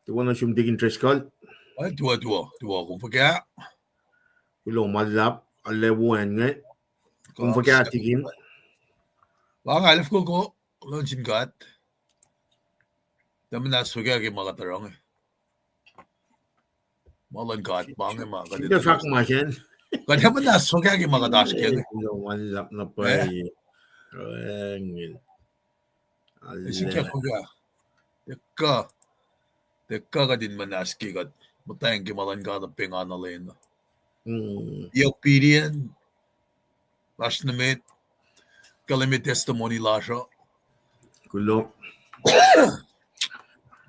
Tuwa na siyang diging treskal. Ay, tuwa kung pagka. Kulo malap, alewan nga. Kung pagka tigin. Baka alif ko launching cut. Dami na suga kay mga tarong. Malan cut, bangay mga kadito. Sige, Fahko masyan. Kaya man na suga kay mga dashkin. Kulo malap na pa. Sige, kuya. Teka ka din man aski kat. Matayang kimalan ka na pinganalin. Yung pirian. Last na Emeet. Kalimit testimony lasyo. Kulo.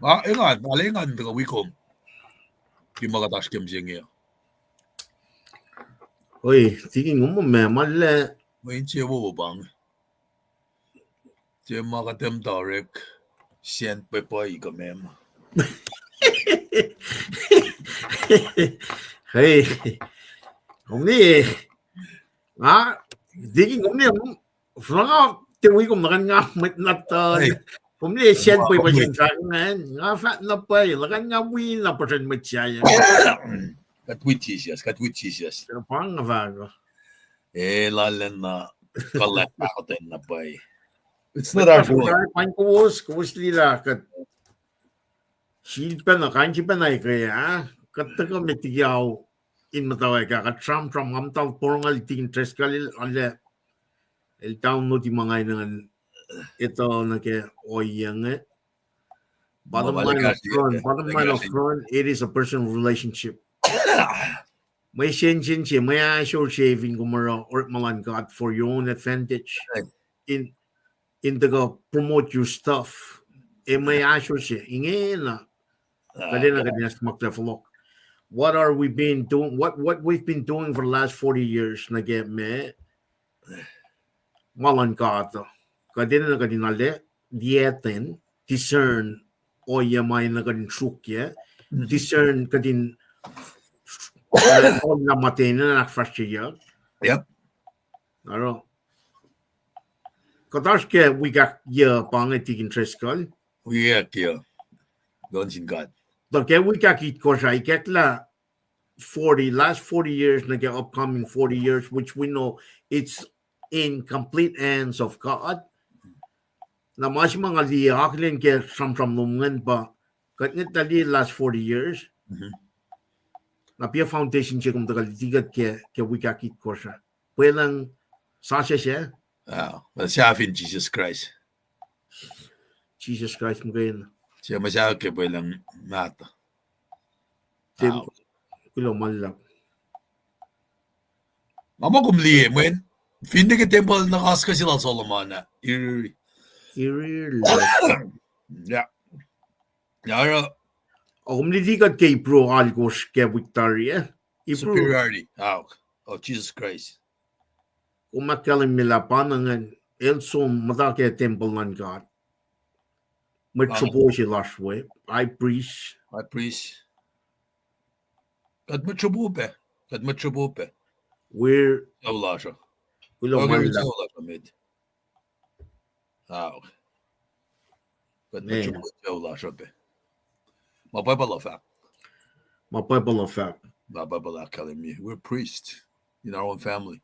Ingan. Alingan. Taka wikom. Kimagatas kim singya. Oy, tigin mo male. May inche wo bang. Che magatem darek. Sient pe pa ikamem. Hey, omni. Tigin omni. Franga tewi ko makan nga nat. Omni sient pe pa siyang nga fat na pa. Lakan nga win na pa siyang matsaya. Katwitisias. Pang nga Fahko. Lalen na collect ako din na pa. It's not our fault. Paing kuwos lila kat silpa na kanji pa na kaya kat ka metigaw in mutawaek kat tram amtaw porngal tingin tres kalil ale el town no di mga nang ito na ke oyang bottom line of front it is a personal relationship. May shenjin che may sure shaving kumara or malan God for your own advantage in the promote your stuff. May sure she inge na kadena smakta. What are we been doing? What we've been doing for the last 40 years na get me malan God. Kadena kadinale dieten discern o yamay na kadin trukye discern kadin on na matena na nakfashiya. Yep. Aro. Kataske we got ya pangetigin treskal. We got ya. Launching cut. Okay, we got it Kosrae ketla last 40 years na get upcoming 40 years which we know it's in complete hands of God. Na mas mga likiyac len ke from lumungan pa katngit tali last 40 years. Na pia foundation che kum tagal tigat ke we got it Kosrae. Puelang sasha siya. Masya in Jesus Christ. Jesus Christ mo kayo. Siya masya ke puelang mata. Kulo malap. Mama kumli mwen. Finde ke temple na kaska sila Solomon. Iril. Yeah. Yara. Kumli tigat kay pro algos ke Victoria. Superiority. Oh Jesus Christ. Kumakalim nila panangan Elsom matake temple ng God. Matsubo si last way. I priest. Kat matsubo pe. We're Wala siya. kulo malap. Wala siya mid. Kat matsubo wala siya pe. Mapapala fact. Mapapala kalim. We're priests in our own family.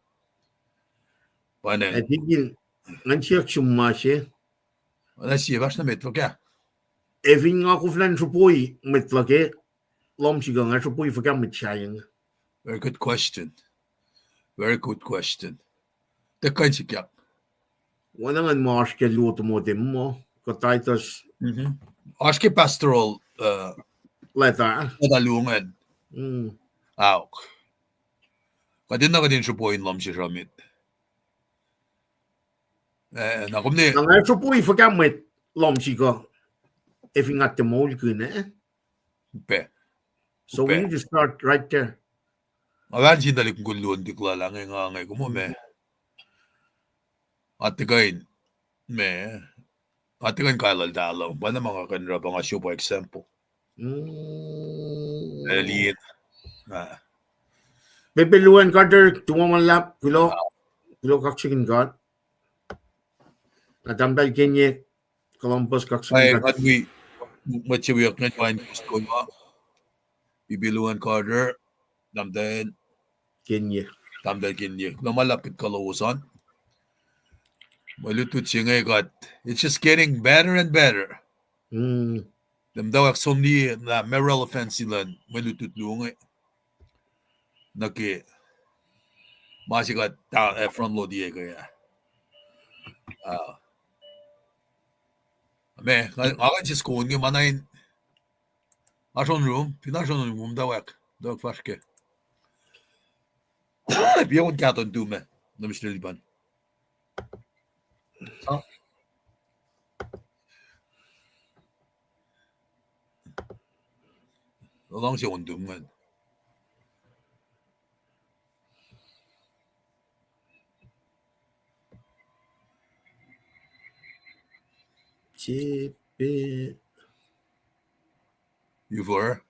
I think nansiyak sumashe. Nasiya bash na Emeet ka. Evin nga ko flan supoi metlake. Lom siga nga supoi faka metchayang. Very good question. Tekay siya. Wala nga maash ke luto mo din mo. Kataitas. Aske pastoral Leta. Nadalungan. Kadin na kadin supoi lom siya Emeet. Nakumni. Nga supoi faka met lom siga. Evin nga temol kune. Pe. So we need to start right there. Awan sindalik guluan tikla lang ngay kumume. Atikain kailal dalaw. Ba na mga kanra pa nga super example. Elite. Bebeluan Carter, tumamalap, kulo kaksakin God. Natambal Kenya, Columbus kaksakin God. Wiowos nga join ko nga. Bibiluan Carter. Damdahin. Kenya. Kinye. No malapit ka Lowosan. Malutut siya nga it's just getting better and better. Damdaw ak somni na may relevance sila malutut nung naki masikat front load diye kaya. Akan just ko nga manayin ason room, pinasyon room dawak. Dawak Fahko. Biyawon katon dume. Namisli liban. Long siya undungan. Cipe. You for?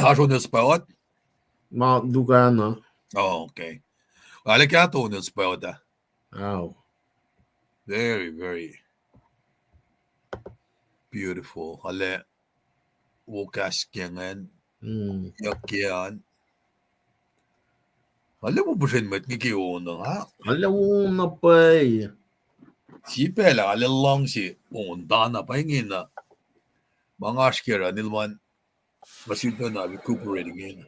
Ason na spawat? Duga na. Oh, okay. Wala katon na spawat Wow. Very, very beautiful. Ale wolacna yakyan. Alam mo ba siya nikiyac ha? Alam mo na pa eh. Sipela, alam lang si dana Paing na mga askera nilman masyuto na recuperating in.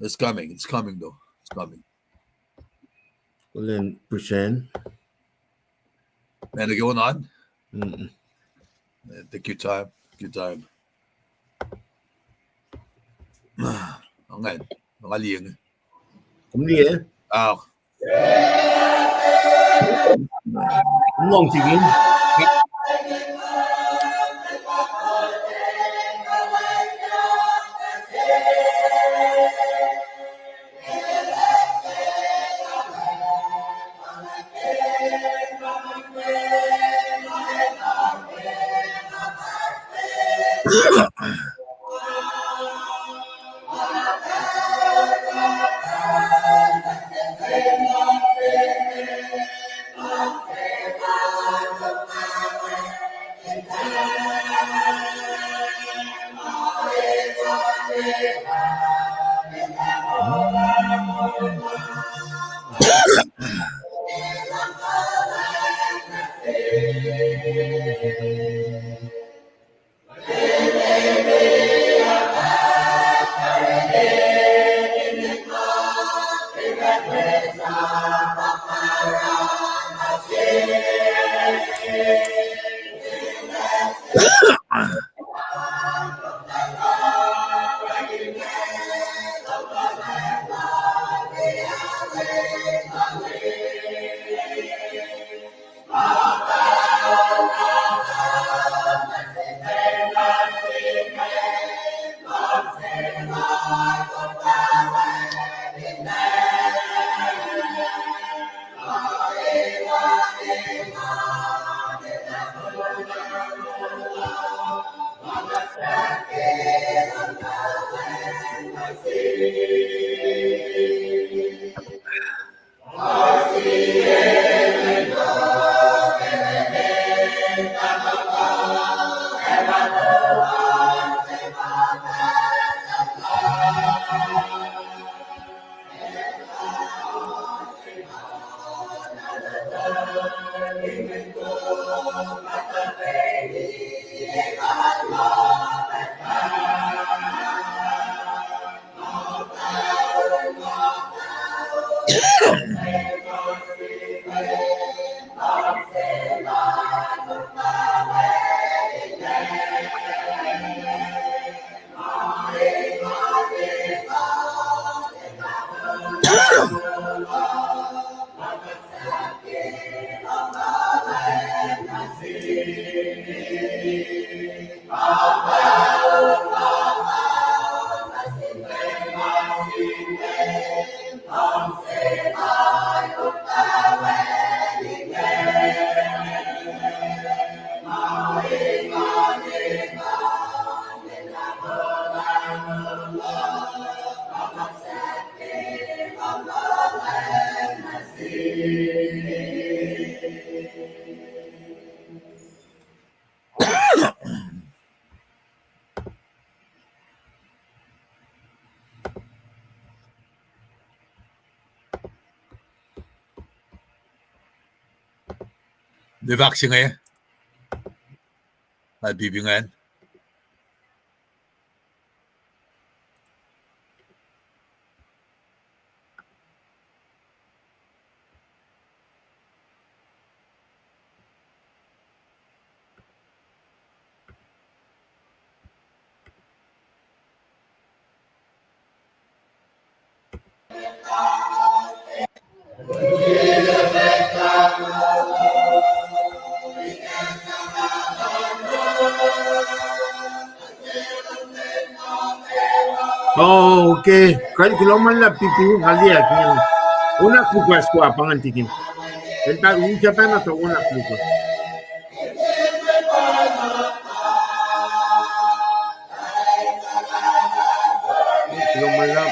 It's coming though. It's coming. Ulen percent. Man, going on? Take your time. Okay. Nakaliyang. Kumli eh. Ngong tingin. De vaccine at bibingan. Oh, okay. Kalau mana pipi kali ya, una request ko apangan tikin. Entah uja pa na to una request. Kalau mana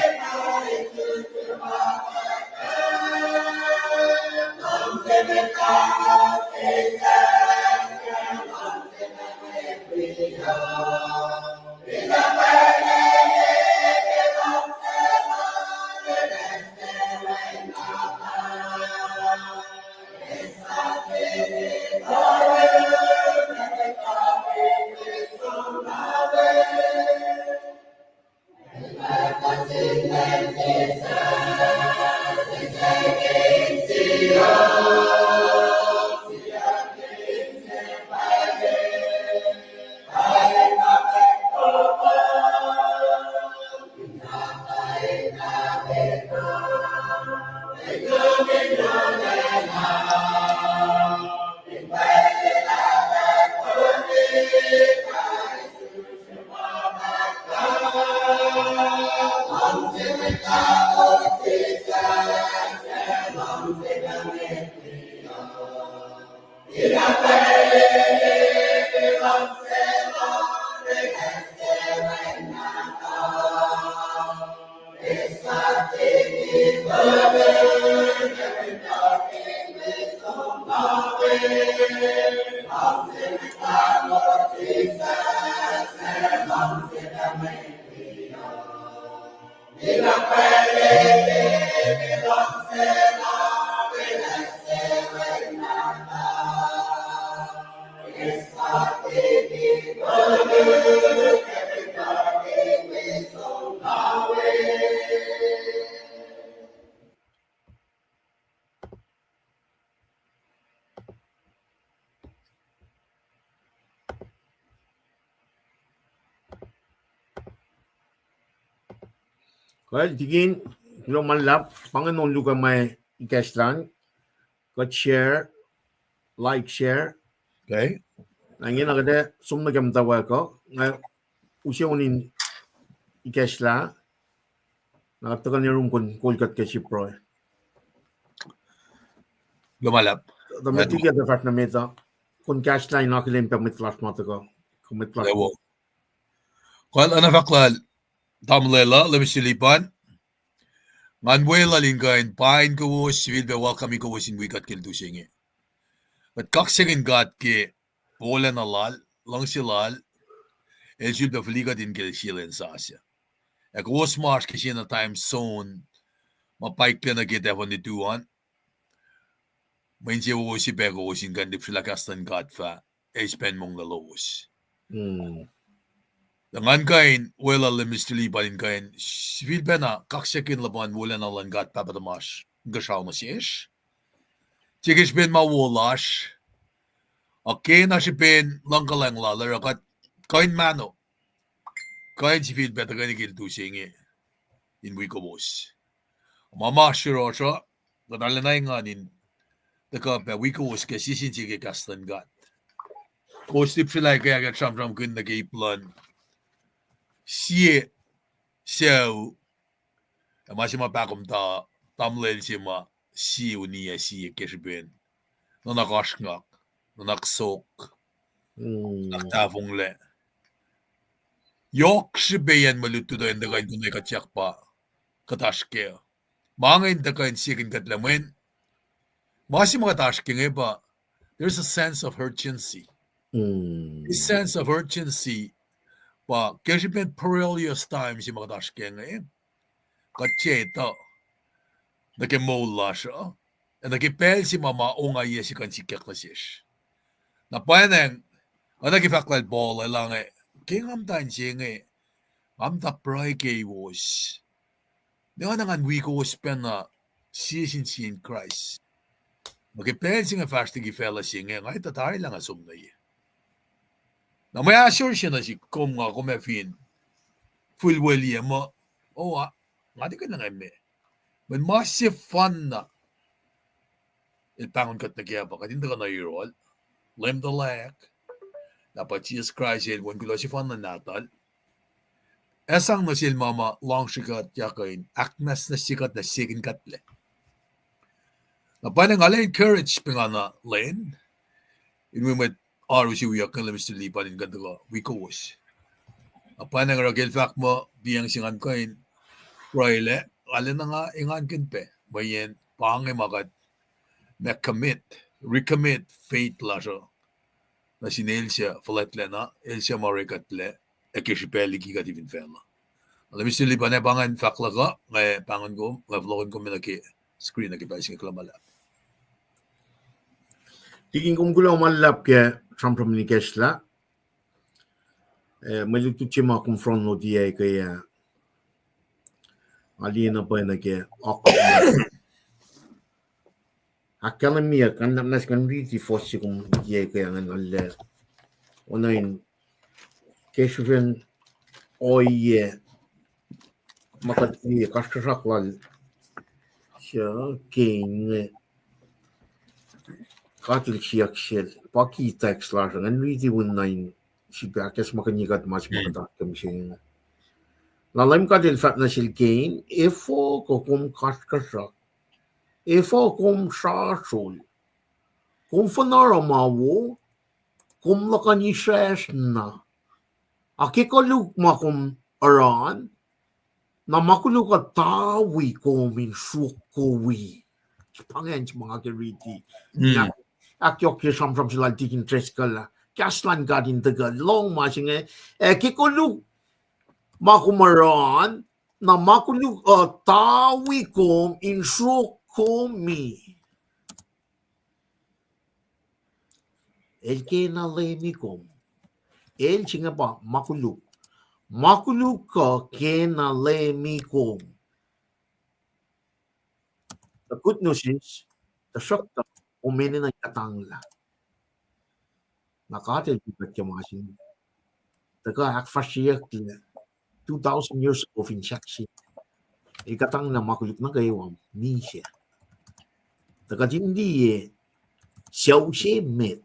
kalau tikin kalau mana pangan non luka may ikaslan, kat share, like share. Okay. Nangin agad sum na kamtawa ko. Nga usya unin ikasla. Nakatakan niya rin kung kolkat kasi pro. Lumalap. Tapi tiga dapat na meta. Kung cash line nakilim pa may flash mata ko. Kung may flash. Lewo. Kal ana faklal tamlela lemisilipan. Mwe Read Paing ko civil be welcome ko sin wikat kel dusinge. But kaksakin gat ke polen alal lang silal el jul be fligat in kel shilen sasya. Ek was mars kasi na time zone mapike na kita von the tuan. Menje wo si bego wo sin kan de flakastan gat fa espen mong Lowos. Dengan kain wala lemistili balin kain civil bena kaksakin laban wolen alan gat papadamas gashaw masish. Tigish ben ma wolash. Okay na si ben langkalang lalar kat kain mano. Kain civil beta kain gildu singe in wiowos. Mama shiro siya kanalanay nga nin taka pa wiowos kasi sinsige kastan gat. Kostip sila kaya gat siyam kun nag-iplan. Siye siyaw masih mapakom ta tamlel si ma siyo niya siye kasi ben no nakashngak no naksok naktafong le yok si beyan maluto do enda kain tunay katyak pa katashke mga enda kain sikin katlamen masih mga tashke nga ba there's a sense of urgency a sense of urgency pa kasi ben perilous time si mga tashke nga katcheta nagimola siya. Nagipel si mama o nga iya si kansikyak na siya. Na Paing, ada kifaklal ball lang king amtan singe amta pray wiowos. Dia nangan wiowos pen na season in Christ. Magipensing fast gi fella singe ngai tatari lang asum na ye. Na may assure siya na si kum nga kumefin full William mo. Ngadi ka lang eme. Men massive fun na ipangon kat na kaya pa katinda ka na yurol. Lem the lak. Dapat Jesus Christ yun, when kula si fan na natal. Esang na sil mama, long sikat yakain, aknas na sikat na sigin katle. Napanang ala encourage pingana len. Inwimet aro si wiyak ng lamis tulipan in ganda ka, wikos. Napanang ragil fak mo, biyang singan kain, royle, ala na nga ingan kinpe. Bayan, pangay makat, recommit, faith la siya. Na sinel siya falatle na el siya marikatle ekishipeli gigativin fella. Alam mo sila pa na pangan fakla ka ngay pangan ko ngavlogin ko minaki screen na kipaising klamala. Tiging kumgulaw malap ke Trump ni kesla. Malutu chima confront no dia kaya alina pa na ke Akademia kan nas kan riti fossi kum dia kaya ngan alle onain kesven oye makati kastraklal siya king kaksakin pakiteyac la ngan riti unain si bakes makanigat mas makatakam siya lalim ka din fat na sil gain efo ko kum kaksakin Efo kum sasol, kum fanaramawo, kum lakanishes na. Akikaluk makum aran, na makuluk at tawi kumin sukuwi. Pangan sa mga kiriti. Akyok yasam sila tikin treskala. Kaslan ka din taga long masing kikaluk makumaran, na makuluk at tawi kum in sukuwi. El que na lemikom. El chinga pa makuluk. Makuluk ka ke na lemikom. The good news is, the shock ta umene na katangla. Nakatel pipat kamasin. Taga akfashiyak 2,000 years of instruction. Ikatang na makuluk na gayawam. Ni siya. Taga hindi xiao xie met.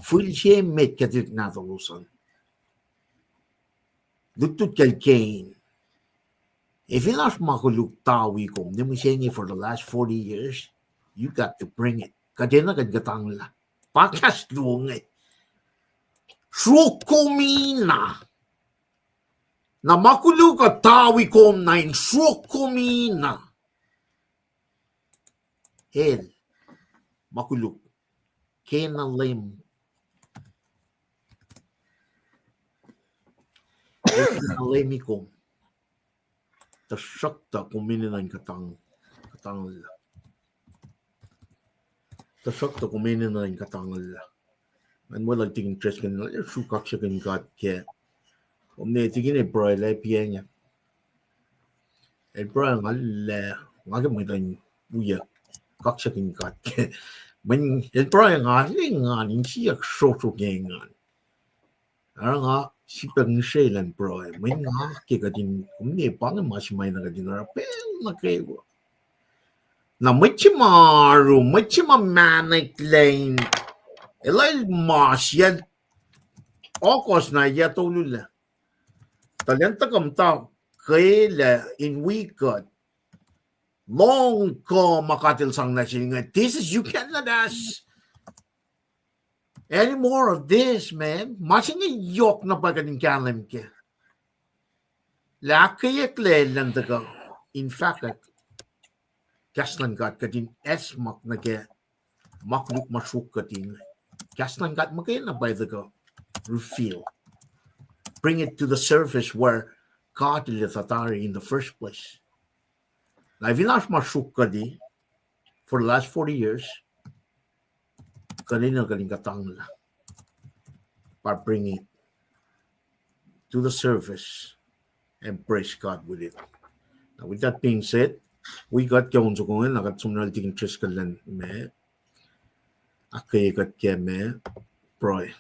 Full xie met katit natulusan. Lutut kalkain. If you're not makuluk tawi kom, for the last 40 years, you got to bring it. Kadena kadgatang la. Pakas luong Sukumina. Na makuluk at tawi kom na in sukumina. El. Makuluk. Kena lem. Kena lemikom. Ta shakta kumini na katang la. Ta shakta kumini na katang la. Man wala tingin tres kan na su kaksakin kat ke. Omne tingin e bro la pienya. E bro ngalla ngaga maitan buya kaksakin kat ke. Man e bro nga ning siyak so gengan. Ara nga sipang shelan bro. Man nga ke kadin omne pang mas may na kadin ra pel na kayo. Na machimaru manic lane. Elay mas yan. Okos na yatulula. Talenta kamta kaila in weekend. Long ko makatil sang na siya. This is, you cannot ask any more of this, man. Masing yok na pagaling kalam ke. Lakayak lelan taga. In fact, kaslan kat kadin esmak na ke. Makluk masuk kadin. Kaslan kat makayin na by the go. Refill. Bring it to the surface where God is Atari in the first place. Now, if you not masuk kadi for the last 40 years, kanina kalingkatangla by bringing it to the surface and praise God with it. Now, with that being said, we got going to go in. I got some relative interest in me. Akketeyac ke me, Srui.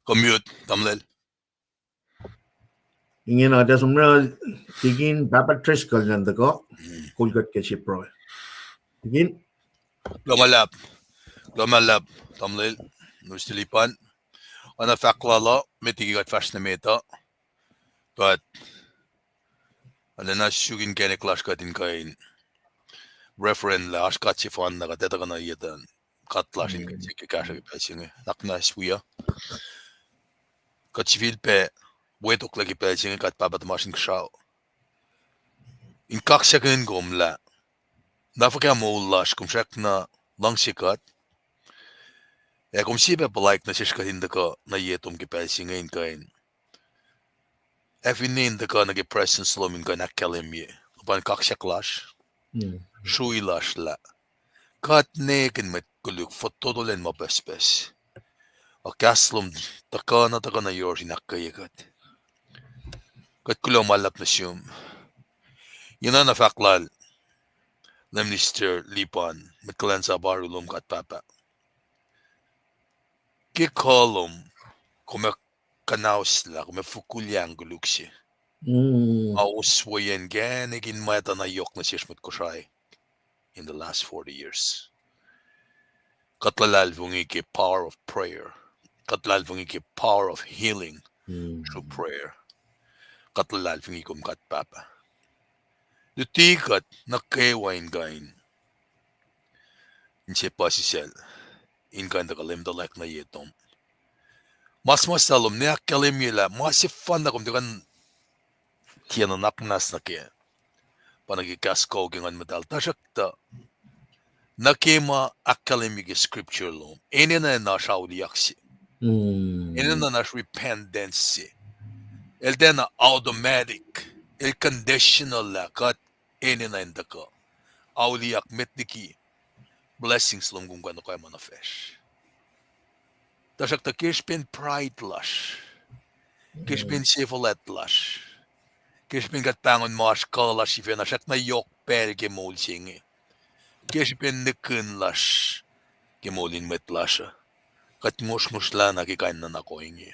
Commute, tamlel. Ingin ada semua tingin dapat tres kalian teko kulkat ke si Srui. Tingin Lumalap, tamlel. Nustilipan. Ana faklala, metigigat fashne meta. But alena shugin kene clash katin kain. Referent la ashkatsi fan naga tetagana yetan. Katlashin ke kasha pasing. Nakna swiya. Katsivil pe wetok lagi pasing kat papat masin kshaw. In kaksakin gomla. Nafaka moulash kumshak na langsikat. Ja kom sibe belaik na sishkatin daka na yetom ki pasing in kain. Evinin daka na ki presence lomin kain akkelemye. Upan kaksaklash. Srui lash la. Kat neken met kuluk fotodolen ma pespes. A kaslum takana yorsin akketeyac. Kat kulo malap na siyum. Yana na faklal. Lemnister lipan. Met kulacnsap barulum kat papa. Ki kolum. Kume kanaus la. Kume fukulyang guluksi. Auswayen ganegin mata na yok na sishmet Kosrae. In the last 40 years. Katlalfongi ki power of prayer. Katlalfongi ki power of healing through prayer. Katlalfongi kum kat papa. Dutikat nukewa ingain. Inche pasisel. Ingain da kalim da lek na yetom. Mas salom ne akkelim yela. Masifan na kum dikan tiyan na naknas na kaya. Panagikas gengan medal. Tashakta. Nakema akkelemige scripture lom. Enena na likiyac. Enena na repentance. El dena automatic. El conditional la kat enena indaka. Likiyac metniki. Blessings lom kung kano kaya manifest. Tashakta kishpin pride lash. Kishpin sifac lash. Kishpin kat pangon marsh kalash ifena shak na yok pelge molsingi. Kishpin nikun lash. Kimolin met lasha. Kat mush-mushla na kikain na nakoingi.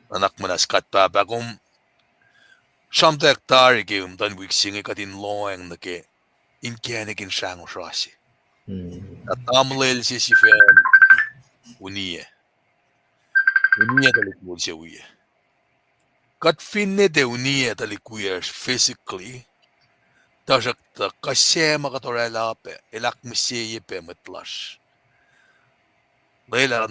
Anak manas kat papa kum. Shamta hektari kium tan wiksingi katin loeng na ke. Inkenekin shango rasi. At tamlel si sifen. Uniye talikul siya uye. Kat finne de uniye talikuya physically. Tashak ta kasema katorelape. Elak misye pe metlash. Leila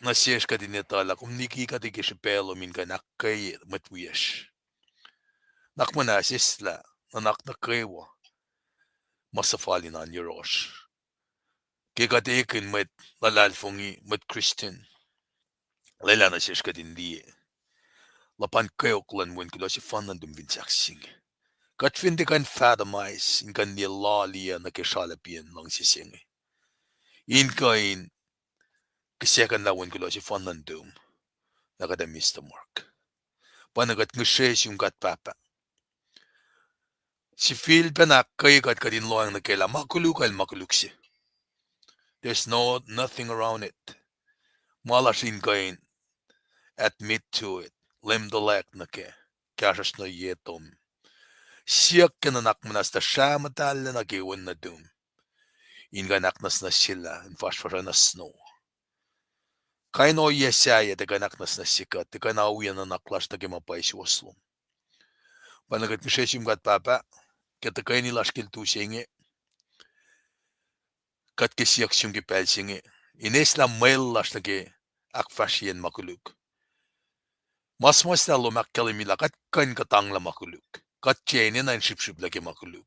nasyesh ka dinetala kung niki ka tikishipelo min ka nakay matwiyesh. Nakmanasis la nanak nakewa masafali na nirosh. Kikatekin met Lulalfongi met Christian. Leila nasyesh ka dindiye. Lapan kayoklan wen kilo si fanan dumvinsaksing. Katfindi kan fathamize in kan nilalia na kishalapien lang sising. In kain Kisyakan lawan ko si fanan dum. Nakada Mr. Mark. Panagat ngeshes yung gat papa. Si feel panak kay gat kadin loang na kela makulukal makuluksi. There's nothing around it. Malasin kain admit to it. Lemdolak na ke. Kasas na yetom. Siyak kananak manas ta shamatal na nagiwan na dum. Inganak nas na sila in fashfara na snow. Kain o yesaya de ganak nas na sikat. De kanawin na naklas na kimapay si waslum. Panagat ngeshes yung gat papa. Kata kain ilashkil tu singe. Kat kisiyak yung kipel singe. Ines la mail las na ke akfashiyan makuluk. Mas na lumak kalimila kat kain katang la makuluk. Kat chene na ship lagi makuluk.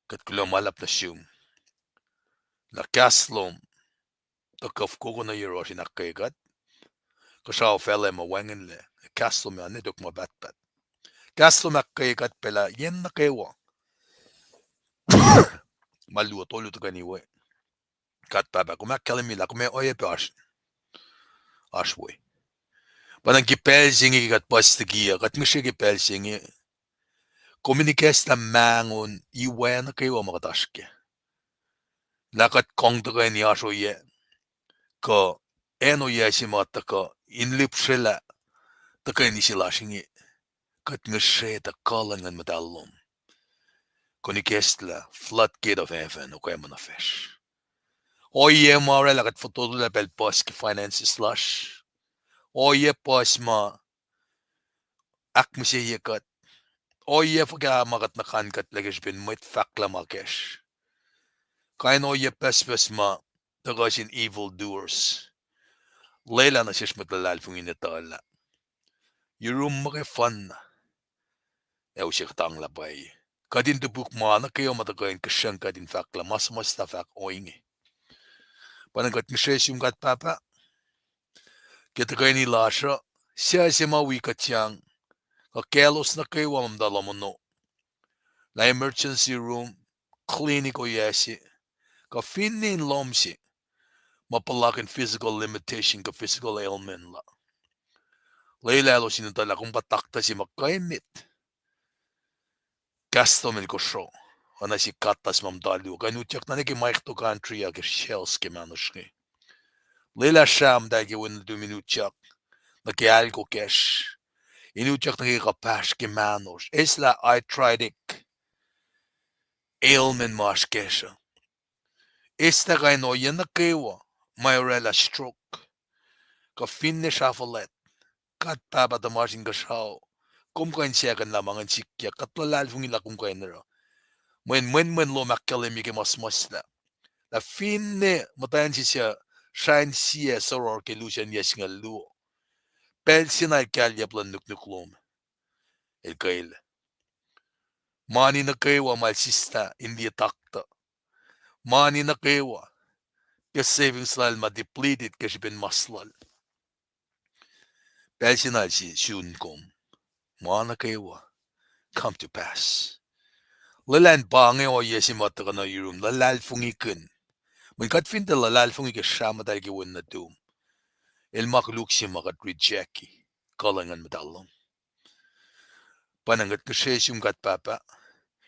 Kat kulamalap na siyum. La kaslom. Ta kafko na yero sinakaygat. Kashaw fele mawangan le. Kaslom yan nidok mabatbat. Kaslom akaygat pela yen na kewa. Maluwa tolu to ganiwe. Kat papa kumak kalimila kume oye pe ashwe. Panang kipel singi kat pastigia. Kat mishe kipel singi. Komunikes na mangon iwe na kewa makataske. Lakat kong to gani asho ye. Ka eno ye si mata ka inlip sila. Ta kani sila singi. Kat ngeshe ta kalangan madalom. Konikestla floodgate of heaven o kaya mo na fish. Oye mara lakat fotodo la bel pas ki finances slash. Oye pas ma akmse ye kat. Oye faga magat na kan kat lagish bin mwet fakla makesh. Kain oye pes ma tagasin evil doers. Leila na siya Lulalfongi na tala. Yurum make fun na. Ew siya katang labay. Kadin to book mana kayo matagayin kasyang kadin fakla mas na fak o inge. Panagat ngeshes yung gat papa. Kita kayo ni lasha. Siya si mawi katyang. Kakelos na kayo mamdala mo no. La emergency room. Clinic o yesi. Ka finin lomsi. Mapalakin physical limitation ka physical ailment la. Lailalo sinutala kung patakta si Emeet. Kastomil ko show. Ana si katas mamdalu. Kanutyak na niki maikto country ag shells ke manushki. Leila sham dagi win 2 minutyak. Nakial ko kesh. Inutyak na kapash ke manush. Isla arthritic ailment mash kesha. Ista kay no yan nakiwa. Mayurela stroke. Ka finish afolet. Kat papa da marsing gashaw. Kum kain siya kan lamang ang sikya. Kat Lulalfongi la kum kain nara. When lo makalimi ke mas na. La finne matayan siya shine siya soror ke lucian yes nga luo. Pel sinay kalya plan nuklum. El kail. Mani na kaywa malsista hindi takta. Mani na kaywa. Ke savings lal ma depleted ke sipin maslal. Pel sinay si shun kom. Mana kaywa. Come to pass. Lalan bange o yesi mata ka na yurum. Lulalfongi kun. Mun kat fin de Lulalfongi ke shama dal ke win na doom. El makluk si makat rejecti. Kalangan madalong. Panangat keshes yung gat papa.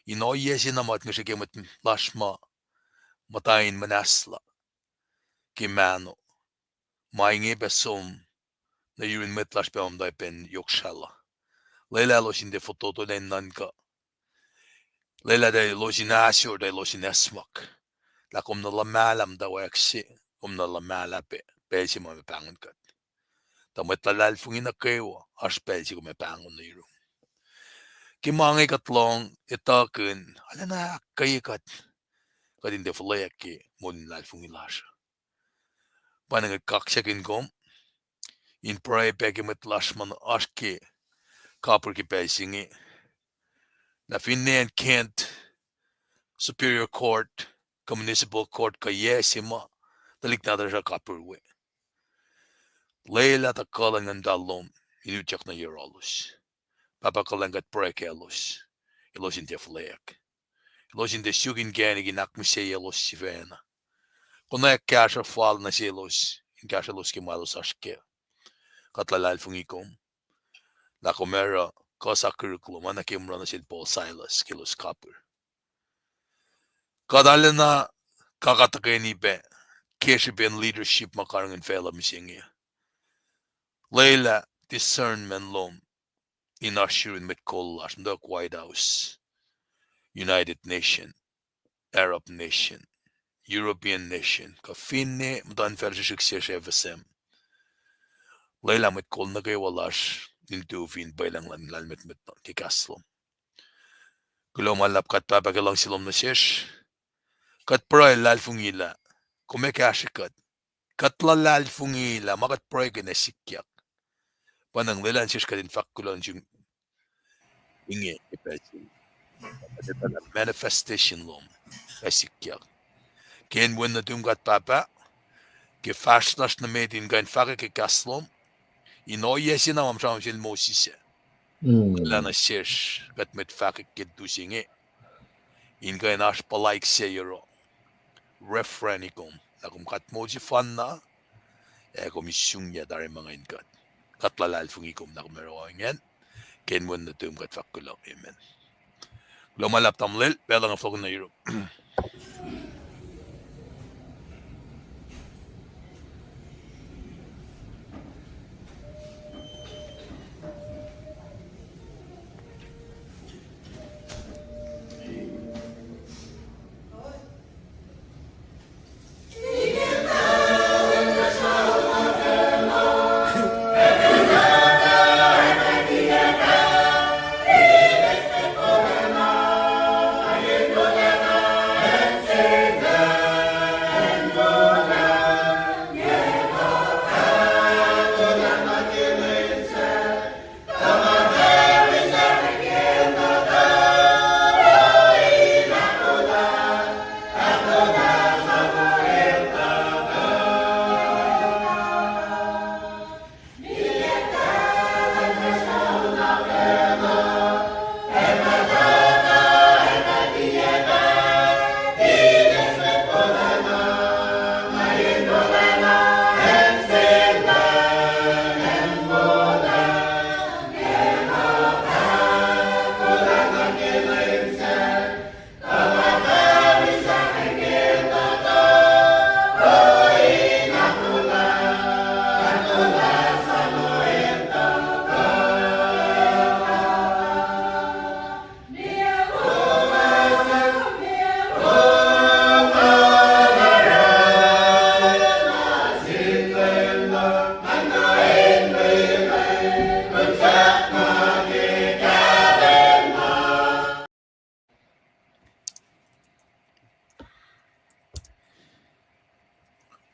Ino yesi na mat ngeshe ke mat lashma. Matayin manasla. Ke mano. Mainge besom. Na yurin metlash pe amday pen yokshala. Leila lo sin de fototo den nanka. Leila de lo sin asyor de lo sin esmak. La kom na la malam da waksi. Kom na la malape. Pelsi mo me pangon kat. Ta met Lulalfongi na kewa. As pelsi ko me pangon na yurum. Kimangay katlong itakun. Ala na kayikat. Kadin de fulayak ki mon Lulalfongi lasha. Panang kaksakin kom. In pray pegi met lashman aski. Kapur ki pelsingi. Na finne and Kent Superior Court. Municipal Court ka yesima. Dalik na siya kapurwe. Leila ta kalangan dalom. Inutyak na yerolos. Papakalangat prekelos. Ilos in de fulayak. Ilos in de sugin gani ginakmise yelos si vena. Kung na kasha fall na silos. kashaluski malos ashke. Katlalalfongi kom. La comera Kosrae mana kimra na sil Paul Silas kilos copper. Kadalena kakakini be keshiben leadership makarang fela misingi. Leila discernment lom in assuring met kollash the White House, United Nation, Arab Nation, European Nation. Kafine mdan ferjishik FSM. Leila met kol nagewalash into fin bailang lan met kikaslom. Kulomalap kat papagalang silom na shesh. Kat proy lalfungila. Kumekashikat. Kat lalfungila. Makat proy kinesikiyak. Panang lilan shesh kadin fakulon yung inge EPS. Manifestation lom. Esikiyak. Ken when na kat papa. Gefashnash na medin gain faka kikaslom. Ino yesin na mamsam sil mosise. Lana shesh. Kat met faka kidusinge. Inga nash palaik seyero. Refrenikum. Nakum kat moji fan na. Eko misyungya dari mga ingat. Katlalalfongikum na kumerawangyan. Kenwan na tum kat fakulak. Amen. Lumalap tamlil. Belang ang flogun na Europe.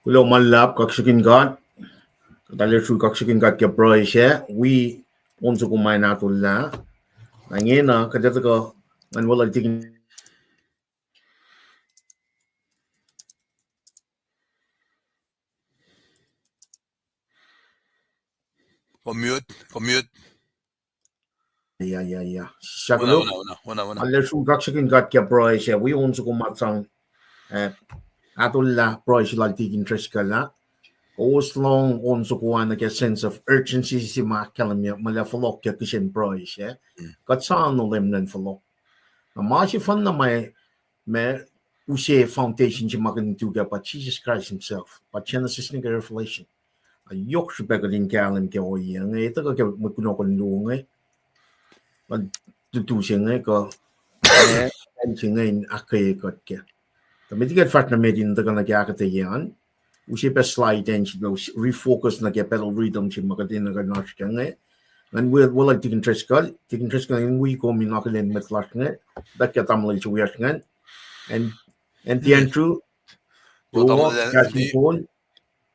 Kulomalap kaksakin God. Kadali kaksakin God ke proy siya. We onso kumain natulla. Nangina kadata ko man wala tigin. Commute. Yeah. Shagalo. Una. Alle kaksakin God ke proy siya. We onso kumatsang atulla proy siya tigin interest ka na. Oslong onso kuana ke sense of urgency si makalamya malafalok ke kishin proy siya. Katsan no lemnen falok. Na mashi fan na may ushe foundation si makanituga pa Jesus Christ himself. Pa Genesis ni Revelation. Ayok siya pagkaling kalam ke oye. Ngay ito ka magkunokon luong tutusin ko. Siya ngayon akketeyac ke. Tamitigat fat na medin ito ka akketeyac. Ushe pa slide and refocus na ke pedal rhythm si makatin na ganash ka ngay. And we'll like taking interest ka in we come in akollah met lakne. Dat ka tamlay siya wiyak nga. And the entry to KahsInKol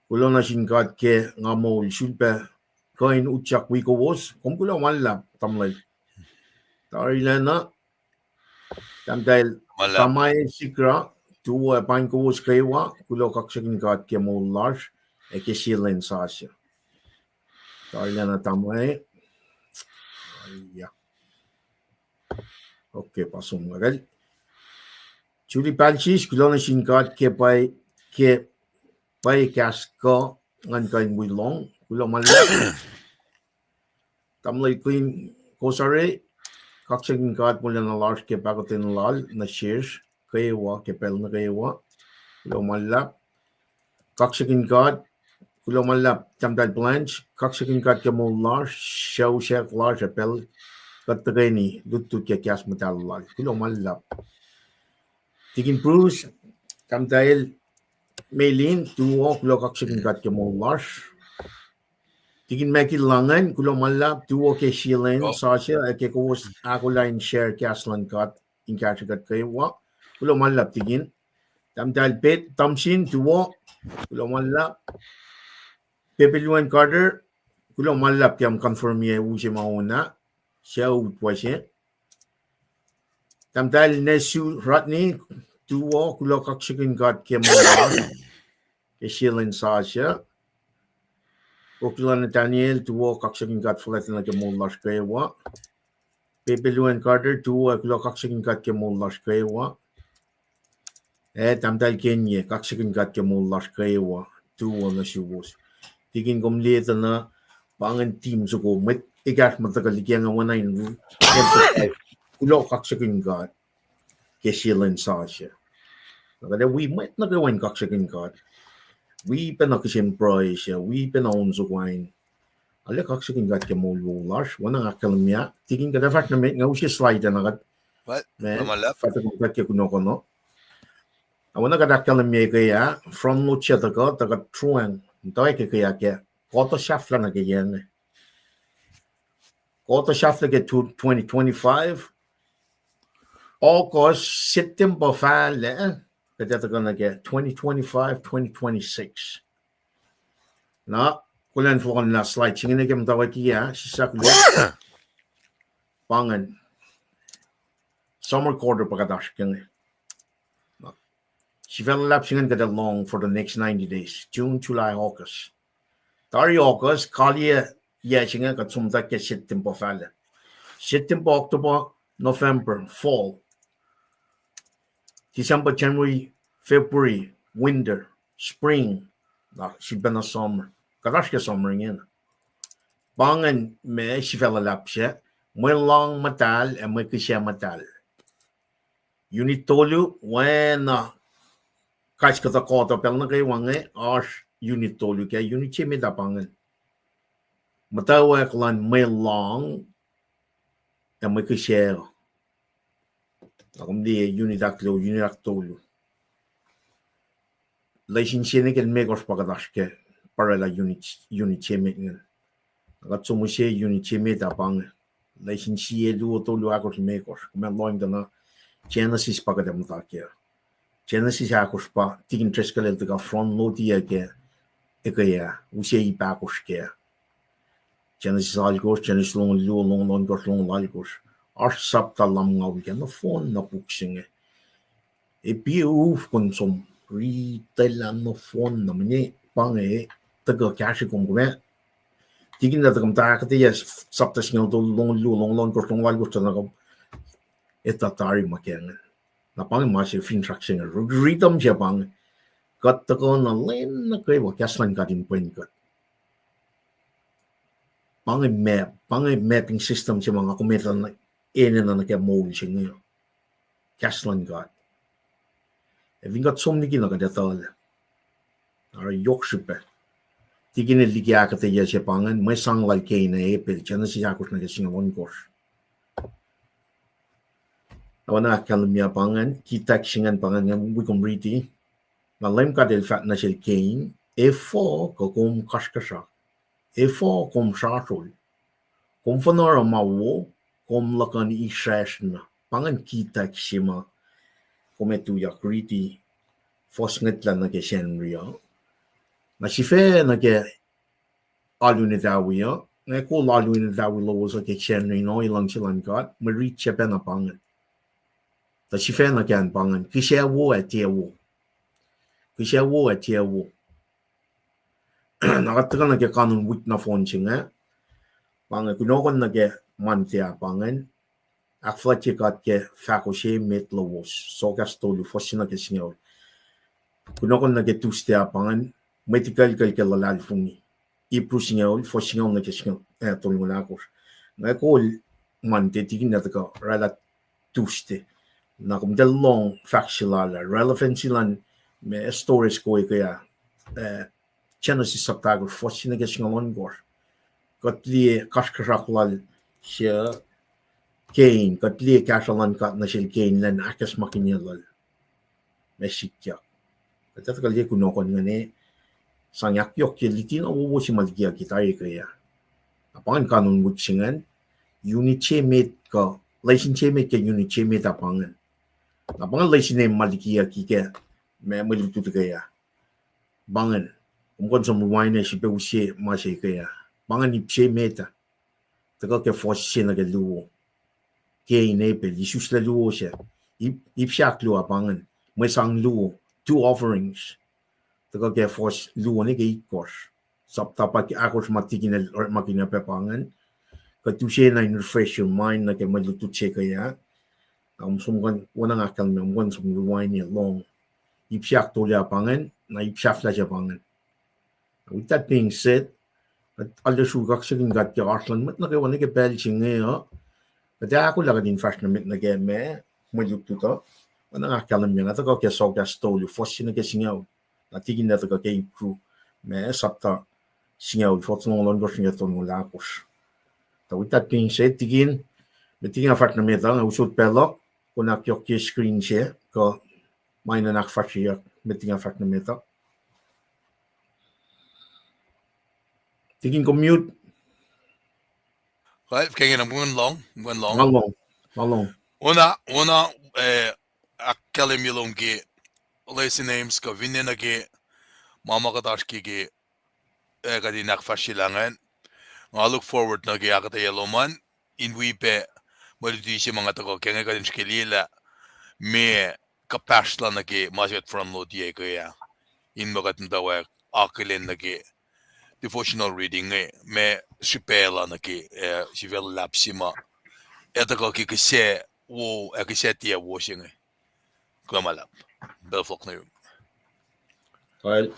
kulo na singkat ke ngamo sulpa kain utsak wiowos kung kulo malap tamlay tarila na tamdal tamay sikra to Paing ko skriwa kulo kaksakin kat ke mo large e ke silen sasya tarila na tamay ya okay pasum agad Chuli Palchis, kulo na singkat ke pay kas ko ngan kain mui long kulo malap tamlay clean Kosrae kaksakin God mula na large ke bagotin lal na shears kewa ke pel na kewa kulo malap kaksakin God kulo malap tamdal blanch kaksakin God ke mo large show shek large pel katagani lutut ke kias metal lal kulo malap tikin Bruce tamdal Maylin tuwo kulo kaksakin God ke mo large Tigin makilangan kulo malap tuwo ke shilen sasya ke kos akollah share kaslan kat in kachikat kaywa kulo malap tigin tamdal pet tamsin tuwo kulo malap pepeluan Carter kulo malap yam confirm ye uji mauna siya utwasye tamdal nesu ratni tuwo kulo kaksikin kat ke malap ke shilen sasya Okulana Daniel tuwo kaksakin kat flatin ke molas kaywa Pepeluan Carter tuwo kulo kaksakin kat ke molas kaywa tamdal Kenya kaksakin kat ke molas kaywa tuwo na siwos tigin komleta na pangan team suko met igas matagal likiyac wana in kulo kaksakin kat ke silen sasya kada we met nagawan kaksakin kat we penakasin price we penaon sukain Ale kaksakin kat ke molas wana akalmya tigin kada fat na met ngausi slide na kat What? men Malap? fatagal kat ke kuno kono awana kada akalmya kaya from no chata ka taga truan dai ke kaya ke koto shafla na ke yen koto shafla ke 2025 August September fale kada taga na ke 2025 2026 na kulan fo na slide chingene ke mtawek ya sisakulo pangan summer quarter pagadash kenge she fell lap singen get along for the next 90 days June July August Tari August kalia ya singen ka tsumta ke September fale September October November fall December January February winter spring na she been a summer kadash ke summer ngin pangan me she fell lap siya mwe long matal and mwe kisya matal unit tolu when kaç kata kota pelna kay wange ash unit tolu ke unit chimi da pangan mutawaek lan may long and may kisya akum di unit aklo unit aktolu laisin sine ken megos pagadash ke para la unit chimi ngin agatsumu she unit chimi da pangan laisin siye lu tolu akos megos kumen loing dana Genesis pagadam takia Genesis akos pa tigin treskalel taga front lodia ke ekaya usia ipakos ke Genesis algos Genesis long gos long algos ar sapta lam ngaw ke no phone na puksinge e piuf konsom retail no phone na mini pange taga cash kom gome tigin da tagam ta akketeyac sapta singaw to long gos long algos na kom etatari maken na pang masih fin traction rhythm siya pang kat ko na len na kay wa kaslan katin point kat pang mapping system siya mga kumetan na ene na kay mold siya ngayon kaslan kat evin kat somni kina ka detal ara yokshipe tigin likiyac siya pangan may sanglal kay na epil siya na siya akos na kasing kos awana kalmya pangan kita singan pangan ngam wikom riti na LEUM GOD el fat na sil kain e4 ko kom kaskasa e4 kom shartul kom fanara mawo kom lakan ishashna pangan kita sima kometu yak riti fosnget la na ke shenria na sife na ke alune dawiya na ko alune dawi Lowos ke shenri no ilang silan kat mari chepe na pangan ta sife na kan pangan kisya wo atiewo nakatakan na ke kanun wik na phone singa pangan kunokon na ke mantia pangan Akfulatye kat ke Fahko she Emeet Lowos Soakas tolu fosina ke singaw kunokon na ke tustia pangan medical ke Lulalfongi. Ipru singaw for singaw na singaw tolngulakos. Ngakol man titigin na ka rala tuste. Na kum del long factual relevancy lan me stories ko kaya Genesis subtitle for singa singaw gor. Katli kashkaraklal siya Cain, katli kashalan kat na siya Cain lan akas makinyalal. Mesikya. Kata kali kuno kon ngane sanyak yok ke litin o si malgiya kita kaya. Apangan kanun mutsingan unit chemet ka laisin chemet ke unit chemet apangan. Apangan laisin ne malgiya kike me malutu kaya. Bangan umkon som wine si pe usie masih kaya. Bangan ni chemeta. Taka ke fosse na ke luo. Ke ne pe Jesus la luo siya. Ip siak luo apangan. May sang luo. 2 offerings. Taka ke force luo ni ke ikos. Sapta pa ki akos matikina makina pepangan. Katusye na refresh your mind na ke malutu che kaya. Sumkan wanang akal me umkon sum wine ni long. Ip siak to le apangan na ip siak la siya apangan. With that being said, alle su kaksakin gat ke arslan mat na ke wane ke pel chinge ha. Kaya ako laga din fashion mit na ke me malutu to. Wanang akal me na to ke Soakas to lu fosse na ke singaw. Natigin na to ke improve me sapta singaw fotsong lon go singaw to mulakos. With that being said, tigin metigin afat na meta nga usot pelok kunak yok ke screen share ko may na nakfashiyak metigin afat na meta. Tigin ko mute. Right, kaya naman long. Malong. Oana, akketeyac lesi names ka vinenage mama kadashkige kadi nakfashilangan. I look forward na gi akketeyac in wipe maludisi mga tago kaya kadin shkelila me kapashla na gi masjid from lodie kaya in mga mutawaek akollah na gi devotional reading me shipela na gi shivel lapsima etago ki kise wo akketeyac wo singe klamalap belfok na yun. Well,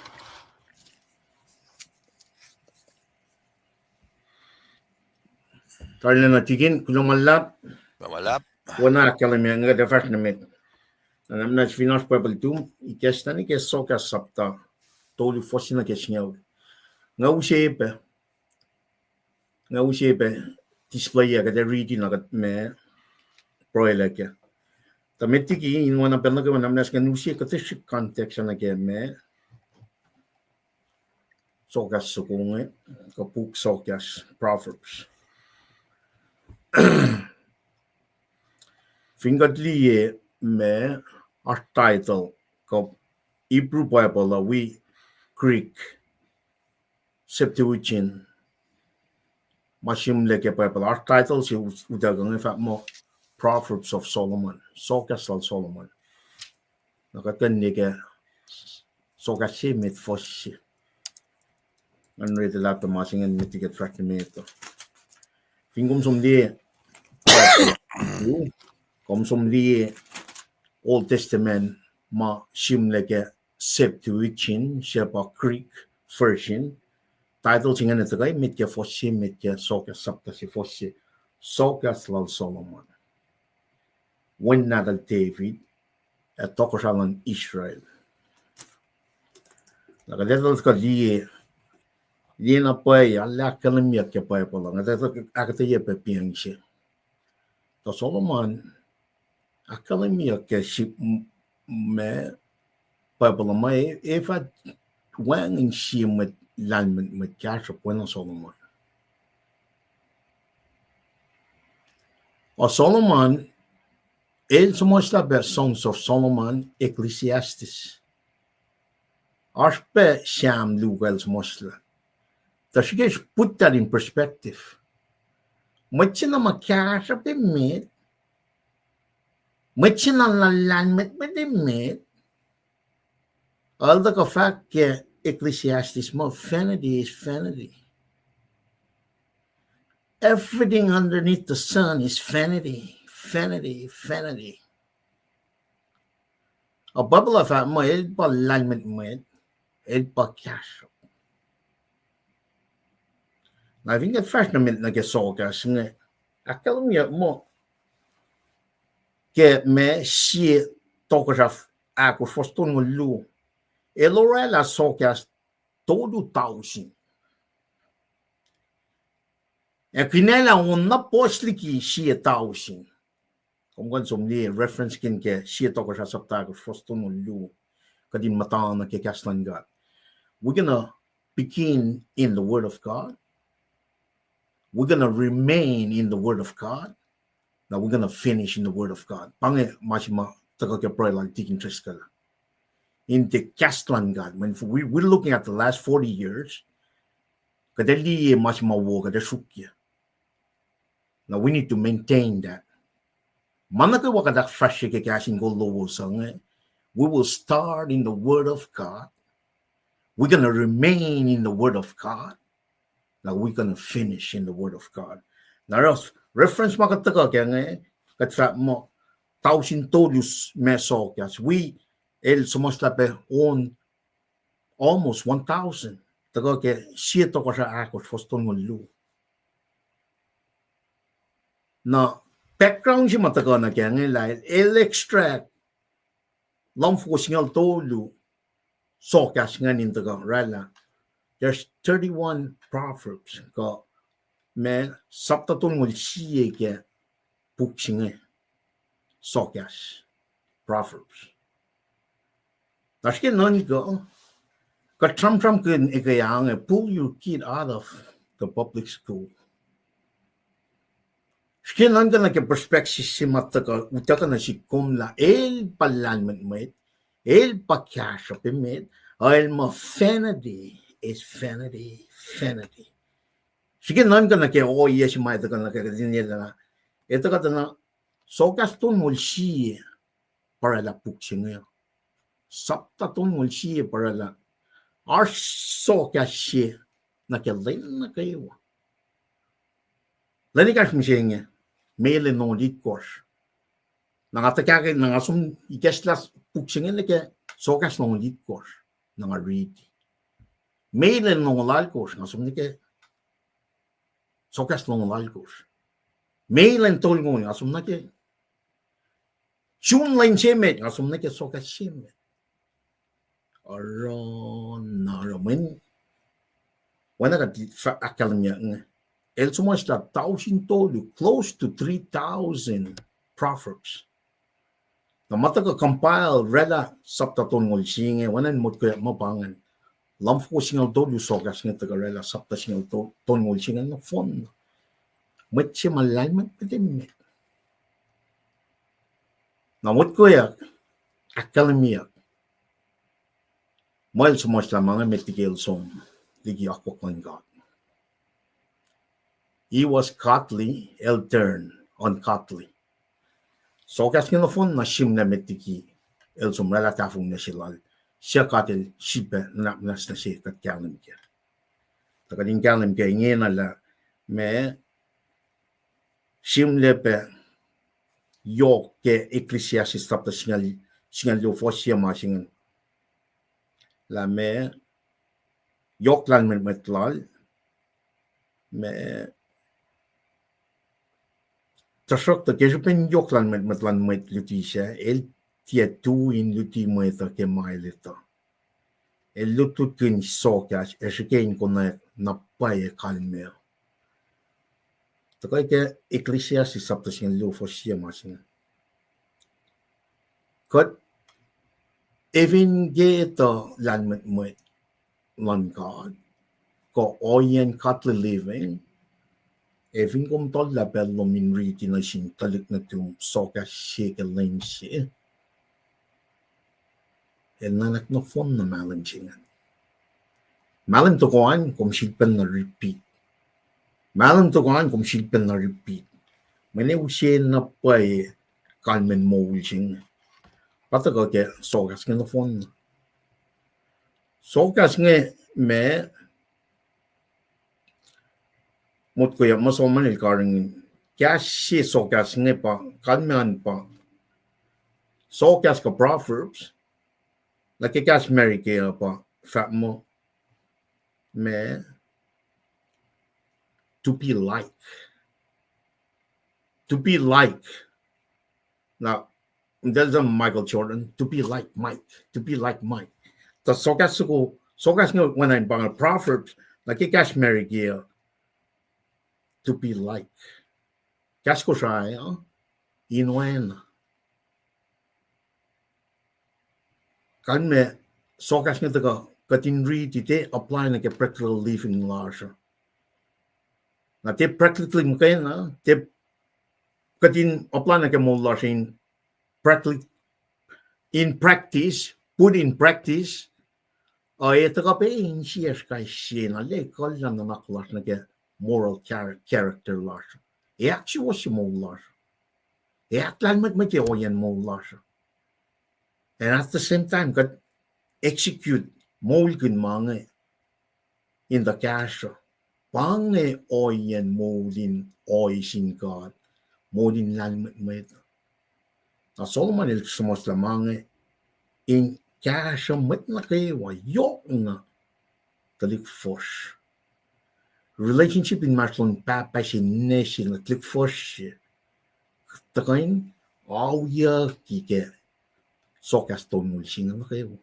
Tarla na tigin kulumalap. Klamalap. Wana kalami nga the fashion mit. Anam na finas purple tum ikesta ni ke Soakas sapta tolu fosse na ke singaw. Nga usepe display ya kada reading na me proela ke. Tametiki in wana perna ke anam nas kan usie ka tish context na ke me Soakas sukunge ka puk Soakas proverbs. Fingatli me our title ko Hebrew Bible we Greek Septuagint Mashim leke Bible our title si udagang fa mo Proverbs of Solomon Soakas al Solomon nakatan ni ke Soakas mit fosse anrede la masingen mitiget fragmento fingum som die kom som die Old Testament ma shimleke Septuagint shepa Greek version title singan ito kay mit ke fosse mit ke Soakas sapta si fosse Soakas lal Solomon when nadal David at tokosalan Israel nakadetol ka die na pay alla kalamya ke pay pala ngata akketeyac pe piangse to Solomon akalamiya ke ship me pablo mai eva wang in shi met land met kasha bueno Solomon o Solomon so much about songs of Solomon Ecclesiastes Arspe sham lugal mostly so she gets put that in perspective much na makasha pe met much na land met met all the fact that Ecclesiastes more vanity is vanity. Everything underneath the sun is vanity, vanity, vanity. A bubble of that mo, but alignment mo. el pacl. Na vinga fashionament na ke Soakas nga akalumia mo ke me si tokosaf ako foston mo lu. Elorela Soakas todo tausin. E kinela na posliki si tausin. Kung kan somni reference kin ke si tokosaf sapta ko foston mo lu. Kadin mata na ke kaslan God. We're gonna begin in the Word of God. We're going to remain in the Word of God. Now we're going to finish in the Word of God. Pange machima tagake pray like taking triskala. In the Castlan God, when we're looking at the last 40 years, kadali machima woga de shukya. Now we need to maintain that. Manaka wakadak fashe ke KahsInKol Lowos. We will start in the Word of God. We're going to remain in the Word of God. Now we're going to finish in the Word of God. Now, reference makataka kaya katsa mo tausin tolus mesokas. We el sumaslape on almost 1,000. Taka kaya siya to ko sa akos foston mo lu. Na background siya mataka na kaya ngayon el extract lamfo singal tolu sokas nga nintaga rala. There's 31 proverbs ka me saptatun ngol siye ke puksinge Soakas proverbs. Tashke nani ka tram kun ikayang pull your kid out of the public school. Skin nanga na ke perspective si mataka utaka na si kumla el palanment mwet el pakyasha pimet el ma vanity is vanity. Sige nan kana ke o yes mai ta kana ke dinela na ito ka na Soakas tun mulsi para la puksinga sapta tun mulsi para la ar Soakas she na ke len na kayo lani ka shmishenge mele no likos na ataka ke na asum ikeslas puksinga na ke Soakas no likos na read mele no lalkos na asum ke Soakas long lalkos. Mailan tol mo asum na ke. Chun line chemet asum na ke Soakas chemet. Aron na ramen. Wana ka fa akalnya nga. El sumas la 1,000 tolu, close to 3,000 proverbs. Na mata ka compile rela saptaton ngol singe wanan mot ko mapangan. Lamfo singal tolu Soakas nga tagarela sapta singal ton ngol singal na fon. Mwet siya malaman pwede. Na mwet ko yak, akalamiyak. Mahal sumos la mga metigil som, likiyac God. He was Katli, el turn on Katli. Soakas nga na fon na sim na metigi, el som relatafong na silal. Siya katil sipe nas na siya kat kalam kya. Takaling kalam kya inge na la, me simlepe yok ke ecclesiastes tapta singal yo fosia masingen la me yok lan metlal me tasok ta kesupen yok lan metlan met lutisha el tietu in luti meta ke maileta el lutut kin Soakas esken kona na pae kalmeo. Takay ke ecclesiastes sapta singal yo fosia masingen. Kot even geto lan met lan God ko oyen katli living even kom tol la bello min riti na sin talik na tum Soakas shake lensi el nanak no fon na malam singan malam to koan kom silpen na repeat malam to koan kom silpen na repeat mene usien na pay kalmen mo sing pata ko ke Soakas nga no fon Soakas nga me mot ko ya masoman el karing kya si Soakas nga pa kalman pa Soakas ka proverbs la ke kas Mary ke pa fat mo me to be like now there's a Michael Jordan to be like Mike the Soakas no when I'm bang Proverbs like a cash marry gear to be like cash Kosrae oana kan me Soakas nga taga katin read ite apply na ke practical living larger na te practically mo kayo na te katin apply na ke mo larger in practice put in practice ito ka Paing siya kay siya na le kol lang na naklas na ke moral character larger actually was mo larger aklan mat yan mo larger and at the same time got execute molgun mga in the cash pange oyen molin oisin God molin lan met na Solomon el somos la mga in cash met na kay wa yok na talik fosh relationship in marlon papa sin nation na talik fosh takain all ya kike Soakas ton mul singa na kayo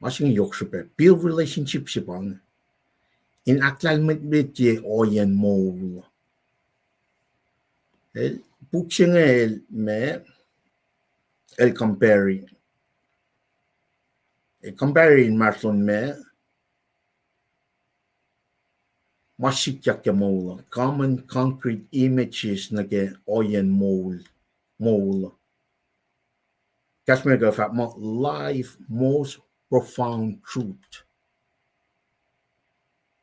masing yok super build relationship si pang in aklan met ye oyen mo el puksing el me el comparing in marlon me masikyak mo common concrete images na ke oyen mo Kashmir go fat mo life most profound truth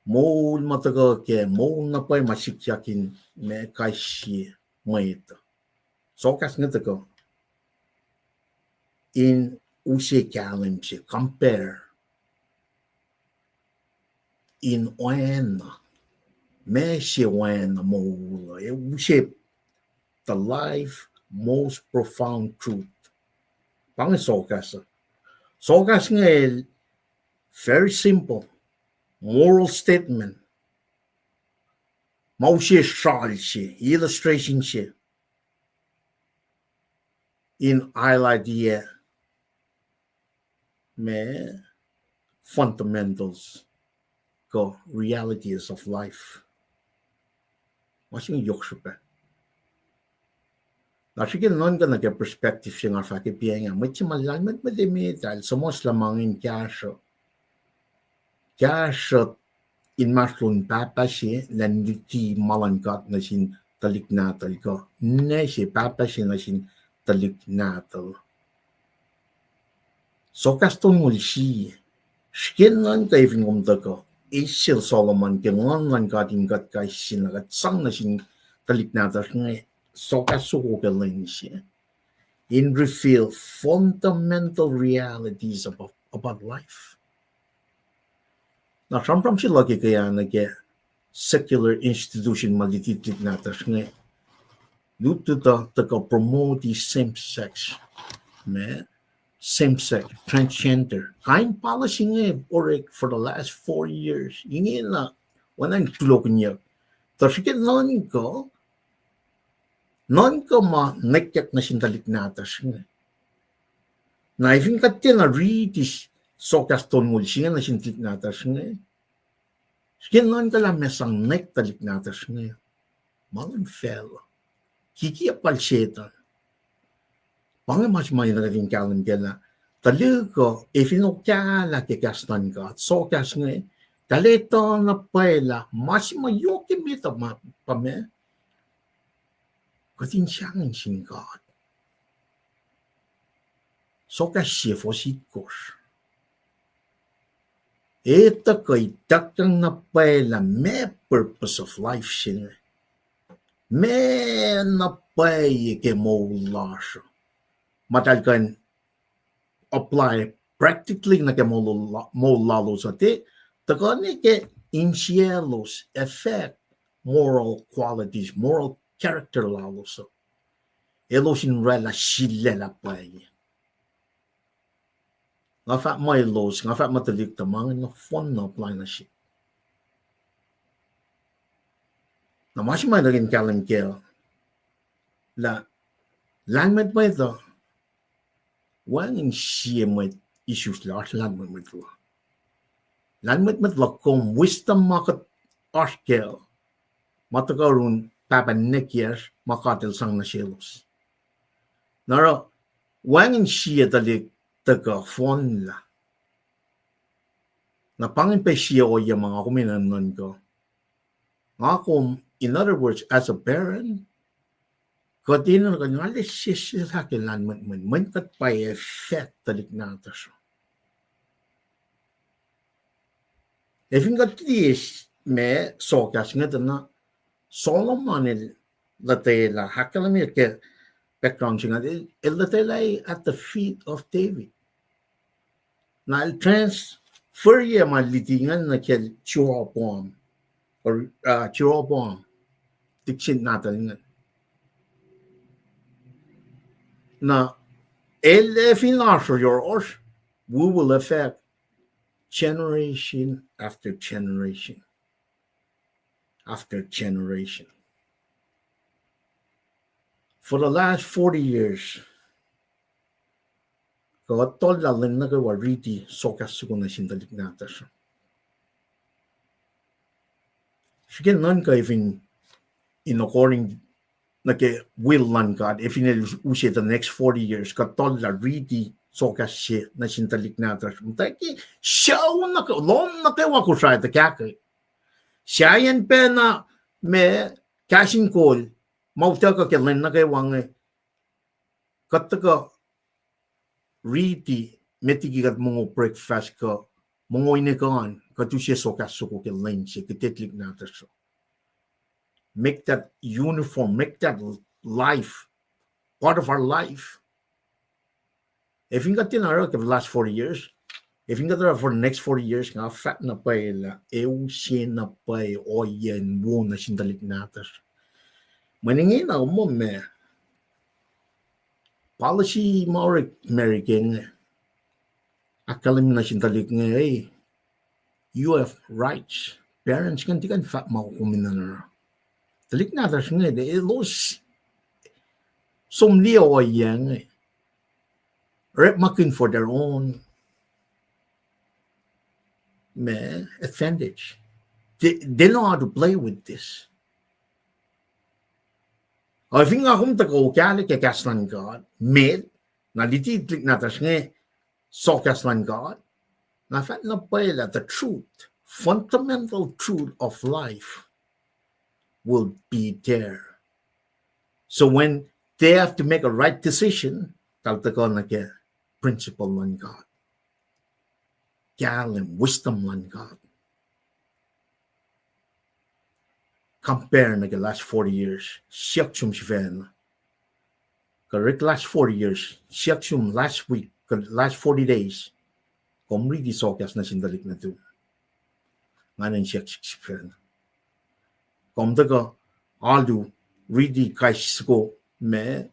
mo mataga ke mo na pay masikyakin me kashi mwet Soakas nga taga in use challenge compare in oana me she oana mo use the life most profound truth pang Soakas nga very simple moral statement mau illustration in idea me fundamentals go realities of life masing yoksupa na sige non ka nag perspective siya nga Fahko Paing may malaman madami dahil somos lamangin kasyo in marlon papa siya nanditi malangkat na sin talik natal ko na siya papa siya na sin talik natal Soakas ton mul siya skin nan kayvin kumda ko isil Solomon kingon nan kating kat kay sinagat sang na sin talik natal nga Soakas suko ka lang siya in reveal fundamental realities about life na sampram si lagi kaya nage secular institution malititlik natas nga dito to promote same-sex transgender kain policy nga for the last 4 years inge na wanan tulok niya tasike non ko ma nekyak na sintalik natas nga na even katin na read is Soakas ton mul siya na sintalik natas nga skin non ka lang mesang nek talik natas nga malang fel kiki apal shetan pang mas may naging kalan kala taluko if inokala ke kastan ka Soakas nga talito na pala mas mayoki mita pa me katin siyang sin God Soakas siya fosikos ito kay dakang na pala may purpose of life siya may napay ke mo lasyo matal kan apply practically na ke mo lalo sa te takani ke in cielos effect moral qualities moral character lalo sa elosin rela silela pay nga fa mai los nga fa matalik tamang na fon na apply na shi na mas mai naging kalam kaya la lanmet mai to wang in shi mai issues la lanmet mai to lanmet mai la kom wisdom makat arkel matakarun papan nekier makatel sang na shelos naro wang in shi talik taga fon la na pangin pa siya o yung mga kuminanon ko. Ako, in other words, as a parent, katino na kanyo, alis siya sa akin man kat pa effect talik natin siya. If yung katis, me, Soakas nga na, Solomon latela, hakalamir ke, background siya nga, latela at the feet of David. Na Furye malitingan na kaya Jeroboam or Jeroboam diksin natin na if in yours we will affect generation after generation after generation for the last 40 years. Tol la len na kawa riti Soakas ko na sindalik natin siya. Sige nan ka even in according na ke will lan God if in usi the next 40 years ka tol la riti Soakas siya na sindalik natin siya. Mutaki siya na ka lom na kawa ko siya ita kaya siya yan pe na me KahsInKol mauta ka len na kawa nga kataka riti metigigat mongo breakfast ka mongo inekan ka tu siya Soakas ko ke line siya kitetlik natin siya. Make that uniform, make that life part of our life. If you got tinara for the last 40 years, if you got for the next 40 years, nga fat na pa ila, siya na pa o yan mo na sindalik natin. Maningin ako mo me. Policy American akalim na sindalik nga you have rights. Parents kan tikan fat makukuminan na. Talik na tas nga los sumliyo o yang rep makin for their own advantage. They know how to play with this. I think akong tako kaya ke kaslan God, med, na dititlik na tas nga Soakas lan God, na fat na pala the truth, fundamental truth of life will be there. So when they have to make a right decision, taltako na ke principle lan God, galing wisdom lan God. Compare na the last 40 years, siyak si Ven. Correct last 40 years, siyak last week, last 40 days, kumri di Soakas na sindalik na to. Ngayon siyak si Ven. Kumdaga, alu, ridi ko me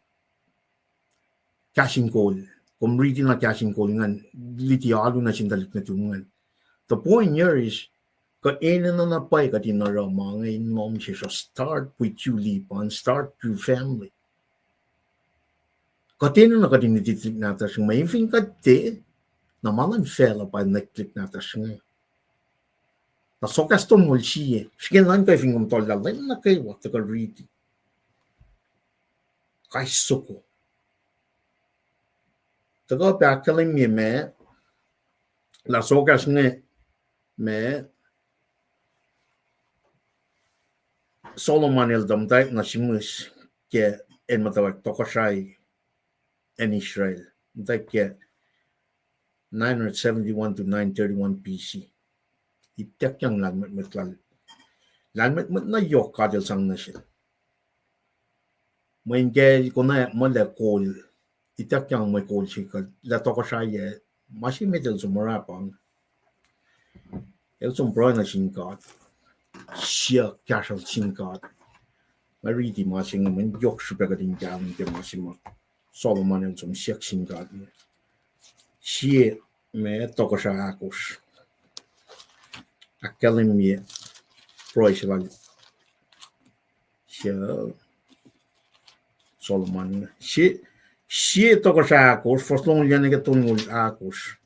KahsInKol. Kumri di na KahsInKol ngan, liti alu na sindalik na to ngan. The point here is, Kainin na napay katinara mga inom siya start with you lipan, start your family. Katina na katinititlik natin siya may infing kati na malan fela pa naklik natin siya. Na Soakas tungol siya. Sige lang kayo fingom tolala na kayo wata ka riti. Kay suko. Taga pakalim niya me la Soakas nga me Solomon damday na simus ke mutawaek to Kosrae in Israel. Damday ke 971 to 931 BC. Itek yang lanmet metlal. Lanmet na yok kadel sang na siya. Maingel ko na mala kol. Itek yang may kol siya. La to Kosrae masih medel sumarapang. El sumbro na singkat. Siya KahsInKol. Mariti masing naman yok siya pagdating dyan ng masing Solomon yung siya KahsInKol. Siya me tokosaakus. Akketeyac proisival. So Solomon. She tokosaakus for long yanega tungul akus.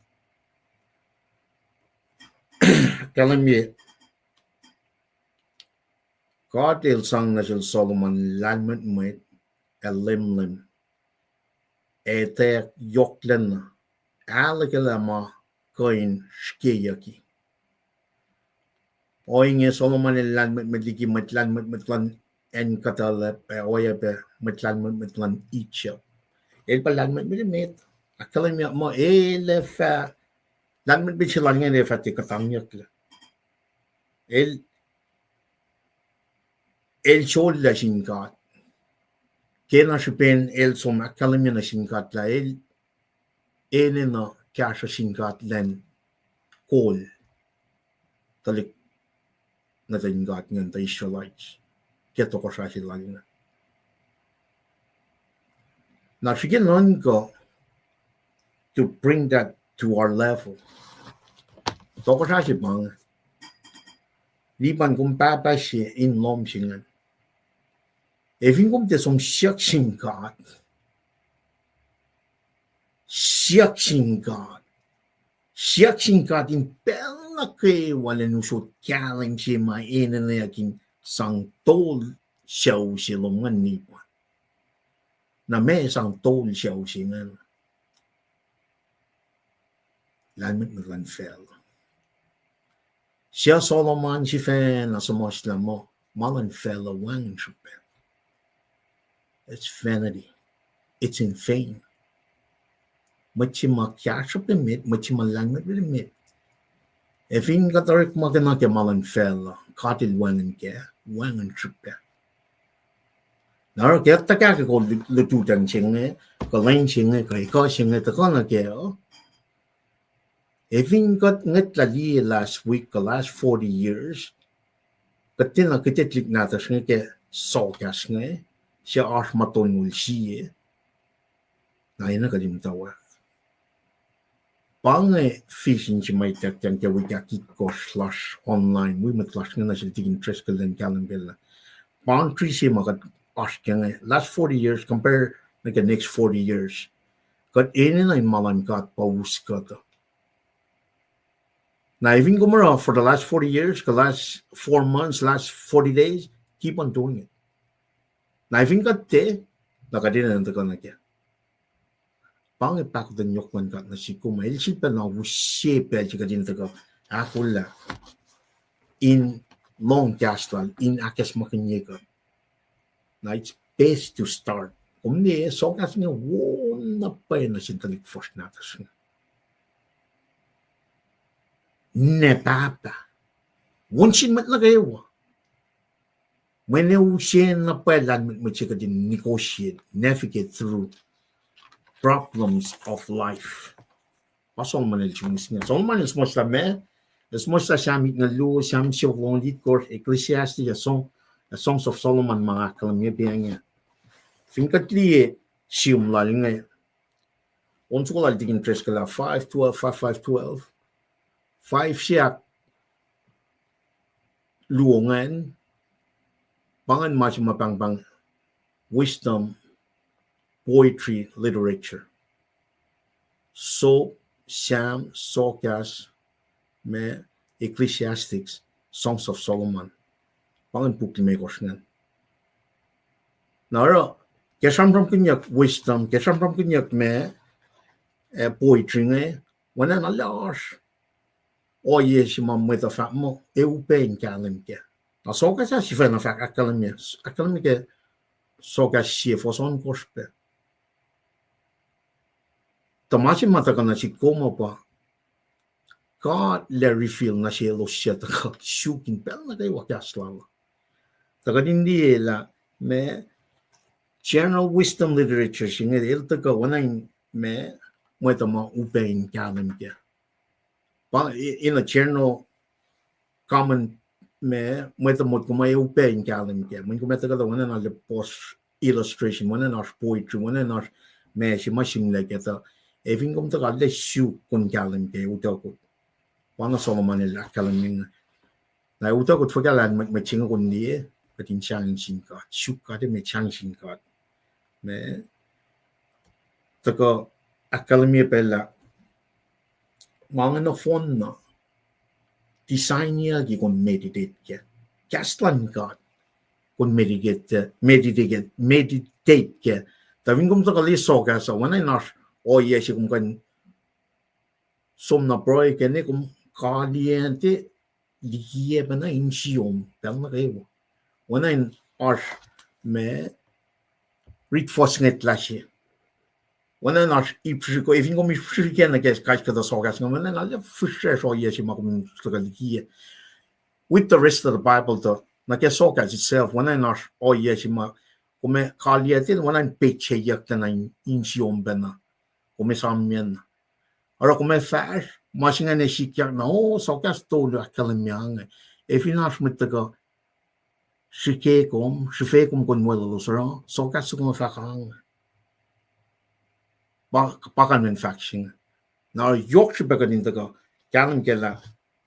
Akketeyac God il sang na Solomon lanmet mwet lim. Etek yoklen alakelama koin skiyaki. Inge Solomon lanmet medliki metlan en katale oya be metlan icha. El lanmet met Akketeyac mo fa lanmet bichilan ngene fa tikatangyak. El chol la shinkat. Kena shipen el som Akketeyac na shinkat la el na kasha shinkat len kol talik na shinkat ngan the Israelites. Keto ko sa silang na. Now she can learn go to bring that to our level. Toko sa si bang liban kung papa siya in lom singan. Even kung te som siyak shinkat in pela ke wala nusot kaling siya mainan na yakin sang tol siyaw silungan nipa. Na may sang tol siyaw singan. Lanmet maglan fel. Siya Solomon si fan na sumosla mo. Malan fel awang siya. It's vanity. It's in vain. Machi makyasap Emeet, machi malanmet with Emeet. If in katarik maganake malan fel, katil wangan siya. Nara kaya takaka ko lututan singe, kalain singe, kahika singe, takana kaya. If in got ngetlali last week, the last 40 years, katina kitetlik natas nge Soakas nge, siya maton siya, na ina ka mutawaek. Pange fishing si may takyan kaya /online, we matlash nga na siya tigin treskel and kalambela. Pang tri siya magat nge, last 40 years, compare like the next 40 years, kat ina na malan kat paus kata. Now, even Gomorrah for the last 40 years, the last 4 months, last 40 days, keep on doing it. Now, even got te, nakadina na ka na kaya. Pangipak den yokman kat na si kuma, il sipa na wushepe si kadina ka akollah in long castle, in akes makanyeka. Now, it's best to start. Kung di, Soakas nga, wala pa yun na sintalik first natas nga. Ne papa. Wonshin mat na kayo. When you share na palan mo chika din negotiate, navigate through problems of life. Pasol man el chumis nga. Sol man es mos la me, es mos la shamit na Lowos, sham siya lit court, Ecclesiastes, a Songs of Solomon mga kalamya biya nga. Finkat liye, siyum lal nga. Onso ko lal digin tres kala, 5:12, 5:12. 5 siya luongan pangan mas mapangpang wisdom, poetry, literature. So Sam, Soakas, me Ecclesiastics, Songs of Solomon. Pangan pukli may kosngan. Naro, kesam from kinyak wisdom, kesam from kinyak me poetry nga, wana na laos. Oye si mamwe ta fa mo Paing kalim ke. Na Soakas si fa na fa akalim ke Soakas si for son kospe. Tamasi mata kana si komo pa. God le reveal na si lo siya ta shukin pel na kay wakas lala. Taka hindi la me general wisdom literature singa il ta ka wanay me mweta mo Paing kalim ke. In a general common me mweta mo kumay Paing kalim ke. Mun kumeta ka wana na post illustration, wana na poetry, wana na me si machine like ito Evin kom taka le siu kun kalim ke utakut. Wana Solomon la kalim na utakut fogalan me chinga kun ni katin chang shin ka siu ka de me chang shin ka me taka akkalmi pella mga no phone na design niya gi kon meditate ke kaslan ka kon meditate ke tawin kom taka le Soakas wana nas o yes kom kan somna proy ke ne kom kaliente likiyac na insiom tama kayo wana in arsh me read fosnget lashe wana nas ipsiko evin kom ipsike na kes kaska da Soakas wana na le fushe so yes ma kom taka likiyac with the rest of the Bible to na kes Soakas itself wana nas o yes ma come kaliente wana pacl na insiom bena come samien ora come fas masinga ne sikiak na Soakas to lu akalemyang efinas mitaka shike kom kon modelo sora Soakas kom fakang ba pakan manufacturing na yorkshire bagadin taka kalam kela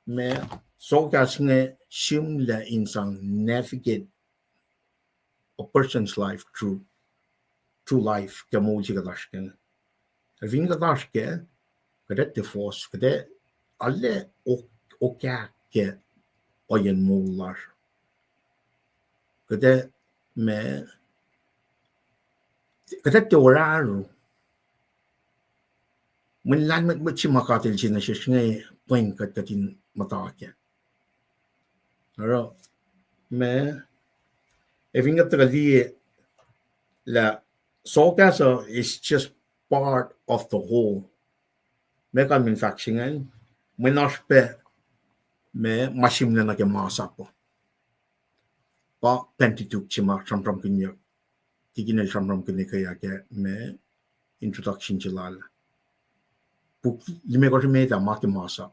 me Soakas ne shimla insang navigate a person's life through life kemoji gadashken vinga dashke kadet de force kadet alle okake oyen molar kadet me kadet de oraru mun lan met chimakatil china shishne Paing katin matake aro me evinga tradi la Soakas is just part of the whole meka manufacturing menaspe me machine na ke masapo pa pentituk chima from kinya tigine from kinya ke me introduction jilal puk lime ko me ta ma ke masa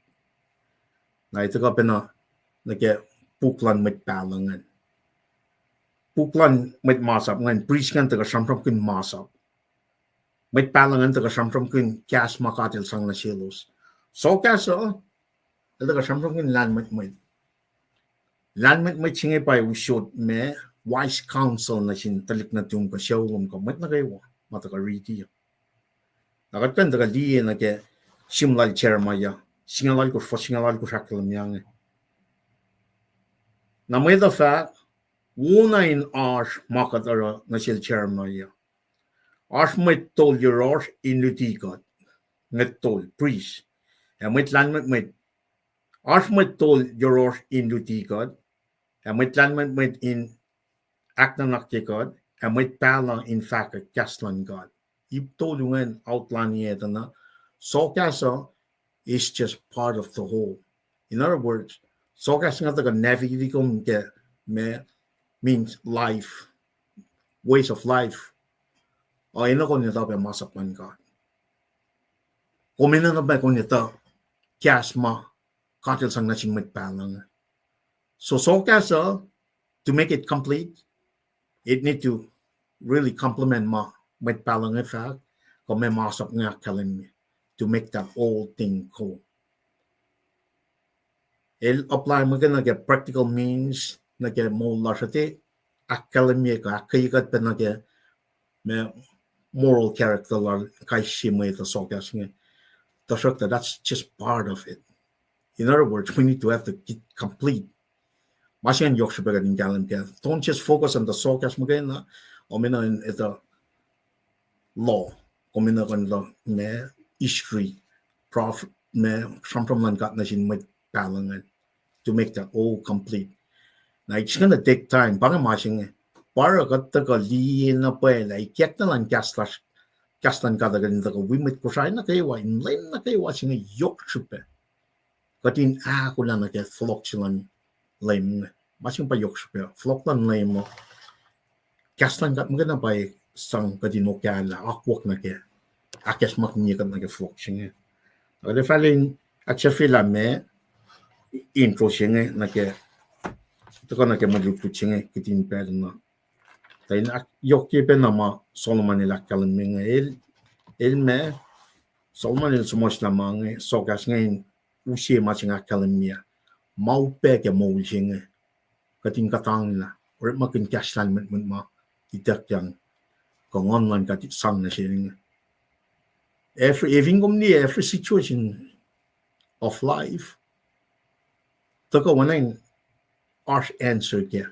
na ita ka pena na ke puklan met palangan puklan met masap ngan priskan ta from kin masap met palangan ta from kin cash makatil sang na silos Soakas ta from kin land met chinge pa usod me wise counsel na sin talik na tung ka showroom ko met na kayo mata ka riti nagatkan ta li na ke simlal chairmaya singalal ko shakalam yang na may the fact una in arsh makatara na sil chairmaya arsh may tol your arsh in lutikat met tol priest and met land met arsh may tol your arsh in lutikat and met land met in akketeyac and met pacl in Fahko kaslan God ip tol yung outline yeta na Soakas is just part of the whole. In other words, Soakas nga taga navigikum ke me means life, ways of life. O ino ko nito pa masapan ka. Kumina na ba ko nito kiasma katil sang nasing magpalang. So Soakas to make it complete, it need to really complement ma magpalang effect kung may masap nga kalin to make that whole thing cool. El apply mo na get practical means na get more largely akketeyac akketeyac pa na get moral character la KahsInKol the Soakas nga that's just part of it. In other words, we need to have to get complete. Masian yorkshire bagadin galam ke don't just focus on the Soakas mo na o mina in the law o mina kon the history, prof, from Langat Nation with Palang to make that all complete. Now it's gonna take time. Banga mashing para kataka li na pa like get na lang kastan kadagan the we mit Kosrae na kayo in lane na kayo watching a yorkshire. Katin akollah na ke flokchilan lane mashing pa yorkshire floklan lane mo kastan kat magana pa sang kadino kala akwak na ke akes maknikan na ke flokching. The following actually me intro singe na ke to na ke malupu singe kitin pa na tayin yokke pe na ma Solomon la kalaming el me Solomon somos lamang Soakas ngayon usia masing akalamia mau pe ke mau jinge kating katang na or makin kaslan ma itak yang kung online kat sang na siya every situation of life taka wanain our answer ke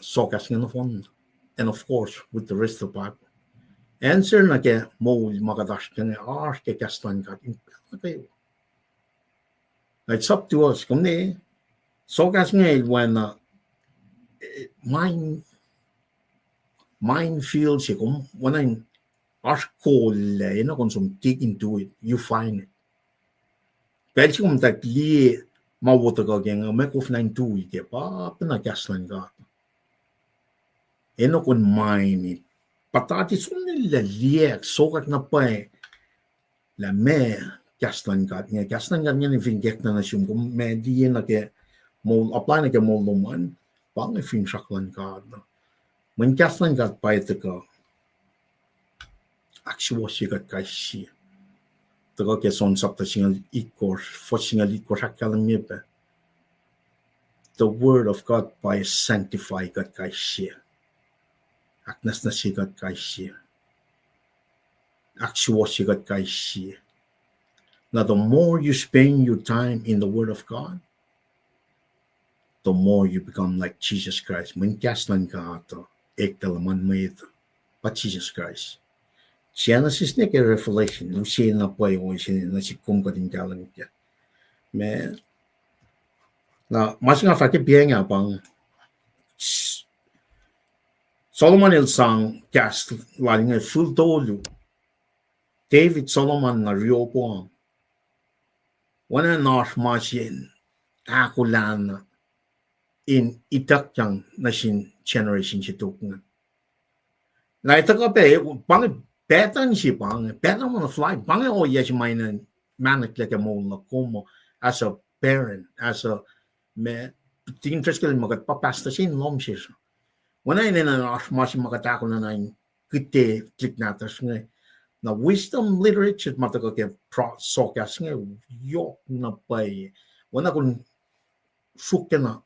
Soakas nga phone and of course with the rest of the Bible answer na ke mau makadash ke our ke kaslan kat okay. It's up to us kung ni Soakas nga when minefield siya kung wanain akollah kung some dig into it you find it pero kung takli mawuto ka kaya may kufnain tuwi kaya pa pinakaslan ka kung mine patati sunil likiyac Soakas na pa la me kaslan ka niya ni fingek na nasyong kung may diyan na kaya mo apply na kaya mo luman pang fin saklan ka man kaslan ka pa ito ka actually siya kasi taga kaya son sapta singal ikor for singal ikor hakalamia pa the word of God by sanctify God kasi aknas na siya kasi actually siya kasi now the more you spend your time in the word of God the more you become like Jesus Christ. Man kaslan ka ato, ektalaman mo ito, pa Jesus Christ. Genesis na kay Revelation, nung siya na po yung siya na si kung katingkalan niya. Na, mas nga fakir biya nga pang Solomon sang cast laling nga full tolu. David Solomon na rio po ang wana nash masyin akollah na in itak yang nasin generation si tuku. Na ito ka pa pang betan si pang betan mo na fly pang o yes mainan manik like mo na como as a parent as a me interest ka rin magpapasta sin lom siya. Wana ina na mas makatako na nang kite click natas nga na wisdom literature mataka ke Soakas nga yok na pa wana kun sukya na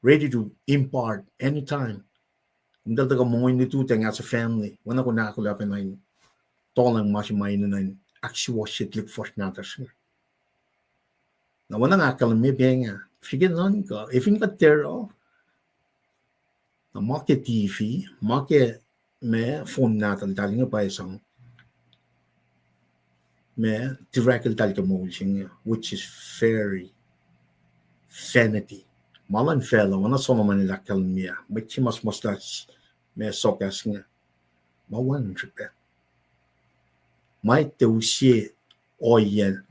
ready to impart anytime. Hindi talaga mo initutang as a family. Wana ko nakulapin na yung tolang masimayin na yung actual shitlik force natas nga. Na wana nga kalamay biya nga. Sige nun ka. If in ka tero, na maki TV, maki may phone natin tali nga pa isang may directly tali ka mo which is very vanity. Malan fellow, wana Solomon nila kalmiya. Ba't siya mas may Soakas nga. Mawan siya. May siya o yan.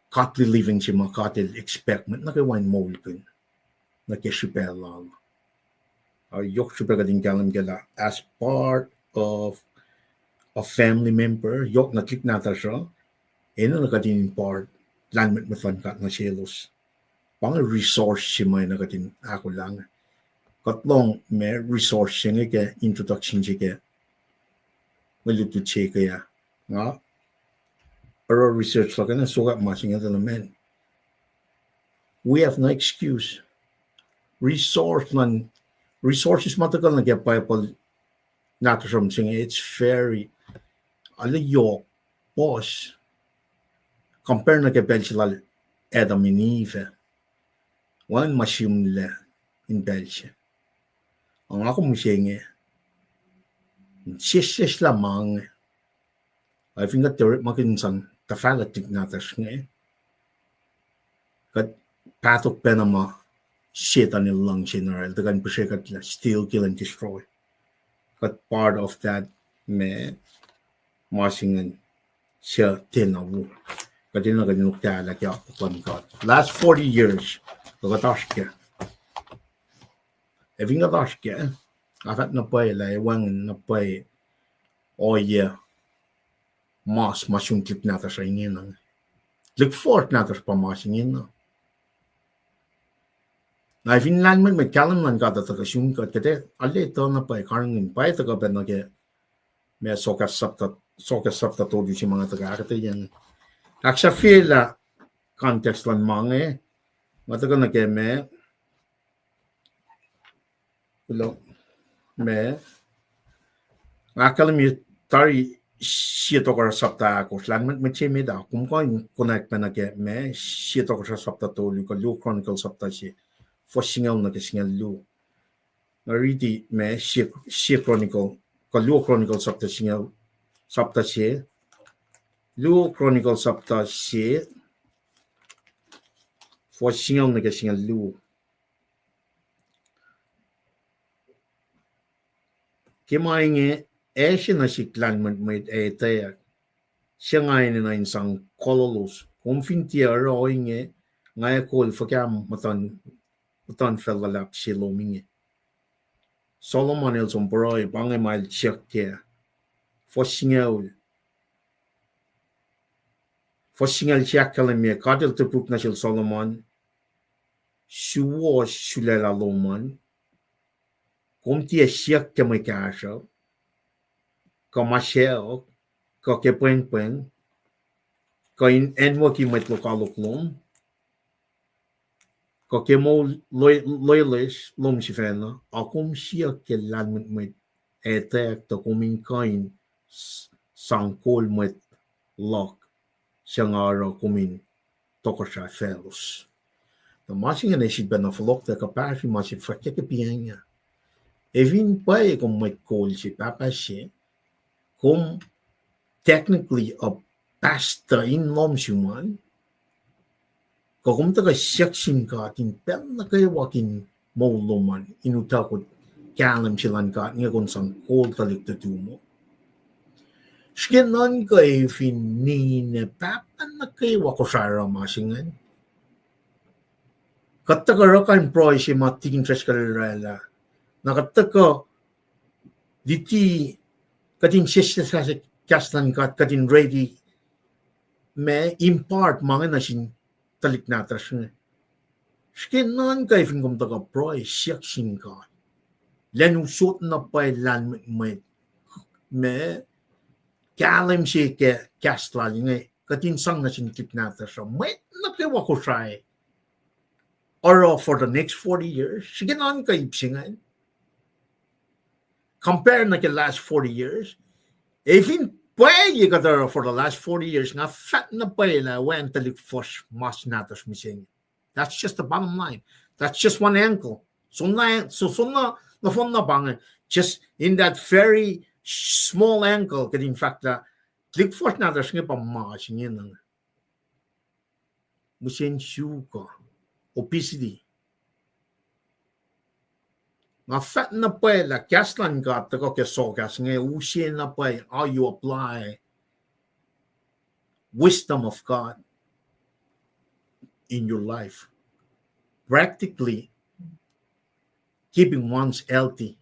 Katli living siya makatli expect. Nakawain mo ulit. Nakisipa lang. Yok siya ka din kalam gala. As part of a family member, yok naklik nata siya. Eno nakadin part. Lanmet matlankat na sielos. Pang resource siya may nakatin ako lang. Katlong may resource siya nga introduction siya kaya. Maluto siya kaya. Nga. Pero research lang na sugat masing nga talaman. We have no excuse. Resources matagal na kaya payapal nato siya. It's very alayok. Boss. Compare na kaya sila Adam and Eve. Walang masyum nila in Belgium. Ang ako mo siya nga, siya lamang, I think that there makinsang tafalatik natas nga, kat patok pa na ma, shit on lang general, tagan pa siya kat steal, kill, and destroy. Kat part of that, may, masingan siya tinawu. Kat yun na nukewa kaya God. Last 40 years, Kagataske. Having a taske, I had no pay like one no pay. Oh yeah, mas yung clip nata sa ingin. Look forward nata pa mas ingin. Na Finland may kalam man kata ta kasyung kat kate alle to na pay karangin pay ta ka ben na ke May Soakas sapta todo si mga taga-akketeyac. Aksa fila context lan mange. Matagal na keme. Hello. Me. Akala mi tari siya to kara sapta ako. Lang me da. Kung ko connect pa na keme. Siya to kara sapta to. Ko Lu Chronicle sapta siya. For singal na kasingal Lu. Nariti me siya Chronicle. Ko Lu Chronicle sapta singal. Sapta siya. Lu Chronicle sapta siya. For singal na kasingal Lu. Kima inge na si mwet akketeyac. Siya ngayon na isang kololos. Kung fintia ro inge ngaya kol fakam matan felgalap si lominge. Solomon el som broy bangay mal chekya. Fosingal chekalemye kadel tepuk na sil Solomon. Suwo sulela loman. Kung tia siyak ke may kasyo. Ko masyeo. Ko ke pweng. Ko enmo ki may lokaloklom. Ko ke mo loyalish lom si fena. Akum siyak ke lanmet mwet akketeyac to kumin kain sangkol mwet lok. Siyang araw kumin toko siya fellows. The masing na si benaflok te kapasi masing fakekepiyanya. Even pa kung may call si Papa siya, kung technically a pastor in lom siman, kung taga section ka, pel na kayo wakin mo luman, inutakot kalam silan ka, nga kung sang call talik mo. Skinan kayo finine, Papa na kayo wako sara masingan. Katagarakan pro siya matiging tres kalirala. Nakataka diti katin siya sa kastan katin ready me impart mga nasin talik natas nga. Skinan kayo fin taka pro siyak ka. Lenusot na pa lan me kalim siya ke kastan nga katin sang nasin talik natas me nakiwa ko siya. Or for the next 40 years, skinan kayo singan. Compare na the last 40 years, even pwede ka for the last 40 years, nga fat na pwede na went talik fos mas natas mising. That's just the bottom line. That's just one angle. So na bang just in that very small angle, that in fact, talik fos natas nga pa mas nga mising suka, obesity. Nga fat na pwede, kaslan ka tako ke Soakas nga usien na pwede how you apply wisdom of God in your life. Practically keeping one's healthy,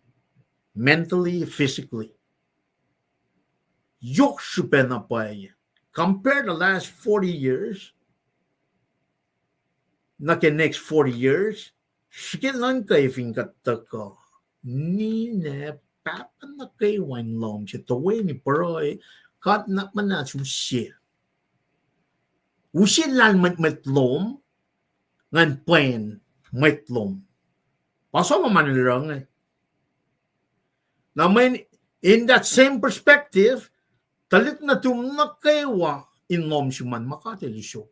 mentally, physically. Yok supe na pwede. Compare the last 40 years, na ke next 40 years, sikilan kayo finkataka. Ni ne Papa na kayo wine lom siya. Taway ni Paroy, kat na manasyo siya. Usi lan metlom, ngan pwen metlom. Paso man nilong eh. Naman, in that same perspective, talit na tumakaywa in lom siya man makatilisyo.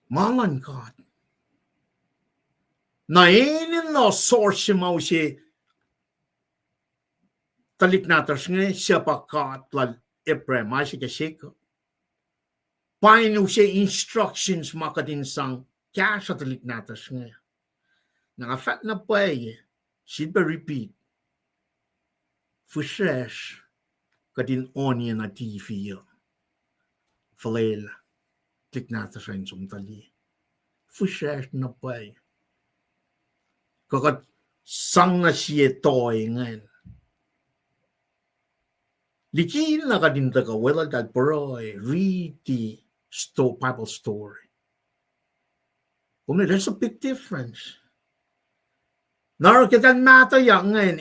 Malan kat. Nainin no source mo si talik natas nga siya pakat lal eprema si kasika. Paano siya instructions makadinsang kaya sa talik natas nga. Nakafat na pa she'd be repeat. Fushesh kadin onion na TV yun. Falel talik natas rin sumtali. Fushesh na pa kakat sang na siya toy ngayon. Likiyac na kadinta ka, wala that paroy, read the Bible story. Kung there's a big difference. Naro kita mata yang ngayon,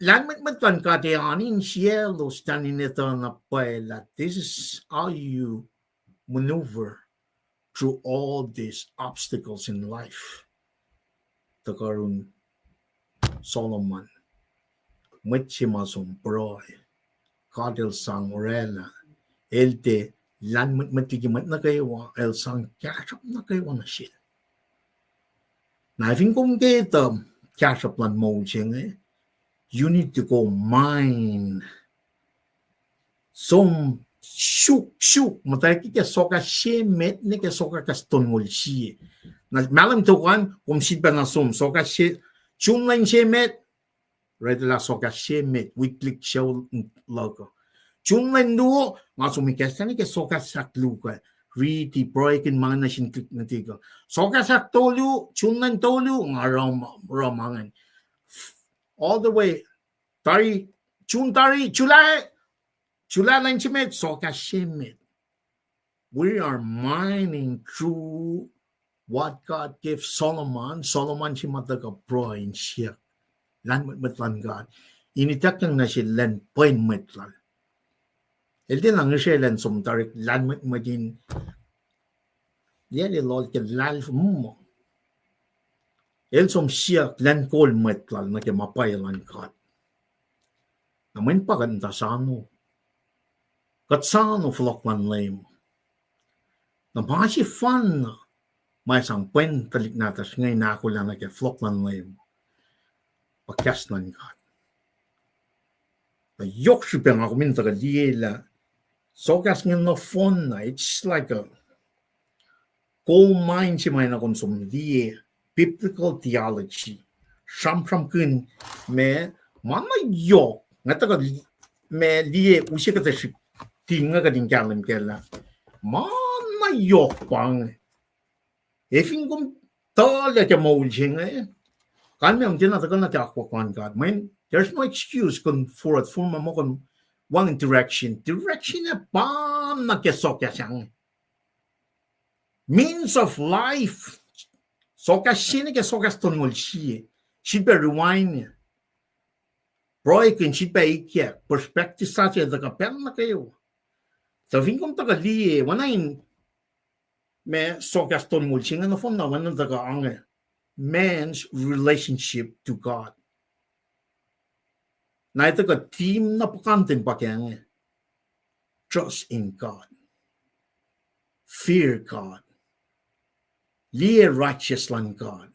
Lan matlan ka te anin cielo standing ito na paela. This is how you maneuver through all these obstacles in life. Takarun Solomon, Mutchimasum Broy, Kadil Sang Orela, Elte, Lan Matikimat na kayo, El Sang Kashap na kayo na siya. Na ifing kung kita Kashap lan mo siya, you need to go mine. Som shuk matay ki soka shemet ne ke soka kaston mul shi na malam to kan kum sit ba na som soka she chun lain shemet red la soka shemet we click show logo chun lain duo ma sum ke stani ke soka sak lu ka read the break in mana shin click na tigo soka sak tolu chun lain tolu ngarom romangan all the way tari chulai Lulalfongi Soakas. We are mining through what God gave Solomon. Solomon si mataga pro in siya. Lan matlan God. Initak na siya lan point matlan. Hindi lang siya lan sumtarik lan matmadin. Yan lol ke lal mo. El som siya lan kol matlan na ke mapay lan God. Naman paganda sa ano. Katsano flokman lame. Napasi fun na. May isang pen talik natas ngayon na ako lang na flokman lame. Pakyas ng God. Yok siya ako minta ka diyela. Soakas nga na fun na. It's like a coal mine siya may na konsum diye. Biblical theology. Sham kun me mana yok. Nga taga me diye usya ka tayo tinga ka din kalam kela. Mana yok pang. Efing kum tala ka maulsing eh. Kami ang tinatagal na kakwakuan God. Man, there's no excuse kung for mo kung one direction. Direction na pa nakesokya siyang. Means of life. Soakas siya na soakas tunmul siya. She'd be rewind. Bro, ikin she'd be likiyac. Perspective sa siya, kapel na kayo. Sabihin kong tagali, wanayin, may soakas tunmul siya, ano fon na, wanan taga-ang man's relationship to God. Na ito ka team na pakantin pa kaya trust in God. Fear God. Liye righteous lang God.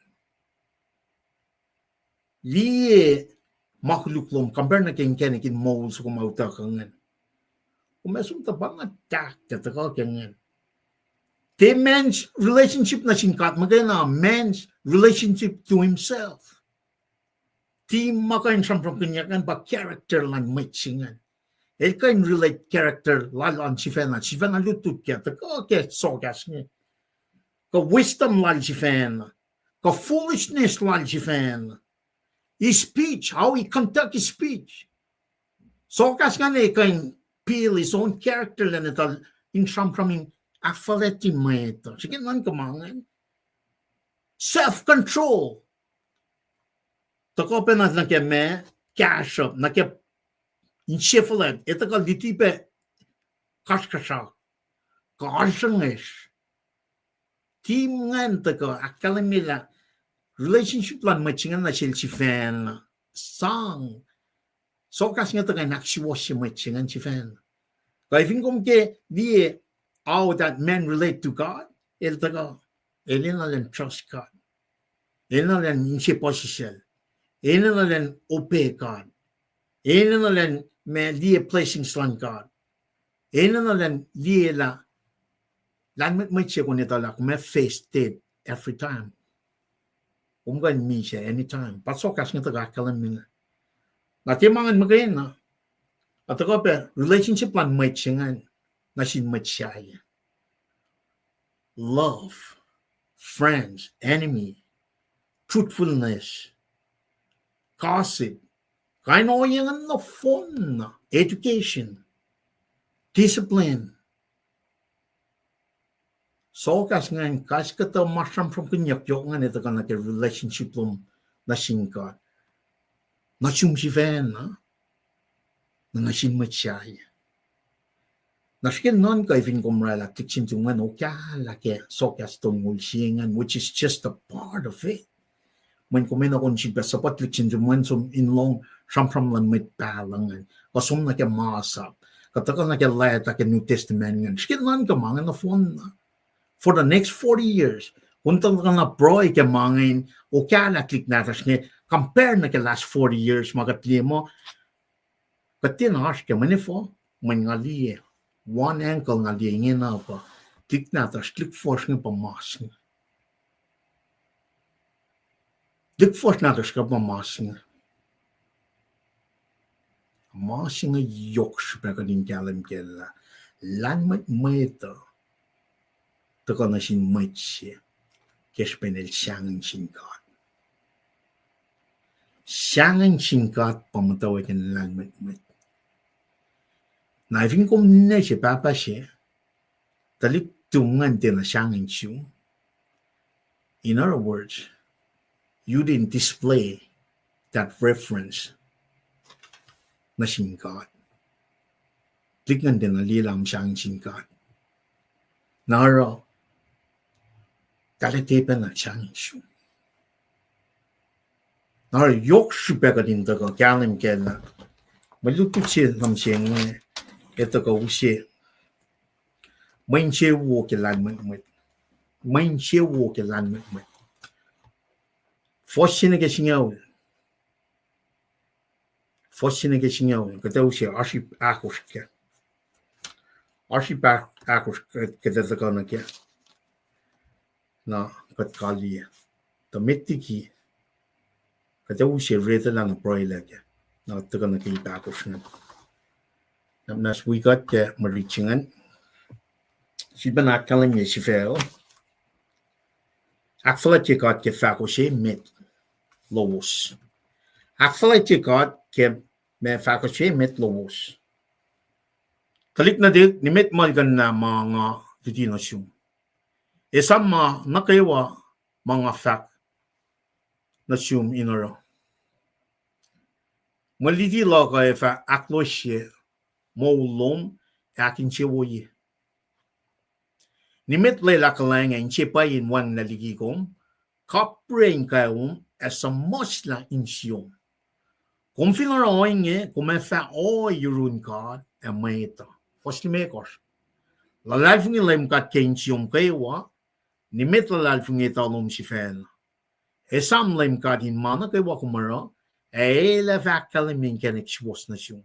Liye makuluklom kamber na kinikin mole sa kumauta kangan. Kumasum ta ba nga tak tataka kangan. The man's relationship na singkat magana man's relationship to himself. Di makain sampram kanyakan ba character lang matchingan. El kain relate character lalan sifena lutut kya taka ke sogas niya. Ka wisdom lal sifen. Ka foolishness lal sifen. His speech, how he conduct his speech. Soakas nga na kain feel his own character lang ito in sampram Akfulatye mwet. Sige nan kamangan. Self-control. Tako pa na kaya me cash up na kaya insifalet. Ito ka ditipe kaskasak. Kasangish. Team ngan tako akalamila relationship lang matchingan na siya si fan. Sang. Soakas nga taka naksiwas siya matchingan si fan. Kaya kung ke di how that men relate to God, el taga, elin na lang trust God. Elin na lang insi position. Elin na lang obey God. Elin na lang may liye placing on God. Elin na lang liye la, lan may siya kung ito la, kung may face it every time. Kung gan mi siya anytime. Pasokas nga taga kalam nga. Natimangan magayin na. At ako pa, relationship lang may siya nga. Nasinmatsaya. Love, friends, enemy, truthfulness, gossip, kaino yan na phone, education, discipline. Soakas ngayon, kasi kata masam from kanyak yung nga nito ka na relationship lum na singkat. Nachum si fen na nangasin machay. Nashkin non ka even kumrala kitchen to one like Soakas tungul which is just a part of it. When kumena kon si sapat kitchen to one some in long from lamit palang kasum na ke masap. Kataka na ke lata ke New Testament ngan. Shkin non ka mangan na phone for the next 40 years. Kuntang ka na broy ke mangin o kala klik na tasne compare na ke last 40 years magatli mo. Katin ash ke manifo mangali one ankle ngali ngena pa klik na tas klik force pa masing. Klik force na tas ka pa masing. Masing yoks pa ka din kalam kella. Lan mwet to ka na sin mwet Kespenel shangan singkat. Shangan singkat pamutawaek ng lalmet. Na even kung na siya papa siya, talip tungan din na shangan siya. In other words, you didn't display that reference na singkat. Tignan din na lilam shangan singkat. Naro, talitepan na shangan siya. Naro, yok siya ka din daga, kalim kela. Malutut siya nam siya nga, ito ka siya. Main siya wo ke lanmet. Main siya wo ke lanmet. First siya na kasingaw. Kata siya, ashi akos ka. Ashi akos kata ka na kya. Na katkali. Tamitiki. Kata siya reta lang na proyla kya. Na taka na kita akos na. Nas we got ke marichingan. Si banak kalim niya si Fahko. Akfulatye got ke Fahko siya Emeet. Lowos. Akfulatye got ke Fahko siya Emeet Lowos. Kalik na dit, nimit malgan na mga titinasyon. Isang nukewa mga fact na siyum inaro. Maliti lo ka fa akollah siya mo lom akin siya woye. Nimit lela kalangan siya pa in wang naligikom, kapring kayong asa mas lang insiyong. Kung finaraoin niya, kung may fa yurun ka, may ito. Firstly, may kos. Lulalfongi LEUM GOD kain siyong kaywa, nimit Lulalfongi talom si fan. Esam LEUM GOD in mana kaywa kumara, lefak kalamin kenek siwas na siyong.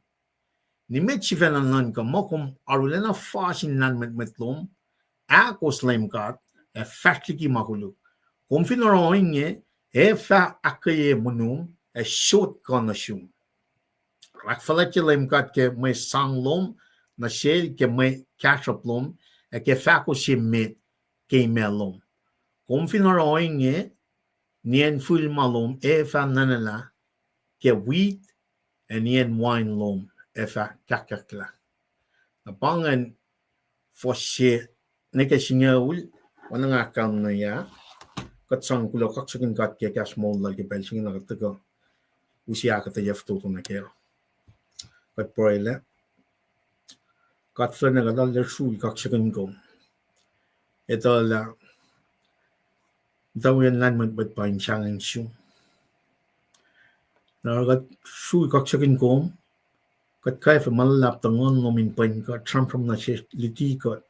Nimit si fan ang ka mo kung arulena fasin nan metlom, akos LEUM GOD, fatliki makuluk. Kung finaraoin niya, fa akketeyac munum, short ka na siyong. Akfulatye LEUM GOD ke may sanglom, na siya ke may kashaplom, ke Fahko siya Emeet ke melom. Kung finaraoin niya, niyan full malom, fa nanala, ke wheat, niyan wine lom, fa kaksakin. Napangan, for siya, nakasingawul, wanang akal na ya, katsang kulo kaksakin kat ke kasmol lagi belsing na kataga, usi akketeyac tutu na kaya. Kat proyla, kat flan na kadal Srui KahsInKol. Ito la daw yan lanmet bat Paing shangan siyo. Na kat Srui KahsInKol, kat kaya fa malap tangon nomin Paing ka from na siya likiyac.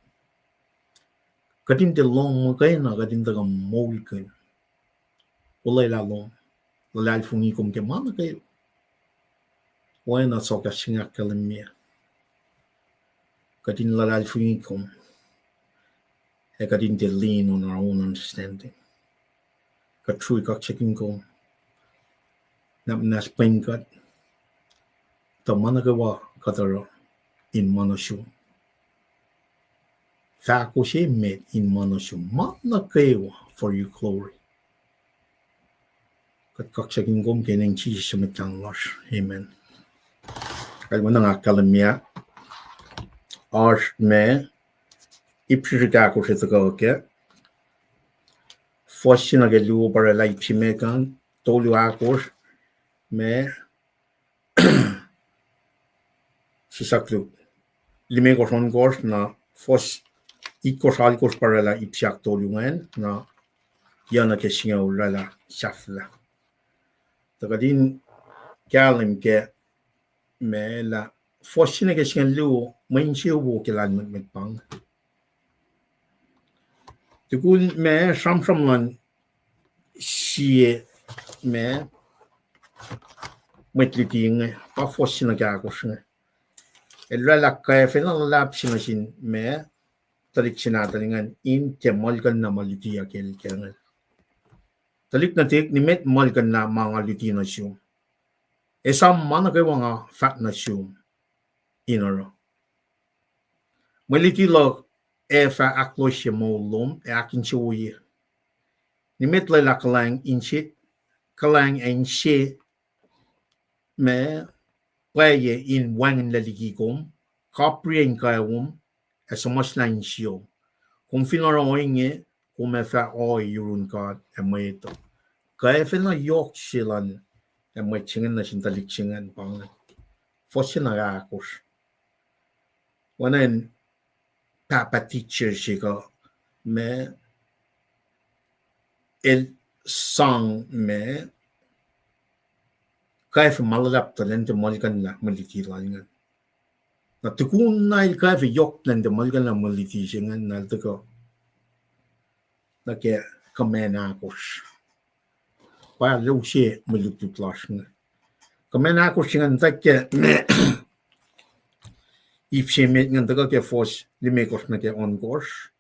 Katin te long mo kayo na katin taga mol kayo. Ulay lalong Lulalfongi kum ke mana kayo. Why not Soakas singak kalimya? Katin Lulalfongi kum. Katin te lean on our own understanding. Kat Srui KahsInKol. Nas Paing kat. Ta mana kawa katara in mana siyo. Fahko siya Emeet in mana siyo. Mana kayo for your glory. Kat KahsInKol keneng chi siya metanglash. Amen. Kaya mo nang akalamya. Arsh me. Ipsirika ko siya taga ke. First siya nagaluwa para like si mekan. Tolu akos. Me. sisaklu lime koson kors na fos ikos alkos parala ipsiak tolungan na yana ke singaw rala safla takadin kalim ke me la fosine ke singan lu main siu bo ke lan met pang tukul me sam lan sie me metliting pa fosine ka kosne rala ka fe na lap sinasin me talik sinatalingan in te molgan na malitiya kel kengan talik na tik ni met molgan na mga litina siyo esam mana kay mga fat na siyo inoro maliti lo fa aklo siya mo lom akin siyo ni met la kalang inchit kalang en siya me playe in wangin laligikom kaprien kayawum esomas lang siyo kung finaro inge kung fa yurun ka Emeet kaya fina yok silan Emeet chingan na sintalik chingan pang fosin na akos wanan papa teacher siya me el sang me kaya fa malalap talente malkan la malitilan na tukun na il kaya fa yok talente malkan la malitilan na tuko na ke kamena akos pa lo siya malututlas na kamena akos chingan take ipsimet ngan taga ke fos limekos na ke on course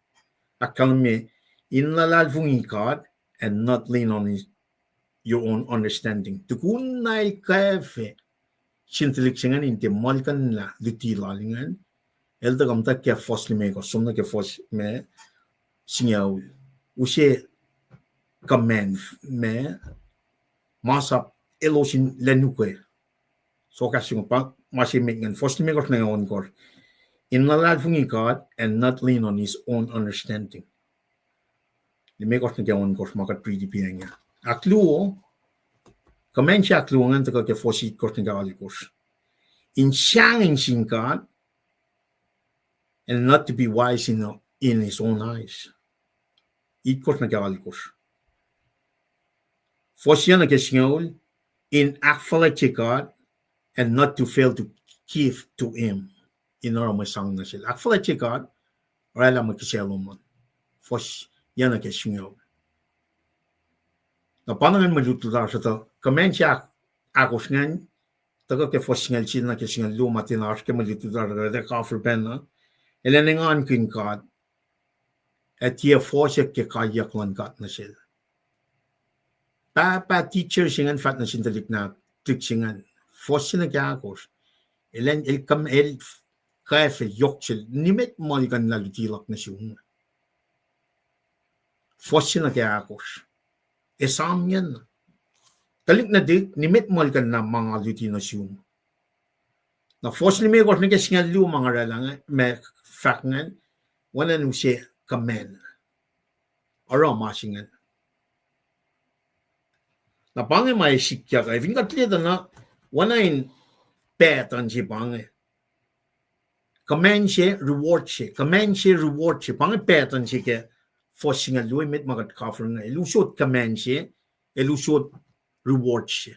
akalme in Lulalfongi card and not lean on your own understanding tukun na kafe sintiliksingan inte malkan la lutilalingan el taga mta ke fos limekos somna ke fos me singaw use command me masap elosin lenuke Soakas yung pa masimik ngan fos limekos na on course in Lulalfongi card and not lean on his own understanding limekos na ke on course makat PDP niya akluo kamensya akluo ngan taga ke fosit kos na alikos in siyangin singkat and not to be wise in his own eyes ikos na alikos fosya na ke singol in Akfulatye card and not to fail to give to him in our masang na sila Akfulatye card wala magkiselo man fos yan na ke singol na panangan malutular sa to kamensya akos ngan taga ke fos ngal chin na ke singal lu matinar ke malutular de kafir pen na elenengan kin card at ye fos ke kayak lan kat na sila papa teacher singan fat na sintalik na tik singan fos na ke akos elen el kam el kafe yokchel nimet malgan na lutilak na siya fos na ke akos esam yan talik na dik nimet malgan na mga lutina siya na fos ni megos na ke singal lu mga ralang me fakngan wana nu siya kamen aro masingan na pange may sikya ka vingat leda na wana in pattern si pange kamen siya reward siya pange pattern siya ke fos singal lu met magat kafir nga elusot kamen siya elusot reward siya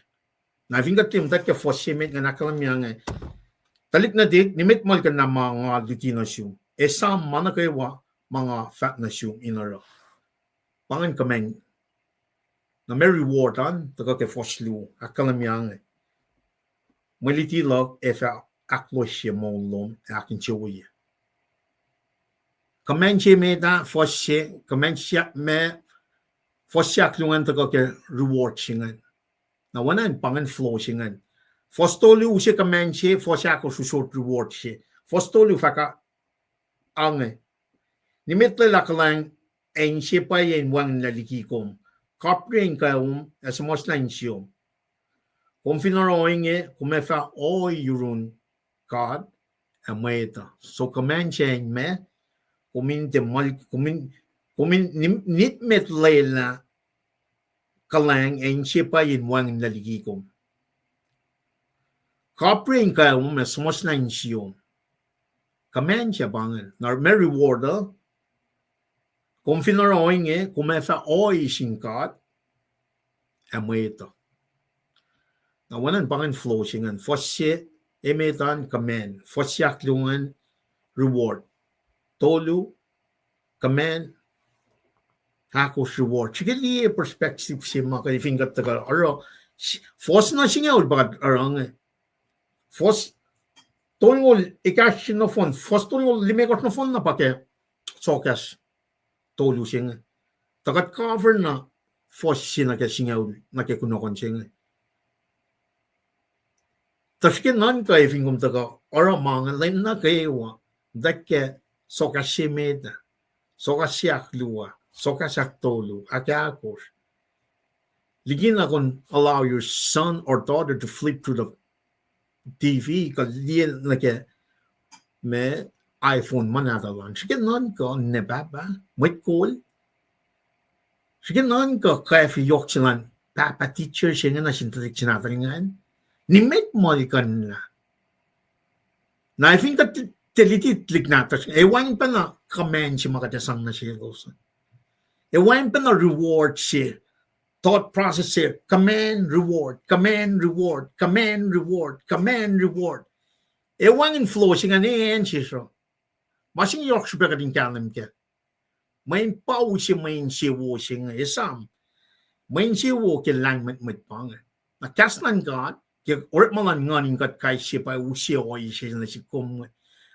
na vingat leda ke fos siya met nga nakalam nga talik na dik nimit mal ka na mga lutina siya esam mana kaywa mga fat na siya inara pangan kamen na may rewardan taga ke foslu akalam yang maliti log efa aklo siya mo lom akin chiwi kamen siya me da fosye kamen siya me fosya klungan taga ke reward siya na wanan pangan flow siya fostolu siya kamen siya fosya ko short reward siya fostolu faka ange nimetle lakalang en siya pa yan wang lalikikom kapring kayong esamos lang siyo. Kung finarowing kung may fa yurun card Emeet so kamen siya me kumin nit met lela kalang en siya pa yin wang naligikom Kapring ka me smos na insiyon. Kamen siya bangen. Na may rewarder. Kung finaroing kung may fa oi singkat. Mwet. Na wanan bangen flow singan. Fosye emeetan kamen. Fosyak lungan reward. Tolu kamen. Hakos reward. Sige liye perspective siya mga kanifingat taga. Aro, fos na siya bagat arang fos tolngol ikash no fon. Fos tolngol limekot no fon na pake Soakas tolu siya. Tagat cover na fos siya siya nakikunokon siya. Taskin nan ka ifingum taga. Aro mga lain na kayo. Dake Soakas siya meda. Soakas siya akluwa. Soakas aktolu, akketeyac. Ligin akon allow your son or daughter to flip through the TV because liyan nake me iPhone manadalan. Sige nan ka nebaba, mwet kol. Sige nan ka kaya fiyok silan papa teacher siya nga na sintatik sinataringan. Nimet mo ikan na. Na I think that telitit lignatas. Ewan pa na kamen siya makatasang na siya also. Ewan pa na reward siya. Thought process siya. Command, reward. Command, reward. Command, reward. Command, reward. Ewan in flow siya nga niyan siya. Masing yok siya ka din kalam ka. Main pao siya main siwo siya nga. Isam. Main siwo kailang matpang. Nakaslan God. Orat malan nganin kat kay siya pa usiya o siya na siya kum.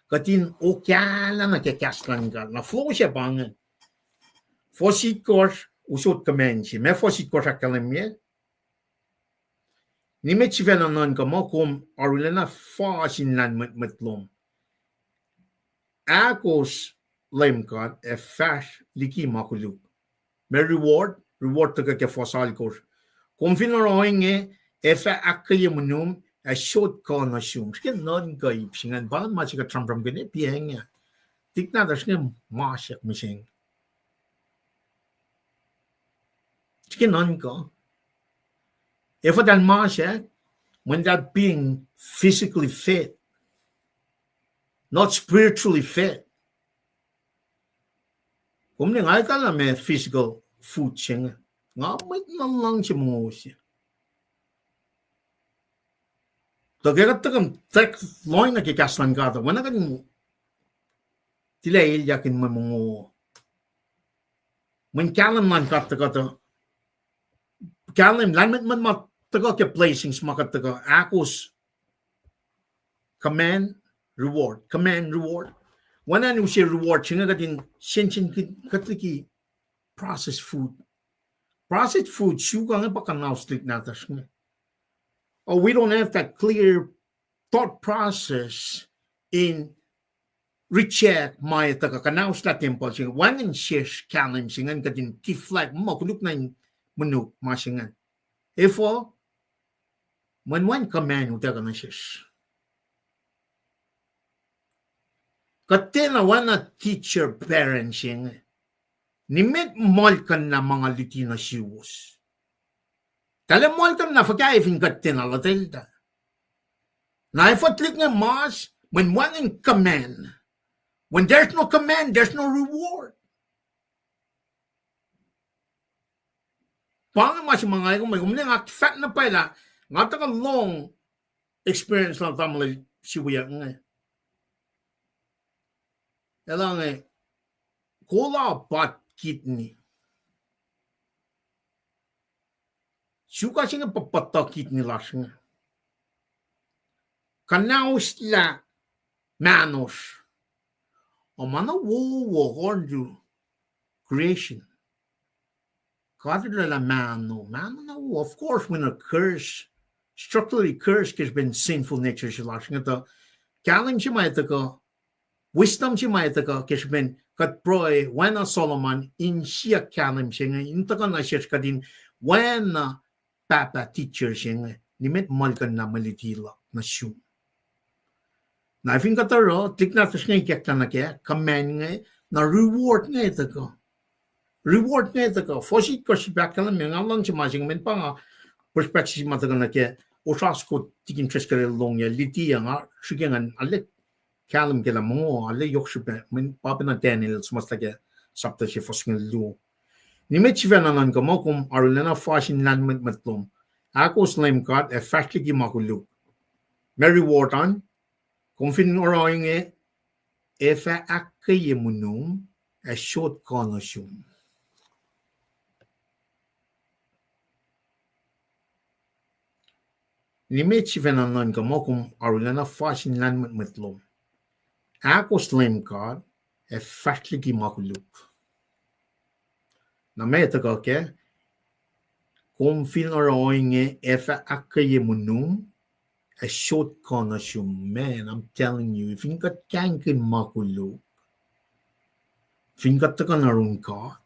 Katin o kala nakakaslan God. Na flow siya pangan. Fosit kors usot kamensi. Me fosit kors akalemye. Ni met si venanan ka mo kum arulena fasin lan metlom. Akos lemkat e fash liki makuluk. Me reward taga ke fosal kors. Kum finaroing e fa akketeyac e shot ka na shum. Skin non ka ipsingan ba ma sika tram gane Paing. Tikna das ne masyak mising. Skin on go. If that masha, when that being physically fit, not spiritually fit, kung nga kala may physical food siya nga may lang siya mga siya. Tagagat takang tek loy na kikaslan ka. Wana ka mo tilay yakin mo mga when kalam man kata kalim lanmet man taga ke placings makataga akos command reward wana nu siya reward siya nga din senshin katiki processed food sugar nga pakanaw strict natas nga. Oh, we don't have that clear thought process in recheck my taga kanaw sta temple siya wanin siya kalim siya nga din tiflag mo kuluk na menuk masingan. Ifo, one command utaga na siya. Katina wana teacher parent siya. Nimet molkan na mga liti na siwos. Kala molkan na fagkaifin katina latilda. Na ifatlik nga mas, when one in command. When there's no command, there's no reward. Paang mas mga may nga fat na pala nga taka long experience lang tamang sibuya nga. Ela nga kola pat kidney. Suka singa papata kidney las nga. Kanaus la manos. O mana wo gordu creation. Of course, when a curse, structurally cursed, has been sinful nature, kalim siya may taka, wisdom siya may taka, has been katproy, when a Solomon, in siya kalim siya, in taka na siya kadin, when a papa teacher siya, nimet malkan na malitila na siya. Na ifing kataro, tiknatas nga ikyak na kaya, kamen nga, na reward nga ito. Reward nga ito ko. Fosit ko si Bakal, may nga lang si Masing men pa nga perspective matagal na kaya Osasko tikin treskare long ya likiyac shigengan alle kalum kela mo alle yokshipe min papina Daniel smastage sapta she fosngel lu. Nimechivananan gamokum arulena fashion landment matlum. Ako slime card effectively makulu. Mary Wharton, confident oroing if a akkeyemunum a short cornershum. Nimechivananan gamokum arulena fashion landment matlum. Ako slime card effectively makulu. Na meta ke confident oroing if a akkeyemunum a short corner shum. Man, I'm telling you, if you got kankin makulu, if you got the gunner car,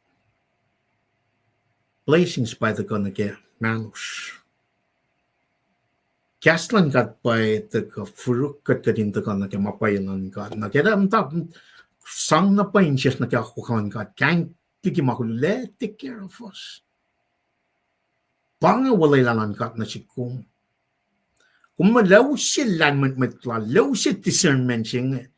blessings by the gunner get manus. Kaslan got by the furuk got in the gunner get mapayalan got. Na get up top sang na pain just na kakukan got kank tiki makulu, let take care of us. Panga walailan got na sikum. Kung malaw siya landment matla, law siya discernment siya.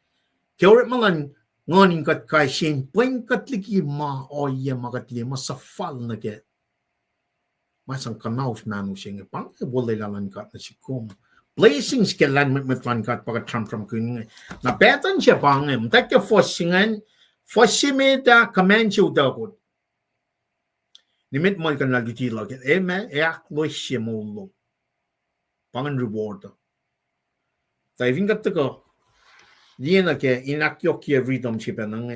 Kaya malan nganing kat kay siya, puwing katliki ma oya makatli, masafal na kaya. Masang kanaus manu siya. Pang walay lalan kat na si kum. Blessings kaya landment matlan kat pagka tram-tram kuning. Napetan siya pang, mtak kaya fosingan, fosimeda kamen siya udakot. Nimit mo kan lagi lagi, me, aklo siya mo lo. Pangan reward. Tayo vingat ko. Diyan na ke inakyokya freedom chip nang.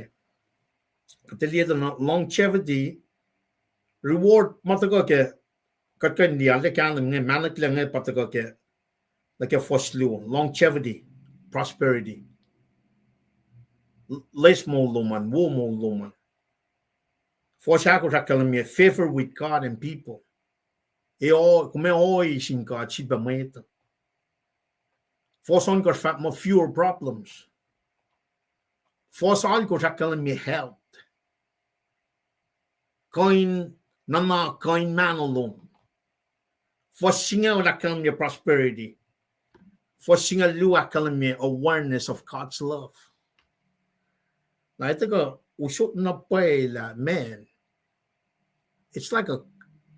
Katiliya na longevity reward matago ke katkan di alle kan ng manak lang patago ke like foslu longevity prosperity. Less mo luman, wo mo luman. Fosako sakalami favor with God and people. Come oi sin God chiba meta. Forson got fat more fewer problems. Forsal got akal me health. Coin nana coin man alone. For singa akal me prosperity. For singa lu akal me awareness of God's love. Like the usot na paila man. It's like a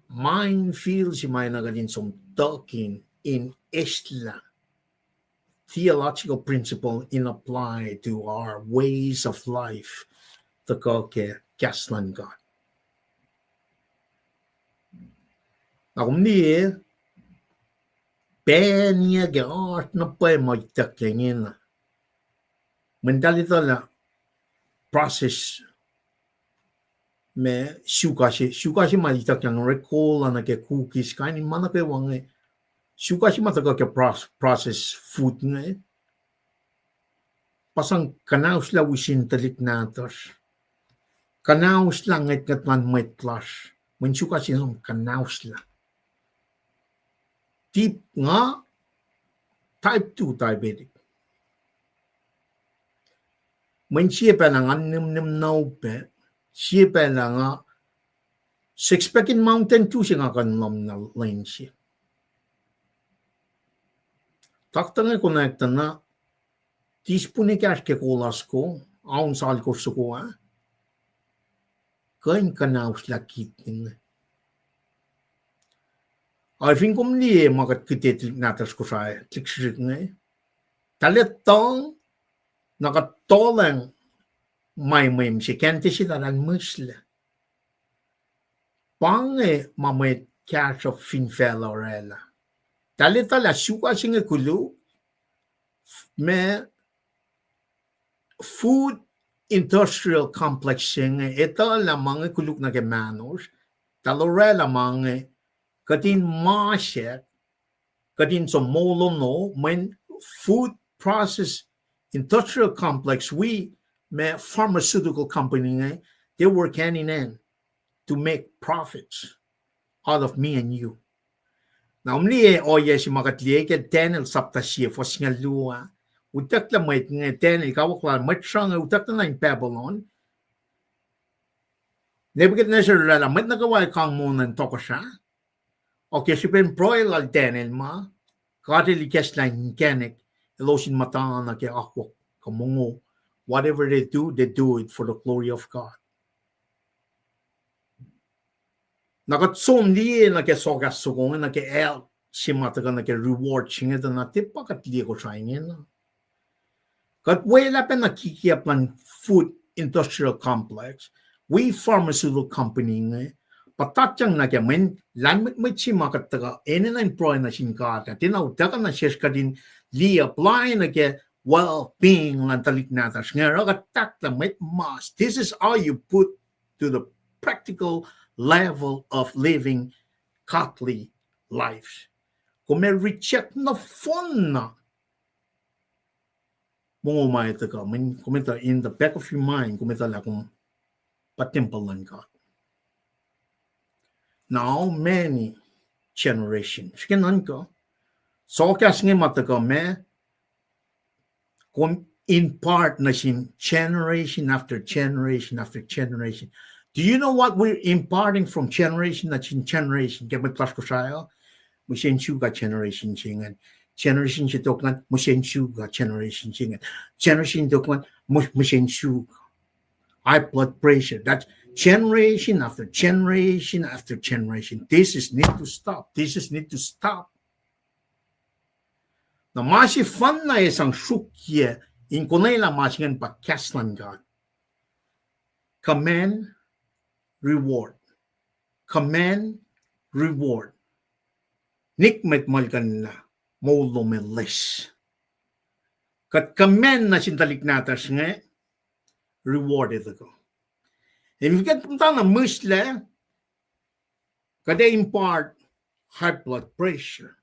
minefields you might not get some talking in Islam. Theological principle in apply to our ways of life. The kaslan God. Now, me, Penya art na pa magtakingin. Mentalito la process me shukashi malitak yang recall na ke cookies kain mana ke wang shukashi mataka ke process food nga pasang kanaus la wisin talik natos kanaus lang at katman mwet men shukashi som kanaus la tip nga type 2 diabetic men siya pa nang anim naupe siya pa nga six-pack in mountain 2 siya nga kanlam na line siya. Taktanga connecta na teaspoon ni cash ke kolas ko, aun sal ko suko kain kanaus lakit ning. I think kumli magat kitet natas ko sa tiksrit nga. Taletong nakatolang may si kente si taran musla. Pange mamay cash of finfella orela. Talita la suka singa kulu me food industrial complex singa ito la mga kuluk na kemanos talorela mga katin masya katin so molo no when food process industrial complex we me pharmaceutical company they work hand in hand to make profits out of me and you. Now, oye si makatliye ke Daniel sapta siya fos nga luwa. Utak la may nga Daniel kawakla matrang utak na in Babylon. Nebuchadnezzar lalamit na kaway kang mo ng toko siya. Okay, si Ben Proel al Daniel ma. Kati likiyac lang kenek, elosin matang na ke akwak kamungo. Whatever they do it for the glory of God. Nakatsum liye na ke soakas sugong na ke el simataga na ke reward chinga na tipakat liye ko trying na. Kat wala pa nakikiap ng food industrial complex, we pharmaceutical company nga patatyang na ke men lamit may chimakataga ene na employ na sinkata tinawtaga na shesh ka din li apply na ke well-being lang talik natas nga ragatak lang may mas. This is how you put to the practical level of living godly lives. Kung may recheck na fun na mungumay ito ka, kumita in the back of your mind, kumita lang kung patimpalan ka. Now, many generations, kinan ko, Soakas nga mata ka, kung in part na sin generation after generation after generation. Do you know what we're imparting from generation to generation? Kaya may class ko sa'yo, musensuga generation singan. Generation si Toklan, musensuga generation singan. Generation Toklan, musensuga. High blood pressure. That's generation after generation after generation. This is need to stop. This is need to stop. Na masi fan na isang sukye, in kunay lang masingan pa kaslan God. Command, reward. Command, reward. Nikmet malkan na, maulo meles. Kat command na sintalik natas nga, reward ito ko. If you get punta na musle, kada impart high blood pressure,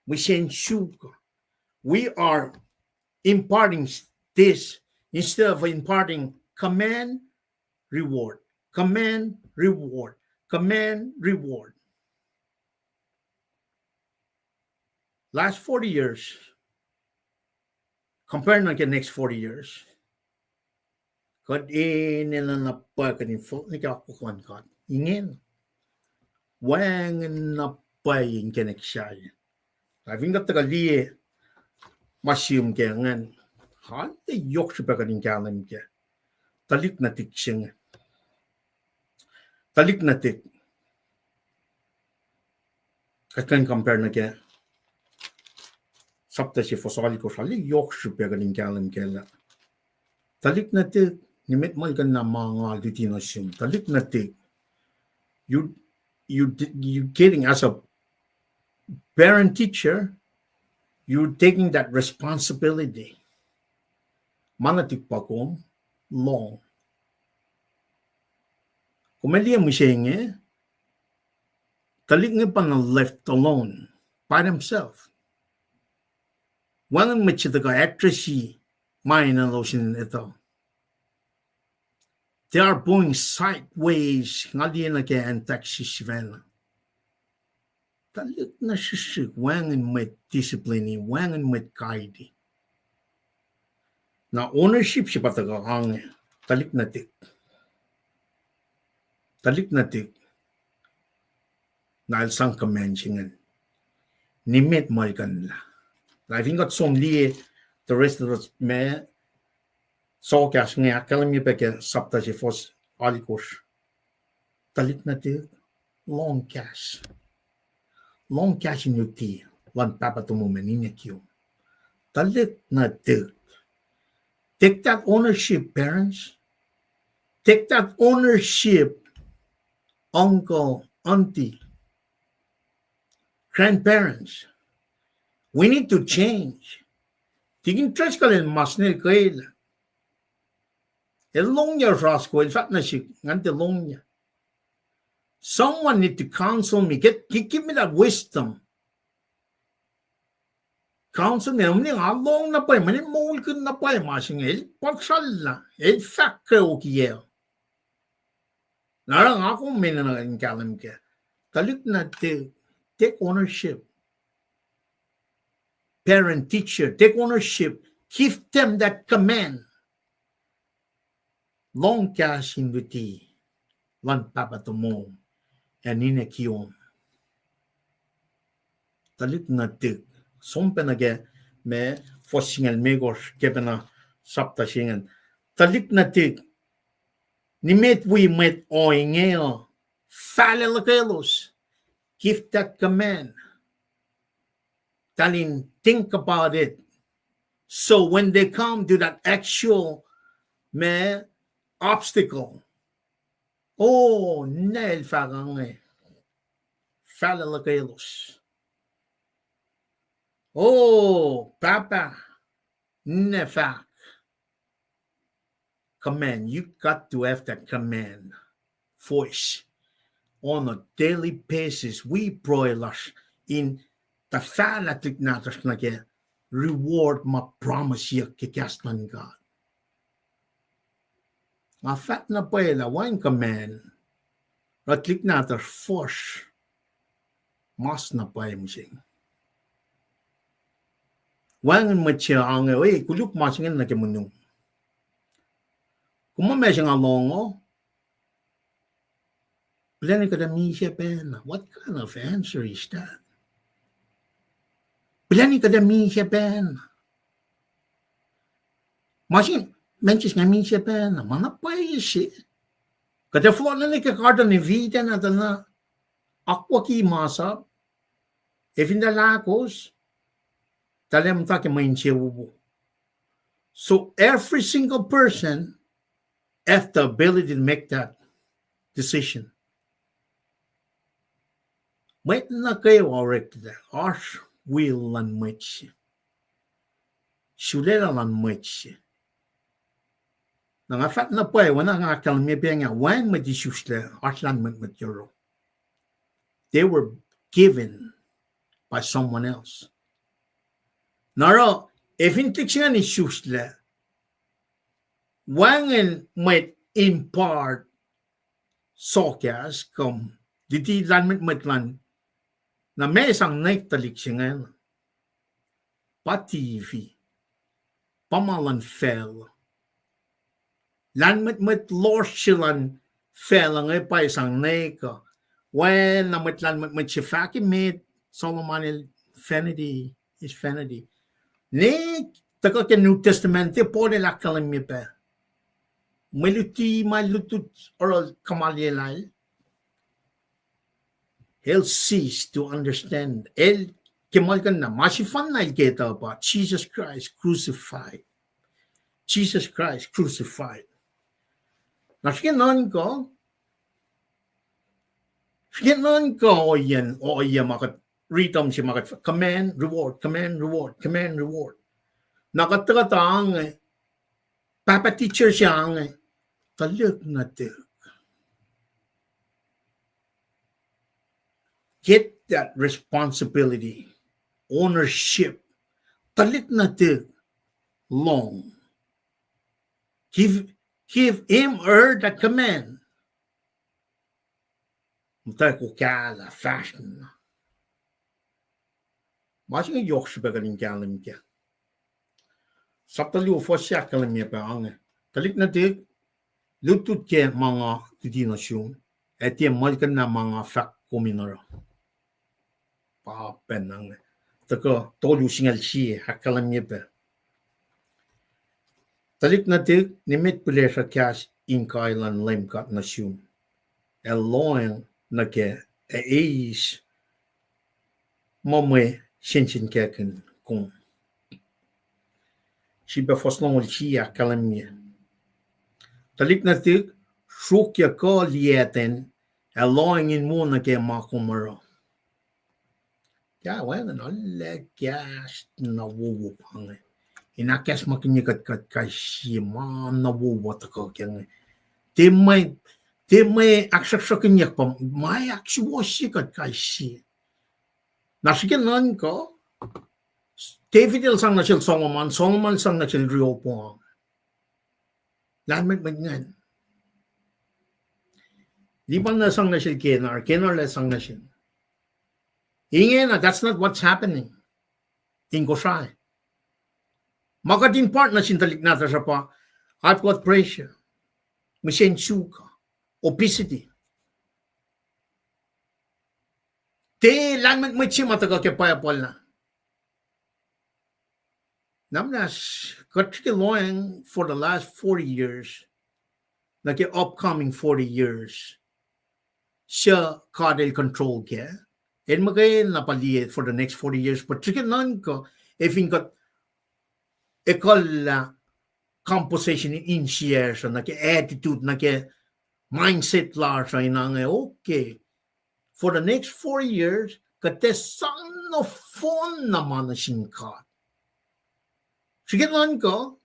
musensuga. We are imparting this instead of imparting command, reward, command, reward, command, reward. Last 40 years, compared to the next 40 years, kad nila na pa kanin fo ni kakukuan ka ingin wang na pa yung kineksay. I've got the gali masyum ke ngan han de yok siya kanin kalam ke talik na tik sing talik na tik kan compare na ke sabta si fosali ko sali yok siya kanin kalam ke la talik na tik nimit mal kan na mga litinasyon talik na tik you getting as a parent teacher, you're taking that responsibility. Manatik pa ko long. Kung hindi mo siya nga, talik nga pa na left alone by himself. Walang machita ka actressy may na lotion ito. They are going sideways. Nga di na kaya ang taxi sivena. Talik na sisig, wangan may discipline, wangan may kaidi. Na ownership siya pataga ang talik na tik. Talik na tik. Na isang kamensingan. Nimit mo kan la. I think got some li the rest of us may Soakas nga kalam niya pa kaya sabta si fos alikos. Talik na tik. Long cash. Long cash in your tea, one papa to moment in a queue. Talik na tik. Take that ownership, parents. Take that ownership, uncle, auntie, grandparents. We need to change. Tingin trust ka rin mas nil kail. Elong niya rasko, in fact na siya, ngante long niya. Someone need to counsel me. Give me that wisdom. Counsel me. Mani long na pa. Mani mulkin na pa. Masing pacl na. Fahko kiye. Narang ako minanang kalam ke. Talik na take ownership. Parent, teacher, take ownership. Give them that command. Long cash in the tea. Lan papa to mom. And in a kiom. Talik na tik. sompenage me fossingen megos kebena sapta singen. Talik na tik nimet we met oingeo falelakelos. Give that command. Talin, think about it. So when they come to that actual obstacle, oh, nel fagange. Falelakelos. Oh, Papa, nefac. Command. You got to have that command voice on a daily basis. We broilers in the falatik natas nage reward ma promise you kikastan God. Ma fat na paela wine command. Ratlik natas force. Mas na paemsing. Wangan matcha ang kuluk masingin na kemunung. Kumamesang alongo. What kind of answer is that? Masing menches nga misya pena. Manapay siya. Kada flo na nagkakarda ni Vita na na akwa ki masap. If in the lakos, talem ta ke mainche ubo. So every single person have the ability to make that decision. Mwet na kayo already there. Arsh will lan mwet siya. Shulera lan mwet siya. Nangafat na pa wana nga kalmebe nga wan madishusle arsh lan mwet yoro. They were given by someone else. Naro, if intiksyan ni shusle, wangen mwet impart Soakas kom diti lan mwet lan na may isang naitalik siya ngayon. Pa-TV, pamalan fel. Lanmet lost silang fel ang pa isang naika. When namat lanmet sifac Emeet, Solomon vanity is vanity. Ni taka ke New Testament po nila kalamya pa. Malutut or kamalyalay. He'll cease to understand. El kemal ka na. Masifan na ilketa pa. Jesus Christ crucified. Jesus Christ crucified. Naskinan ko o yan makat ritam si makat command, reward. Nakatratang papa teacher siya ang taluk na tuk. Get that responsibility, ownership. Talit na tuk long. Give him or that command. Mutay ko kala fashion. Masing yok siya galing kalam kya. Saptali ufo siya kalam niya pa ang talit na tuk lutut ke mga titinasyon at yung malkan na mga Fahko minara. Papen tako tolu singal si hakalam niya pa. Talik na tig nimit pula sa KahsInKol lan LEUM GOD nasyon. Eloing na ke eis Mwe Read kung si ba foslong ul si hakalam niya. Talik na tig shukya ko lieten eloing in mo na ke makumara. Kaya wala na lekyas na wupang inakas makinyikat kasi na wuwata ko kaya Te may aksakin niya pa may akswasikat kasi nasikinan ko David sang na siya Solomon sang na siya Riopong lamit magnan di ba na sang na siya Kenar le sang na siya inge na, that's not what's happening in Kosrae. Makadin part na sintalik natin sa pa high blood pressure, machine sugar, obesity. Te lanmet mo siya matagal kaya payapal na. Namnas katkiloing for the last 40 years, like upcoming 40 years, siya kadel control ke. And magay napaliit for the next 40 years, but chikinan ko, if in got akollah composition in shares, so nake attitude, nake mindset la sa inang okay. For the next 4 years, kate sang no phone naman na singkat. Chikinan ko,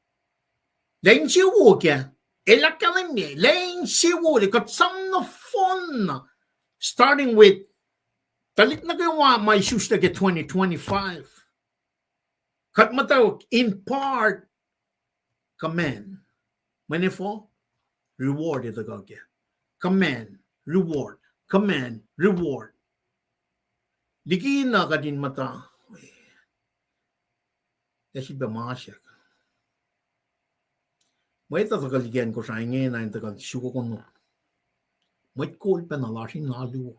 Lane si wo kya. Elakalan niya. Lane si wo. Kat sam no phone. Starting with talit na kayo my shoes na 2025. Kat mataw in part command. Manifo reward ito kaya. Command, reward, command, reward. Dikin na ka din mata. Kasi ba masyak? May tatagaligyan ko sa inge na yung tagal suko ko no. May cool pa na lasin na luwo.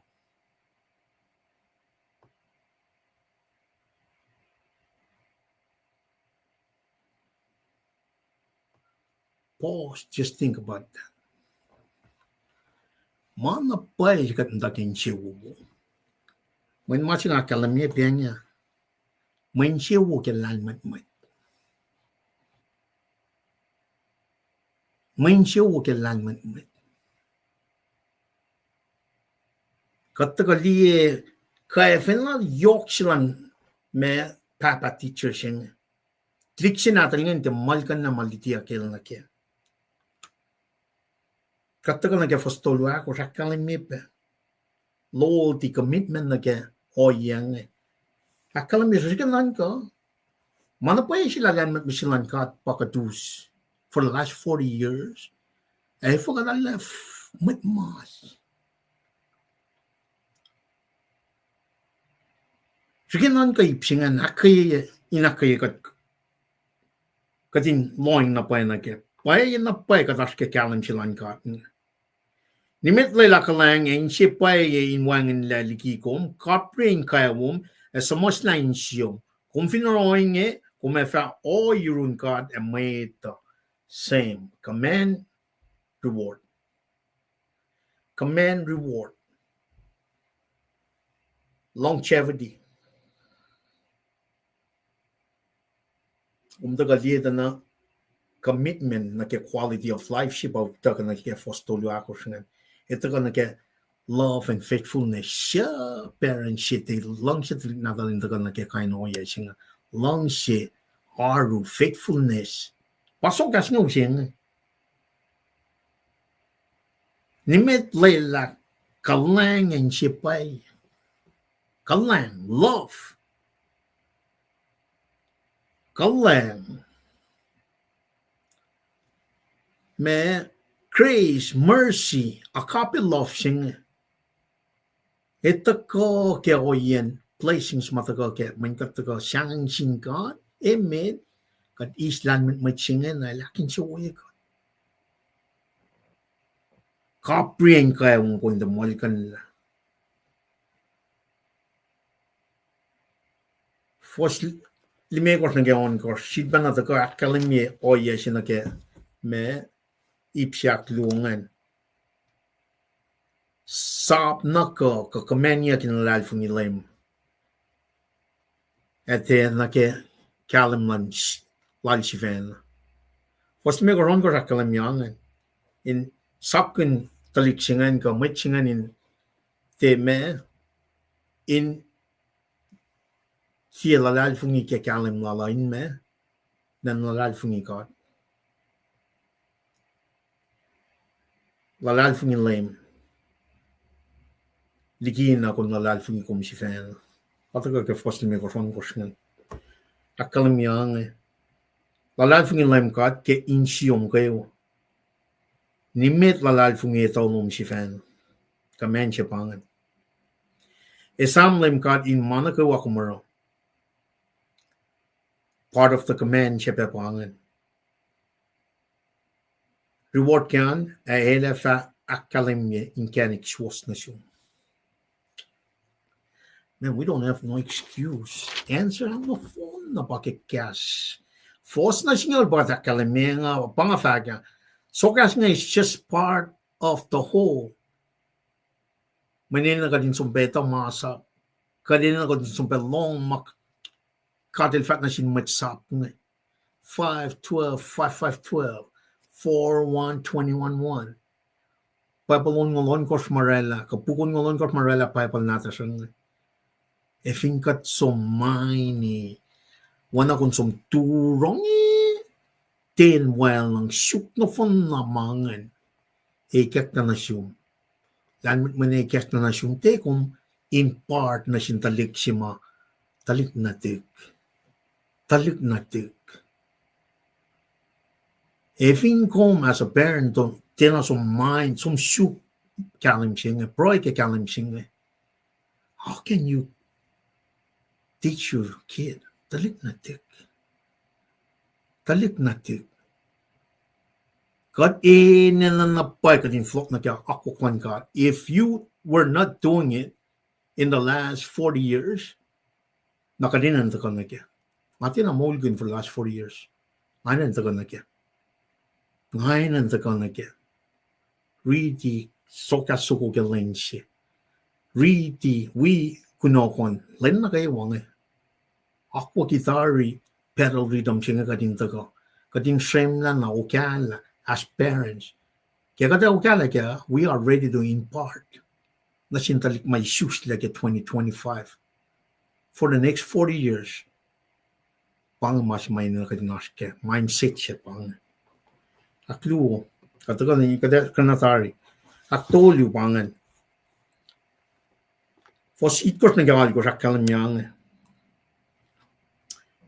Pause, just think about that. Mana pa yung katandakin siwo mo. May masin akalamye piya niya. May siwo kailan mat. May siwo kailan mat. Katakaliye kaya fenla yok silang me papa teacher siyang. Trik sinatali nga nito malkan na likiyac na kaya. Katakal na kaya fostolo ako sa kalimip. Loyalty commitment na kaya oyang. Akalamip sa sikanan ko. Mana pa yung sila ganmat masilan ka at pakatus for the last 40 years. Eh, for ka left with mas. Sikanan ka ipsingan, inakay katin loing na pa na kaya. Paya na pa katas ka kalam silan ka. Nimit layla ka lang ang siya pa inwangin la likikom, kapring kaya wom, sa mas na insiyom. Kung finarowing kung may fa all yurun ka at Emeet, same. Command, reward. Command, reward. Longevity. Umdagaliyada na commitment na ke quality of life siya ba ito ka na ke fostolo ako siya. Ito ka na ke love and faithfulness siya parent siya long siya nagalin ito ka na ke kainoya siya long siya aru faithfulness pasok kas nga siya nimit layla kalang and siya pa'y kalang love kalang may grace, mercy, akapi love siya. Ito ko kaya ko yan, placings mata ko kaya, man ka ko siyang singkat, Emeet, kat Island mit siya na laking siya ko. Kapriyan kaya mong kung damal ka nila. First, limekos na gawin ko, sidba na ito ko, akalimye, oya siya na kaya, may ipsiak luongan. Sap na ko kamenya Lulalfongi LEUM. Ete na ke kalim lalsiven. First me goron ko rakalam yangan. In sapkin taliksingan ko mitsingan in teme in siya Lulalfongi ke kalim lalain me dan Lulalfongi ko. Lulalfongi LEUM. Likiin ako Lulalfongi kumsifen. Ato ka first me goron ko siya. Akalam yang Lulalfongi LEUM ka ke insiyom kayo. Nimit Lulalfongi ito kumsifen. Kamen siya pangan. Isam LEUM ka in manaka wakumaro. Part of the command siya pangan. Reward kan hele fa akalimye in kanik shwas nasyon. Man, we don't have no excuse. Answer on the phone na bakit cash Force na single but akalemenga pangafaga. Soakas nga is just part of the whole. Manila ka din sumpeta masa. Kadina ka din sumpeta long mak. Katil fat na sin matsap nga. 5-12, 5-5-12, 4-1-21-1. Paypalon ngolon kos marela. Kapukon ngolon kos marela paypal natasang. Efingkat somay wana kun som turong ten well ng syuk na fon na mangan. Ekek na nasyum. Lan manekek na nasyum te kung in part na sin talik sima. Talik na tik. Talik na tik. Efing kom as a parent tena som mind, som syuk kalim singa, proy ke kalim singa. How can you teach your kid? Talik na tik. Talik na tik. God inanapay ka din flok na kaya akukwan ka. If you were not doing it in the last 40 years, nakadinan ta ka na kaya. Mati na molgun for the last 40 years. Ngayon ta ka na kaya. Ngayon ta ka na kaya. Riti soka suko ka lang siya. Riti we kunokon. Len na kayo wang eh. Ako kitari pedal rhythm siya ka din ta ka. Kading shame na na ukala. As parents, kaya kada ukala kaya, we are ready to impart. Nasintalik may shoes like 2025. For the next 40 years, pang mas may nakadinas kaya, mindset siya pang. Aklu, kataga na yung kanatari. Aktolyo pangan. Fos itkos na gawal ko sa kalamyang.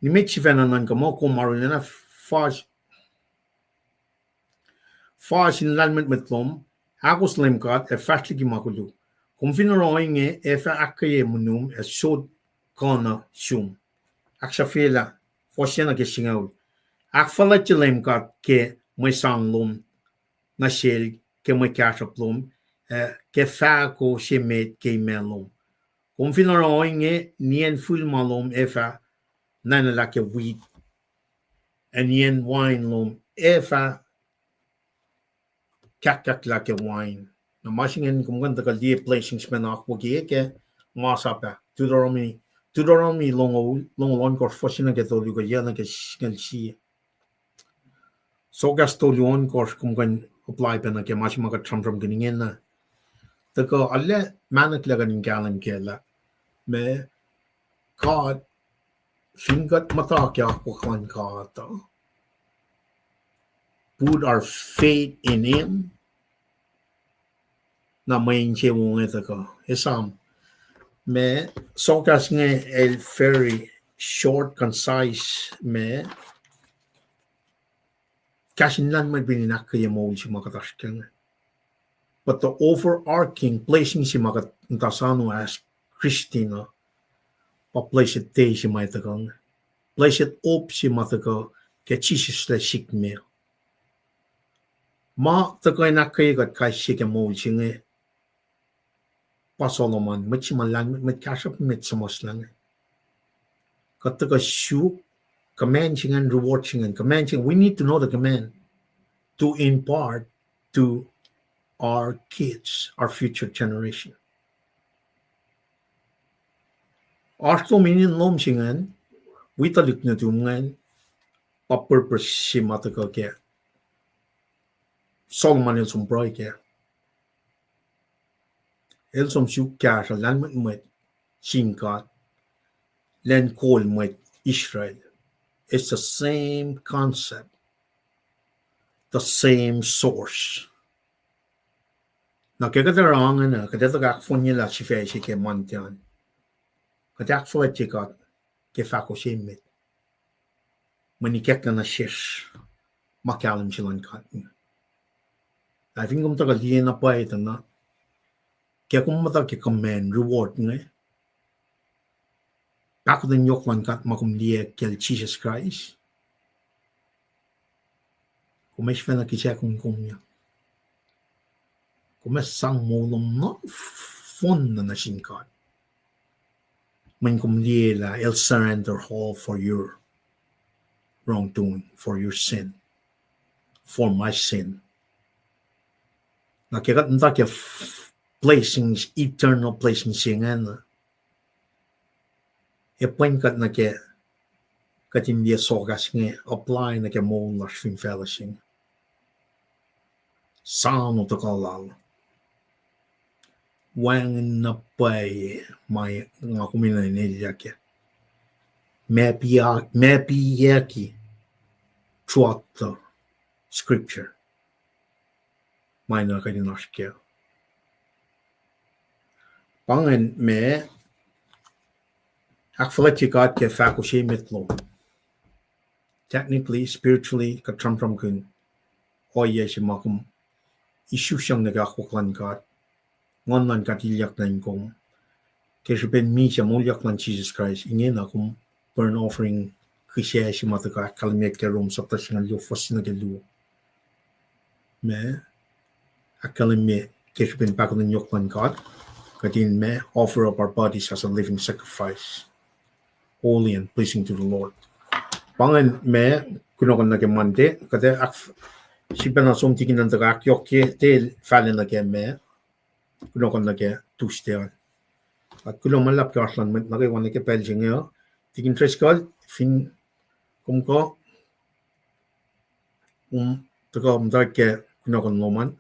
Ni Mitch venanan ka mo, kumaroon na Fas in landment met lom, agos lemkat fastly gimakulu. Kung finoroing akketeyac munum sod kona shum. Aksafela, fosya na kisingaw. Akfulatye lemkat ke may sanglom na shell ke may kasaplom ke Fahko si Emeet ke melom. Kung finoroing nien full malom nanala ke wheat. And nien wine lom kaksakin wine. Na masingin kumganda ka liye placings men ako ke masapa. Tudoromi long kor fosina ke tolu ka yana ke si. Soakas tolu kor kumgan apply pa na ke masima ka tram ganingin na. Tako alle manak la ganing galang ke la. Me God fingat mata ke ako kan ka ta. Put our faith in Him. Na main siya mong ito ko. Isam. Me, Soakas nga very short, concise. Me, kasi lang may bininak kaya mo si makataskan. But the overarching placing si makatasano as Christina, pa-place it day si maitagong. Place it up si matagaw kaya Jesus la sikme. Ma takoy nakay kat kay siya mo si nga pasoloman, machimalan, magkasap mit samos lang. Kataga shoot, command singan, reward singan, command singan. We need to know the command to impart to our kids, our future generation. Arto minin lom singan, witalik na tumungan, pa-purpose si mataga kaya. Solomon yung sumbroy kaya. El som sjuka sa landet mwet sinkat len kol mwet Israel. It's the same concept, the same source. Na kekatarangan na katatagak nila si Fahko ke mantian. Akfulatye kat ke Fahko si Emeet. Manikek na shish makalim silang kat. I think tagal diyan na pa ito na kaya kung mata ke command reward nga ako din yoklan kat makumliye kel Jesus Christ kumes fena kisya kung kumya kumes sang molong no fon na nasinkat man kumliye la el surrender all for your wrongdoing, for your sin, for my sin. Nakikat nta blessings, eternal blessings singan. Epwenkat na ke katindia soakas nge apply na ke mo lashfin fellowship. Sano to kalal. Wang na pay my kumina niliyake. Mepi yaki throughout the scripture. Minor kadinashke. Pangan me Akfulatye God ke Fahko mitlo. Technically, spiritually, katram kun oye makum isu siyang nagakuklan God. Ngonlan katiyak na ingkong. Kasi ben mi siya mulyak ng Jesus Christ. Inge na kung burn offering kisya siya mataka kalimet ke rom sa tas nga liyo fos na gelu. Me akalimet kasi ben pako ng yoklan God. Katin me offer up our bodies as a living sacrifice. Holy and pleasing to the Lord. Pangan me kunokon na kemante kate si ben asom tikin ng tagak yokke te falen na me kunokon na ke tustean. At kulong malap ka aslan met nake wan ke pel jengyo tikin treskal fin kumko taga mdak ke kunokon loman.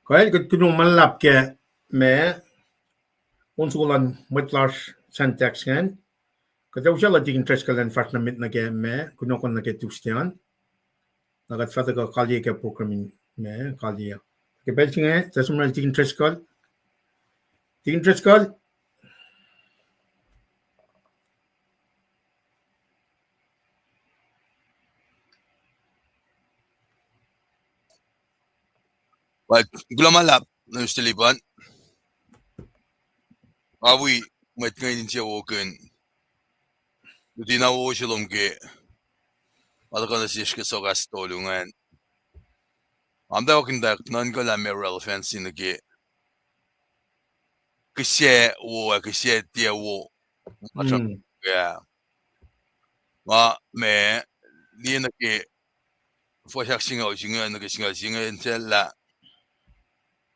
Kaya kunong malap ke me unsulan mutlash syntax ngan. Kaya usya la tikin treskalan fast na mit na ke me kunokon na ke tustian. Nagat fata ka kalye ke programming me kalye. Ke belting ngan tasumna tikin treskal. Tikin treskal. But gulamalap naustilipan. Awi mwet ngayon siya woken. Duti na wo silom ke. Alaka na siya Soakas tolungan. Amda wakin dak non ko la me relevant sinage. Kisye wo kisye tia wo. Matram ya. Ma me li na ke fosak singa na ke singa entela.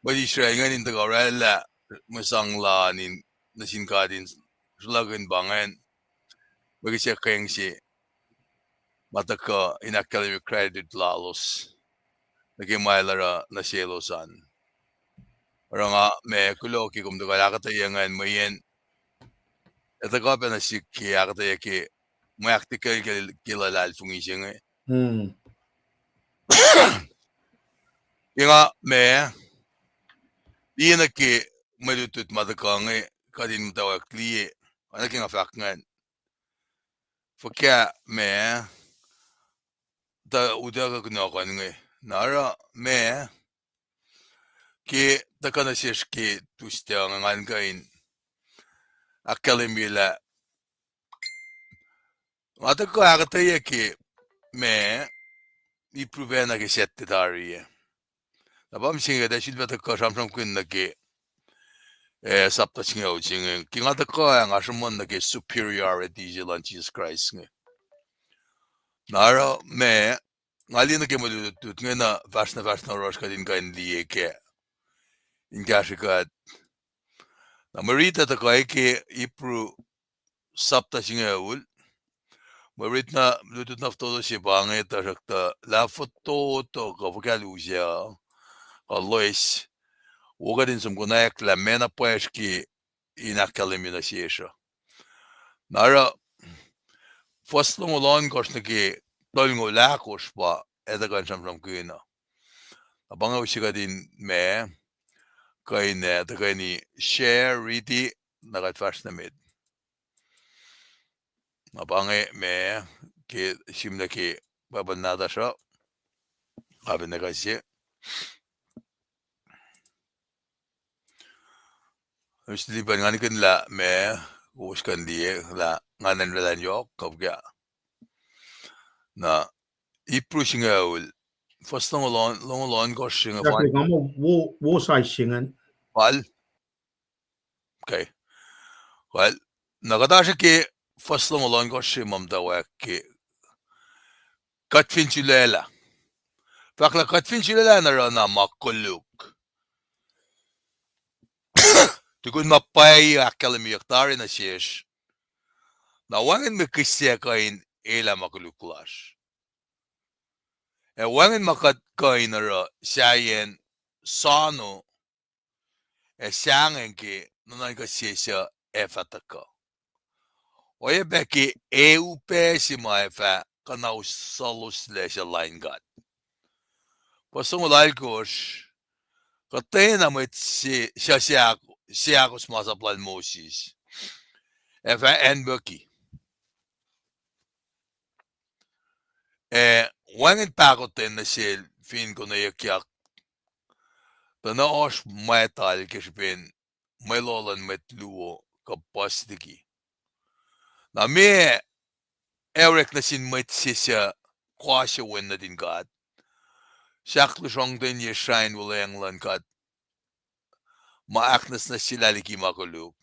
Badi Srui ngayon tagarela masang la nin nasin kadin sulagan bangan. Bagi siya kayang si mataka inakkalimi credit Lowos. Nagimailara na sielosan. Orang me kuloki kum daga akketeyac mayen. Ito ka pa na si akketeyac mwet Lulalfongi siya. Inga me ina ke malutut madakangi kadin mutawaek liye ana kinga fakngan fakya me da udaga gnokan nge nara me ke da kana shish ke tustyang ngan kain akalimila matako akketeyac ke me I provena ke sette tariye abam singa da shilva ta ka samsam kunna ke sapta singa uching kinga ta ka nga shmon na ke superiority jilan Jesus Christ nge nara me ngali na ke mo tut ngena vasna rosh ka din kan liye ke inga shika na marita ta ka ke ipru sapta singa ul maritna lutut naftodo si bange ta shakta la foto to ka vokaluja Lowos Wogadin som gunayak la mena poeski inakalimina siesha. Nara fostlong olon kosnaki tolngo lakos pa edagan samsam kuina. Abanga usigadin me kaine takani share riti nagat fastnamid. Abange me ke simnaki babanada sha abinagasi. Mesti banganikin la me uskan die la nganan velan yok kabga na iprusinga ul first long along goshing Ya ke kamu wo sai singan. pal okay well nagadashi ke first long along goshing mutawaek ke katfinchulela fakla katfinchulela na rana makuluk tukun mapay akketeyac tari na shesh na wangin me kisya kain ela makuluklash wangin makat kain ra sayen sano sangen ke nanay kasya efataka Oye beki EPS maifa kanau salus lesha line god. Pasong lalkos katena met siakos masaplan Moses. Efa en beki. Wangin pakoten na sil fin ko na likiyac. Tana os metal kishpin mailolan met luo kapastiki. Na me Eric na sin met sisya kwasya wen na din god. Shaklusong din ye shine wala England kat maaknas na sila liki makuluk.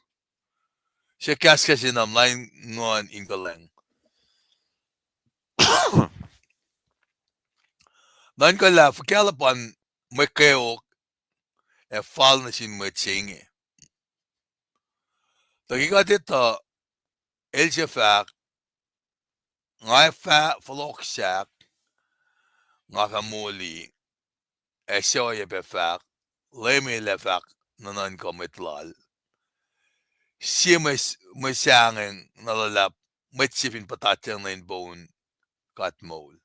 Siya kaskasin am line ngon ingaleng. Nan kala fakalapan makayok fal na sin matsingi. Tagigat ito sifac ngay fa faloksak nga kamuli siya befac leme lefac nanan komitlal. Siya masyangin nalalap matsipin patatyang na inbone katmol.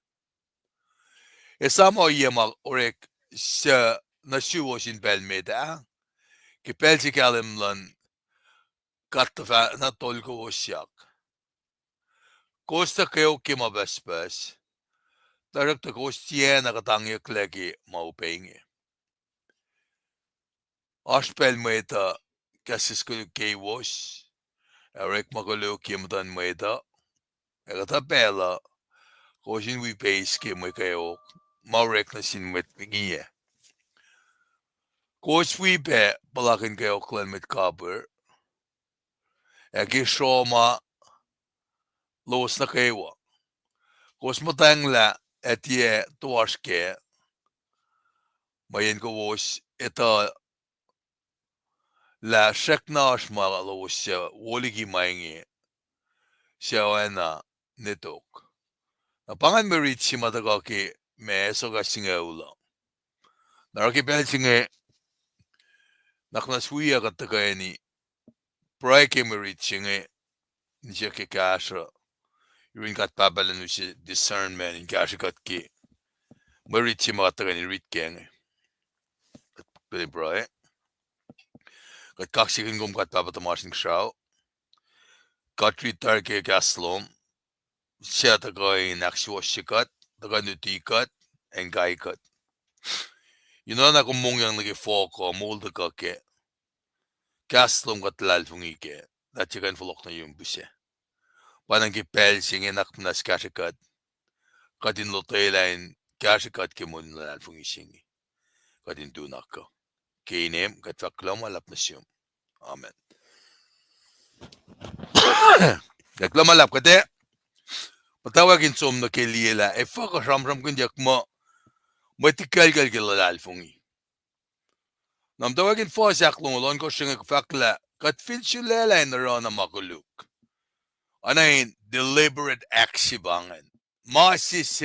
Esamo yemak orek siya nasuwo sin pelmeda kipel si kalimlan katfa na tolko osyak. Kosta kayo kimabasbas tarak ta kostya nakatangyak lagi maupenge. Aspel meta KahsInKol wiowos erek makulo kimtan meta ekatapela kosin wipace kim kayo maurek na sinwet inge. Kos wipe palakin kayo klan met kaber shoma Lowos na kayo. Kos matangla etie tuwaske mayen ko wos ito la sheknash mga Lowos siya woligi maingi siya oana nitok. Napangan Mwe Read si matagaki me soga singa ula. Naraki pel singa naknaswiya katakayani pray ke Mwe Read singa niya ke kasha yurin kat pabalan siya discernment in kasha kat ki Mwe Read si matakani read kenge. Bili bro. Kat kaksakin gum kat papatamasin kshaw. Kat ritarke kaslom. Siya tagay nakswashikat. Taga nutikat. And gaikat. Na kumong yang nagi Fahko. Mulda kake. Kaslom kat Lulalfongi ke. Natyakan wolacna yung buse. Panang ki pacl singin nakpnas kashikat. Katin lotaylain kashikat ke mun Lulalfongi singi. Katin dunaka. Kinem kat faklam alap na siyum. Amen. Naglamalap kate. Patawagin som na keliyela. Fahko ramram kunjak mo. Matikalgal ke Lulalfongi. Namtawagin fo saklong ulon ko siya fakla. Kat filsulela in rona makuluk. Anayin deliberate aksibangan. Masis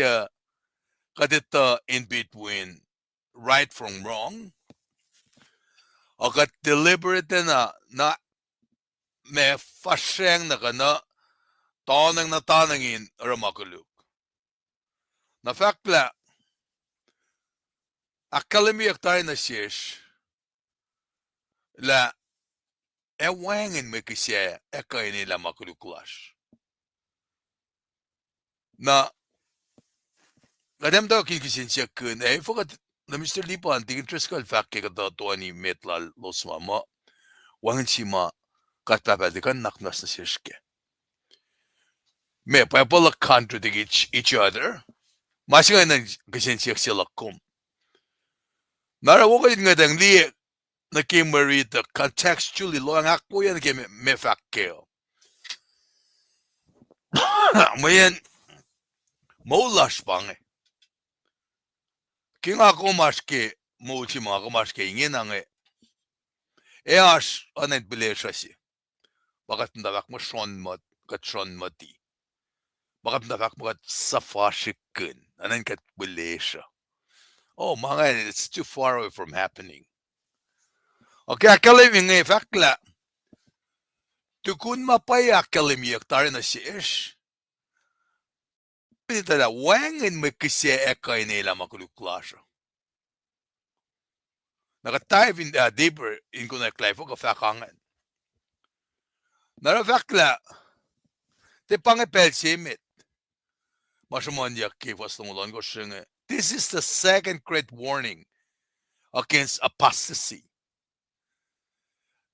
kadita in between right from wrong. O kat deliberate na may fasyang na kana na tanangin ramakuluk. Na fakla akalimiyak tayo na siyesh la ewangin me kisya ekay nila makuluklash. Na kadem daw kinkisin siya kun fakat na Mr. Lipan tingin triskal fakke kada tuani metlal los mama wangin sima katpapadikan naknas na siyashke. May pala contradict each other. Masih nga kisin siya sila kum. Narawakit nga dang liye na Mwe Read contextually lo ang akpo yan kay me fakke. Mayan Molash bang King ako maske mochi mga maske inge nange. Ash anet bileshasi. Bakat ndavak mo shon mati. Bakat ndavak mo kat safashikin. Anan kat bilesha. Oh mga it's too far away from happening. Okay, akalim inge fakla. Tukun mapay akalim yaktar na siyesh. Tada wangin me kisya ekay nila makuluklasha. Naka-dive in deeper in kunay life ko fakangan. Narafakla te pangepel si Emeet. Masumanya kifas tungulon ko siya. This is the second great warning against apostasy.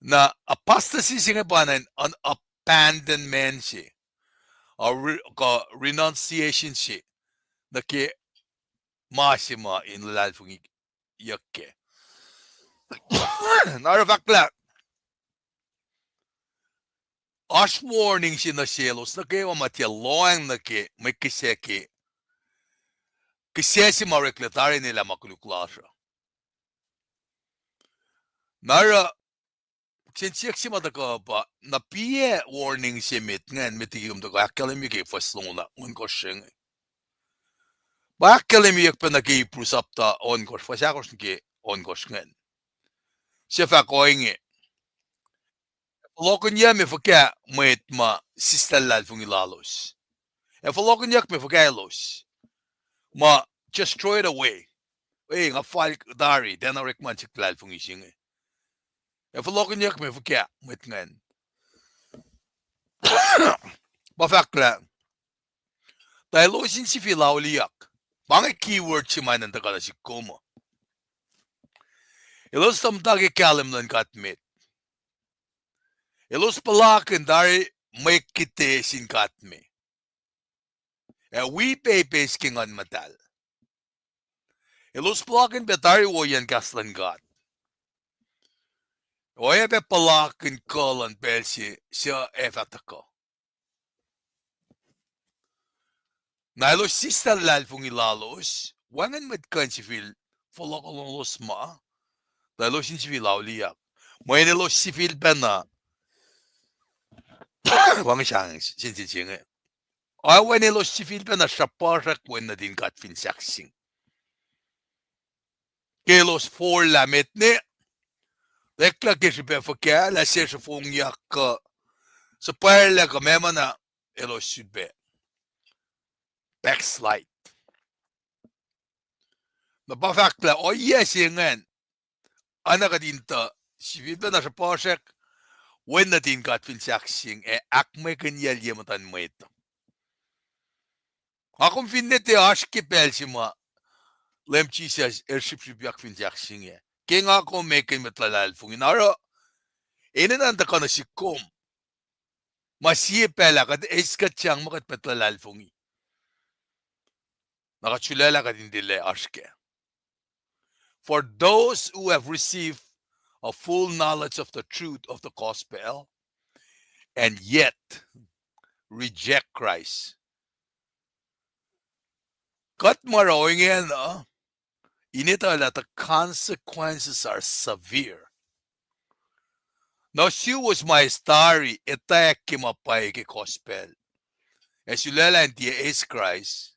Na apostasy siya panan an abandonment siya. Or renunciation siya. Na ki masima in Lulalfongi yakke. Narafakla. Ash warning siya na sielos na kayo matya loang na ke may kiseki. Kisesi mareklatari nila makuluklasya. Nara sinsiyak si mataka pa na piye warning siya mitngan mitigim to akalimik faslong na unkosing. Ba akalimik pa nag-iprusapta onkos fasakos nge onkosngan. Siya Fahko inge. Lokon niya me faka mwet ma sista Lulalfongi Lowos. Lokon niya me faka los. Ma just throw it away. Nga file dari den na rekman si Lulalfongi singe. Lokon niya me faka mwet ngan. Ba fakla. Dahil losin si likiyac. Mga keyword si man ang takala si kuma. Ilos tamtagi kalim lang katmit. Ilos palakin dari may kite sin katme. We pepes kingan matal. Ilos palakin betari woyan kaslan gat. Oya be palakin kolan pelsi siya efatako. Na ilos sista Lulalfongi Lowos, wangan matkan si fil folokolong los ma. Da ilos sin si fil likiyac. May ilos si fil bena. Wang siyang sinsinsinge. Ay when ilos si fil bena siya parak when na din kat fin saksing. Kelos for lamit ni. Rekla kisi pe fakya la siya sa fong yak ka. Sa parla ka mema na ilos si be. Backslide. Napafakla o yes yengan. Anak dinta, sibida na sa posek, when na din kat finsaksing, akme kanyal yamatan mo ito. Akong finete askipel si ma, lemchi siya ership finsaksing Kaya nga ako mekin Lulalfongi. Naro, inananda ka na si Kom. Masiyepela ka, eskat siyang makat Lulalfongi. Nakachulala ka din dile aske. For those who have received a full knowledge of the truth of the gospel and yet reject Christ. Kat marawing yan, initala the consequences are severe. Now, she was my story, etak kimapay ke gospel. As you lala and is Christ,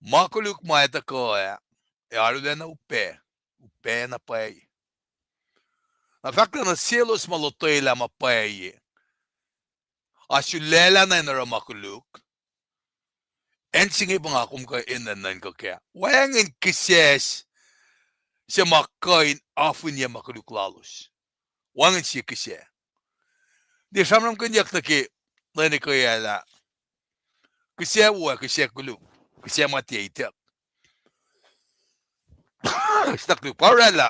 makuluk maita ko arulan na upe na pay. Na fakta na silos malutoy la mapay. As you lala na inara makuluk, and sige pa nga kung kainan ko kaya. Wangin kises siya makain afun niya makuluk lalos. Wangin siya kisya. Di samram kanyak na ki, lani ko yala. Kisya uwa, kisya kuluk. Kisya mati itak. Staklu parala.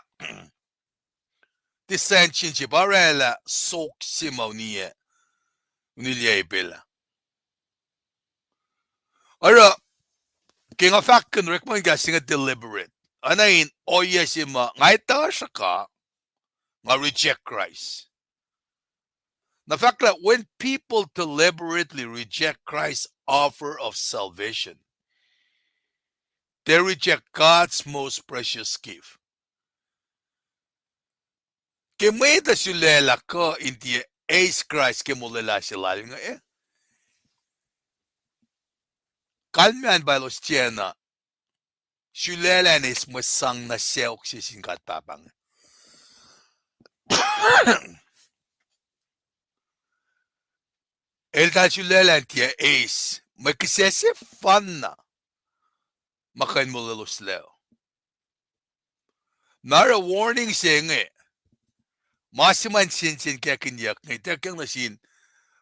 Dissension siya parala. Sok simaw niya. Nilya ibila. Ara, kaya nga Fahko recommend ka siya deliberate. Anayin, oya siya ma, ngay ta siya ka, nga reject Christ. The fact that when people deliberately reject Christ's offer of salvation, they reject God's most precious gift. Kemeda sulela ko hindi ace Christ kemulela sila nga Kalmian ba los tiena, sulela is masang na siya oksisin katapang. El tal sulela tiya ace, makisese fan na. Makain mo lelos leo. Nara warning siya nga masiman sin kaya kinyak nga ita kang nasin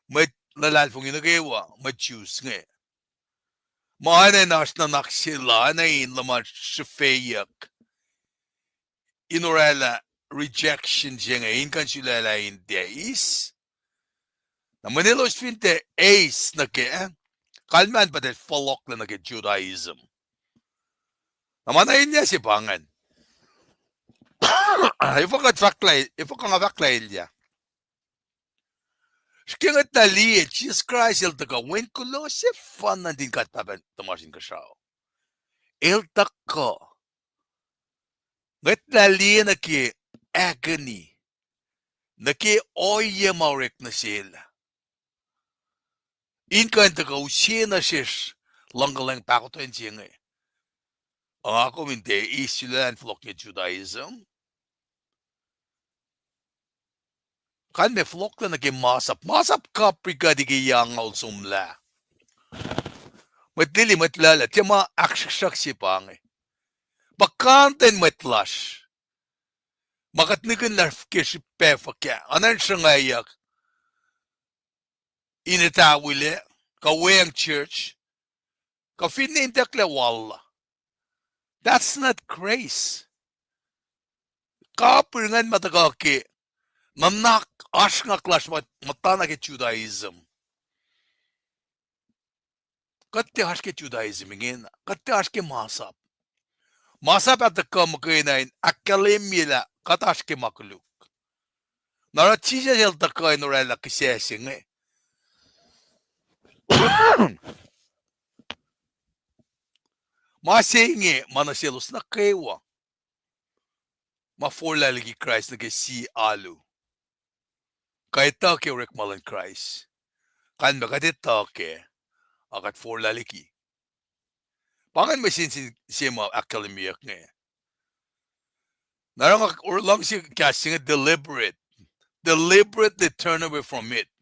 may Lulalfongi nukewa, may choose nga. Maana nas na naksila na laman sifac. Inorala rejection siya nga inkan sulala in days. Na manilos finte ace na kaya kalman pa del folok na nage Judaism. Namanayin niya si Pangan. Ifo ka nga faklay niya. Skingat na liye, Jesus Christ, il taka wen kulo, si fan na din ka taban tamasin ka siya. Il taka. Ngat na liye na ki agony. Na ki oye maurek na sila. Inkan taka usiya na siya langgalang pakotoin siya nga. Ang ako hindi, isulan flok niya Judaism. Kan me flok na naging masap. Masap ka prigadi kiyang sumla. Matili matlala. Tiya mga aksak si Paing. Bakanten matlash. Makatnikan na kisi pefa kya. Anan siya ngayak. Initawile. Kaweng church. Kafinintak le wala. That's not grace. Kapiringan matagaki. Nanak ash nga clash matana ke Judaism. Kati ash ke Judaism ingin. Kati ash ke masap. Masap at the kam kainain akalemila katash ke makuluk. Nara chija jel takain orela kisesing Masingi manaselos na kewa. Ma-forla lagi Christ na si alu. Kaita ke rekmalan Christ. Kan makadita ke akat forla lagi. Pangan may siya akademiyak nga. Narang lang siya kasi nga deliberately turn away from it.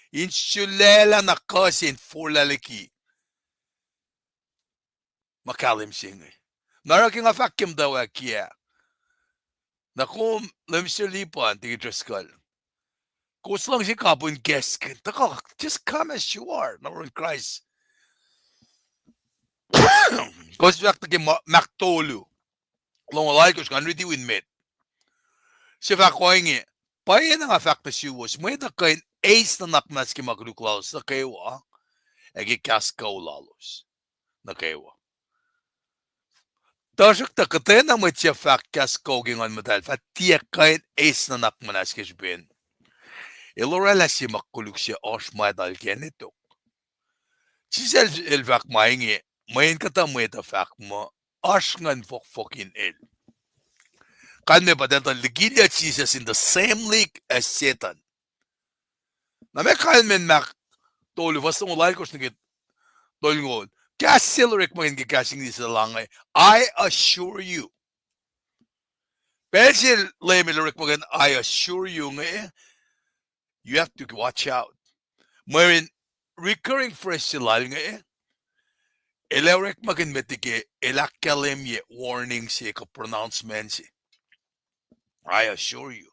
Insulela na kasi forla lagi. Makalim siya nga. Narang nga fakim daw kaya. Naku, Mr. Lipan, tigitraskal. Kung lang si kapon guest, just come as you are. Number in Christ. Kosrae taki maktolu. Long like us kan ready with Emeet. Sifac inge. Paing nga fakta siwos. May da kain ace na nakmas ki magluklaus na kewa. Egi kaskaw lalos. Na kewa. Tasuk ta katena mo siya fak kaskaw gingan model. Fatia kain ace na nakmanas ki jbin. Ilorela si makuluk siya osma dal genito. Chisel el fak mainge. Main kata mo ita fak mo. Asngan fok-fokin el. Kan me padenta likiyac Jesus in the same league as Satan. Na me kan men mak tolu was mo like us nigit tolngod. Kasilrik mo ngi kasing this langay. I assure you. Pesil lemilik mo gan I assure you nga you have to watch out. When recurring fresh silal nga elewrek magin metike elakkalem ye warning si ka pronouncement si. I assure you.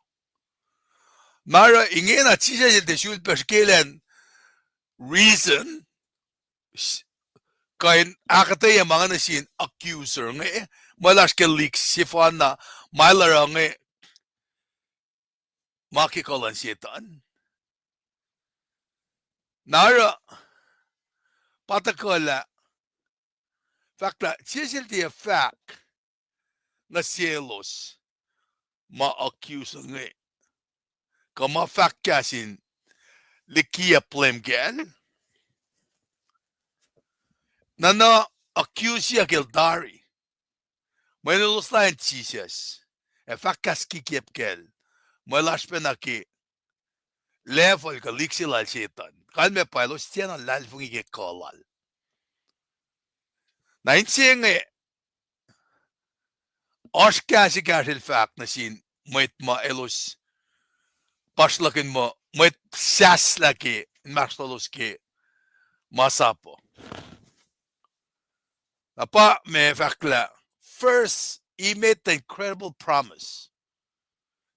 Mara inge na chisa de shul perskelen reason kain akketeyac mga nasin accuser nga malas ke leak sifan na malara nga makikolansyetan. Nara patakola fakta chisil de fak na cielos ma-accuse nga kama fakkasin likiyac plemgen na na-accuse ya gildari may niluslayan Jesus e fakkas kikiyapkel may laspen aki level ka liksilal setan kan me pailos tiyan ang Lulalfongi ke kolal na insiya nga oskasi kasil fak na sin mwet ma elos paslakin mo mwet saslaki mastolos ke masapo. Apa me fakla first he made the incredible promise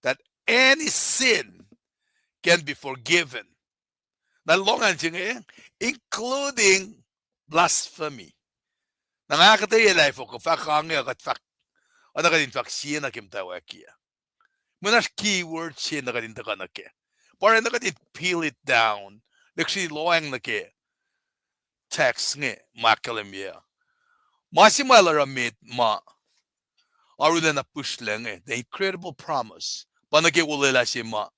that any sin can be forgiven. Nalongan siya including blasphemy. Nangakatayo life ko fakangya kat fak ano ka din faksiya na kimtawek ya. Munas keyword siya na kadin taka na ke. Para na kadin peel it down. Naksi loang na ke. Text nga makalim ya. Masimalara Emeet ma. Arula na push lang the incredible promise. Panagi ulila si ma.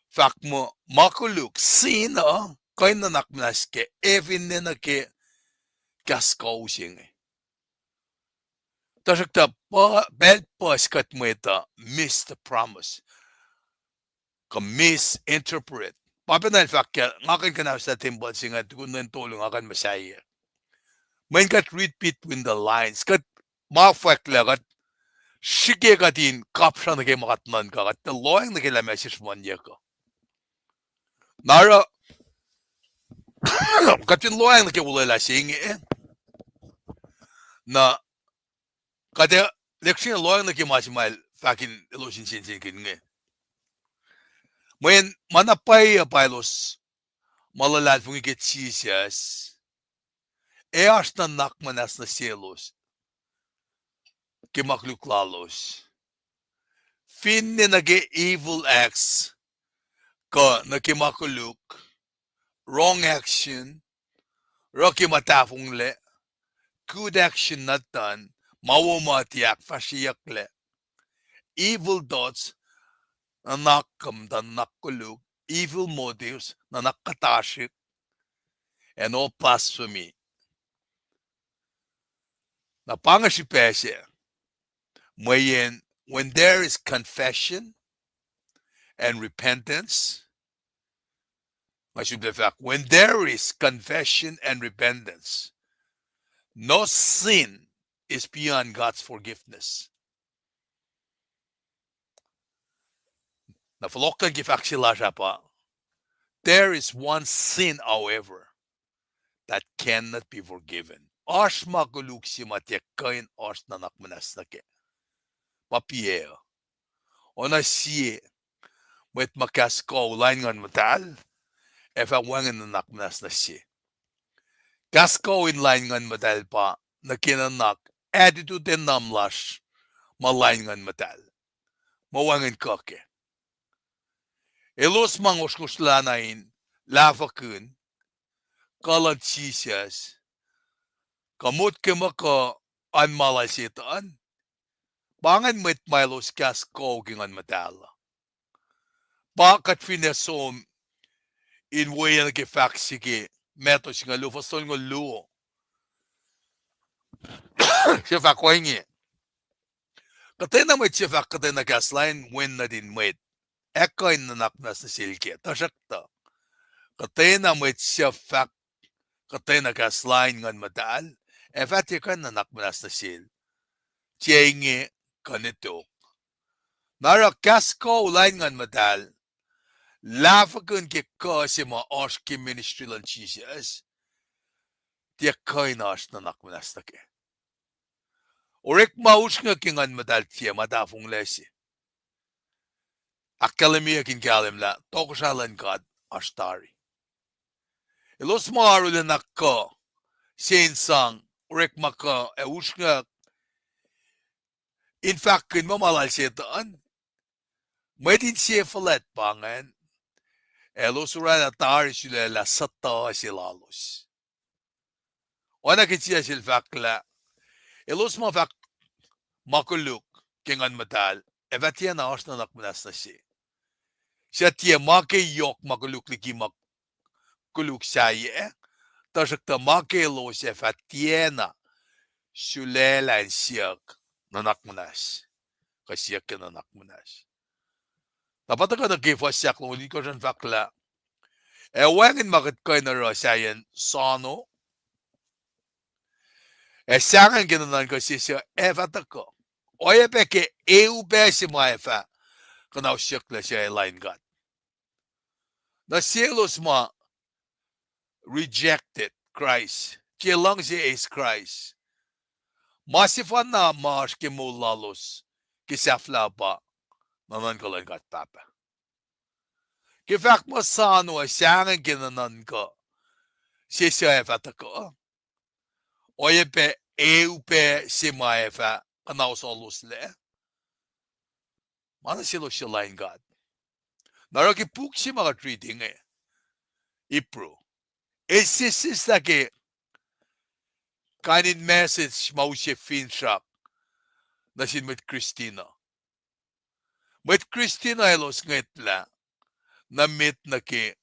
Fak mo makuluk sina kain na naknas ke even na ke kaskaw siya Tasuk ta bad pas kat mo ita miss the promise. Ka misinterpret. Papanal fakya ngakan ka na sa timbal singa kung tulong akan masaya. Main kat read between the lines kat mafakla kat sige katin kapsya na kayo makatnan ka kat loyang na kila message mo niya ka. Nara katin loyang na kayo ulala singi na kada leksyon loyang na kayo masimal fakin ilusin sinsin nga. When manapay pailos Lulalfongi ke Jesus eas na nakmanas na cielos ke makluklalos fin na nage evil acts ka nakimakuluk wrong action roki matafong le good action not done mawamatiyak fashiyak le evil thoughts na nakamdan nakuluk evil motives na nakatashik and all blasphemy. Na pangasipese, when there is confession and repentance, when there is confession and repentance, no sin is beyond God's forgiveness. Na falokan kifaksila siya pa. There is one sin, however, that cannot be forgiven. As maguluk si matiyakain as nanakmanas na ke. Papier. Ona sie mwet makasko line ngan matal. Efa wangan na naknas na sie. Kasko in line ngan matal pa na kinanak attitude and namlash ma line ngan matal. Mawangan kake. Elos mangos kuslanain lafakun kalat sisas kamut kemaka anmalasitaan bangan met milos kasko gingan matala. Bakat finesom in wayan ke faksige metos nga lufasol nga luo. Sifac koingi. Katena met sifac katena gaslain wen na din met. Ekain na naknas na silke. Tasakta. Katena met sifac katena gaslain ngan matal. Efati kan na naknas na sil. Tienge kanito. Nara kasko lain ngan matal. Lafakun ke kasi ma oski ministry lan chisas. Tiya kain as na naknas na ke. Orek maush nga kingan matal tiya matafong lesi. Akkalemiya kin kalim la tokushalan God ashtari. Ilos maarulan akka sensang orek maka ush nga in fact kin mamalal setaan. Medin siya falet pangan. Elos urana tari sila la sata silalos. Wana kin siya silfakla. Elos mafak makuluk kingan matal. Evatiya na asna nakmanas na siya. Siya tiya make yok makuluk liki makuluk saye. Tasakta make lo siya fatiya na sulelan siyak na nakmanas. Kasiyak ka na nakmanas. Dapat ka nagkifas siyak lo hindi ko siya fakla. Wangin makit ko na sayan sano. Sangan ginanan ko siya evatako. Oye peke besi mo efa. Kanaw siyak na siya line God. Na sielos mo rejected Christ. Kilang siya is Christ. Masifan na mas kimulalos. Kisafla pa. Nanan ko lang God papa. Kifak mo sano sangan ginanan ko. Siya evatako. Oye pe si mo efa. Kanaw solos le. Mana silo siya line God. Narakipuk siya mga treating Ipro. Esis lagi kanin message mau siya finshak na sin met Christina. Met Christina elos ngetla na mit na ke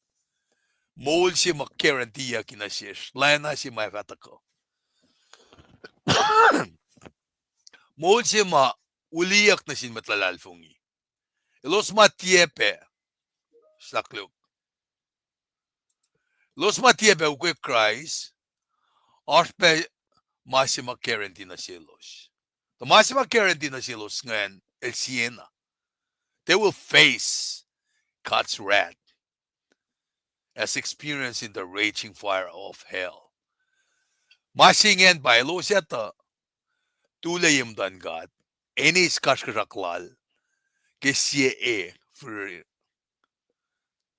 mol siya makkarantiya kinasish. Lain na siya may fatako. Mol siya uliyak na sin met Lulalfongi. Elos matiepe. Sakluk. Los matiepe ukwe Christ. Aspe masima guarantee na silos. The masima guarantee na silos ngayon El Siena. They will face God's wrath as experiencing the raging fire of hell. Masingen by los yata tulayim dan God. Any iskashkaraklal que siye for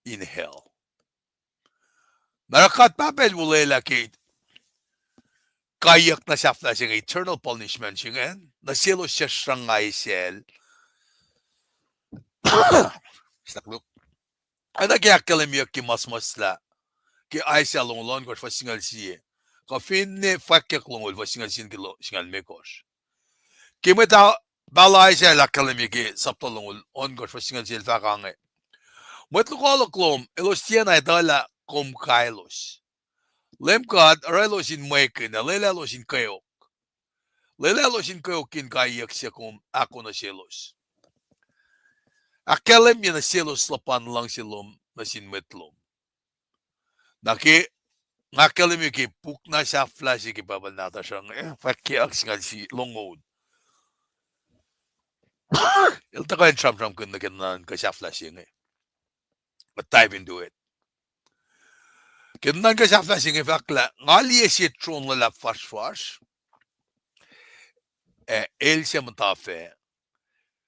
in hell. Narakat papel wulela kate. Kayak na siya flashing eternal punishment siya na silo siya siyangay sel. Sakluk. Ada kaya kalamiyak ki masmasla. Ki ay siya longlon ko fasingal siya. Ka finne fakyak longol fasingal siya kilo singal mekos. Ki meta balay siya la kalamiyak ki sapto longol on ko fasingal siya fakangay. Mwetlo koloklom elos siya na idala kom kailos. LEUM GOD arelos in mwek na lelelos in kayok. Lelelos in kayok kin kayak siya kung ako na silos. Akelem niya na silos lapan lang silom na sinmetlom. Nakelem yung ki puk na siya flash ki babanata siyang fakiak singal si longod. Ilta ko yung tram kun na kinanan ka siya flash yung But dive into it. Kinanan ka siya flash yung fakla. Ngali siya tron lulap fash. El siya matafe.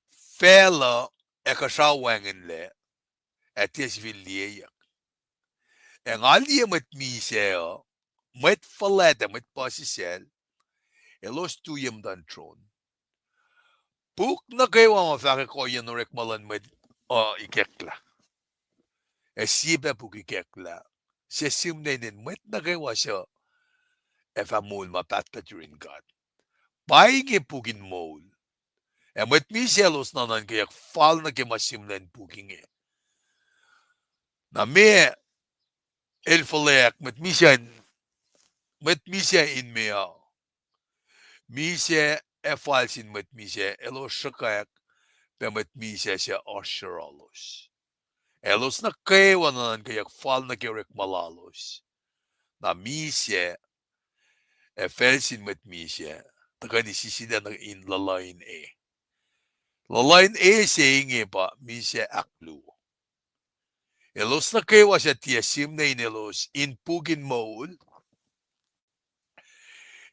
Fela kasawangin le eties vil likiyac. Ngali met miseo, met falete met pasisel, elos tuyem dan tron. Puk na kayo mafake ko yan orek malan met ikekla. Sibe puk ikekla. Se simnenin met na kayo siya efamul mapatpaturin God. Paing pukin mol. Met miselos nanan kayak fal na kemasimnen puking Na me elfalek met misia in mea. Misia efalsin met misia elos shakayak pe met misia siya ashiralos. Elos na kayo nanan kayak fal na kayak malalos. Na misia efelsin met misia. Takani sisida na in lalain Lalain saying pa misia aklu. Elos na kayo siya tiyasim na inelos in pugin moul.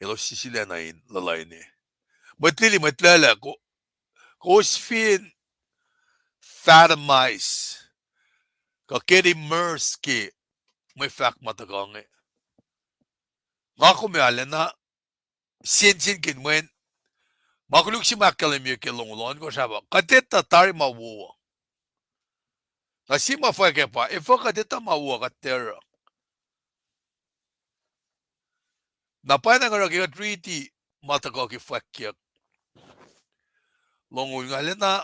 Elos sisila na in lalain matlala ko kosfin fatamais kakeri mers ki may fak matagang Nga kumiyala na sin kinwen makuluk si makalimyo kilongulon ko siya ba katita tari mawuwa kasi mafake pa ifo katita mawuwa katera napay na nga kaya treaty matagaw ki fakyak longul nga na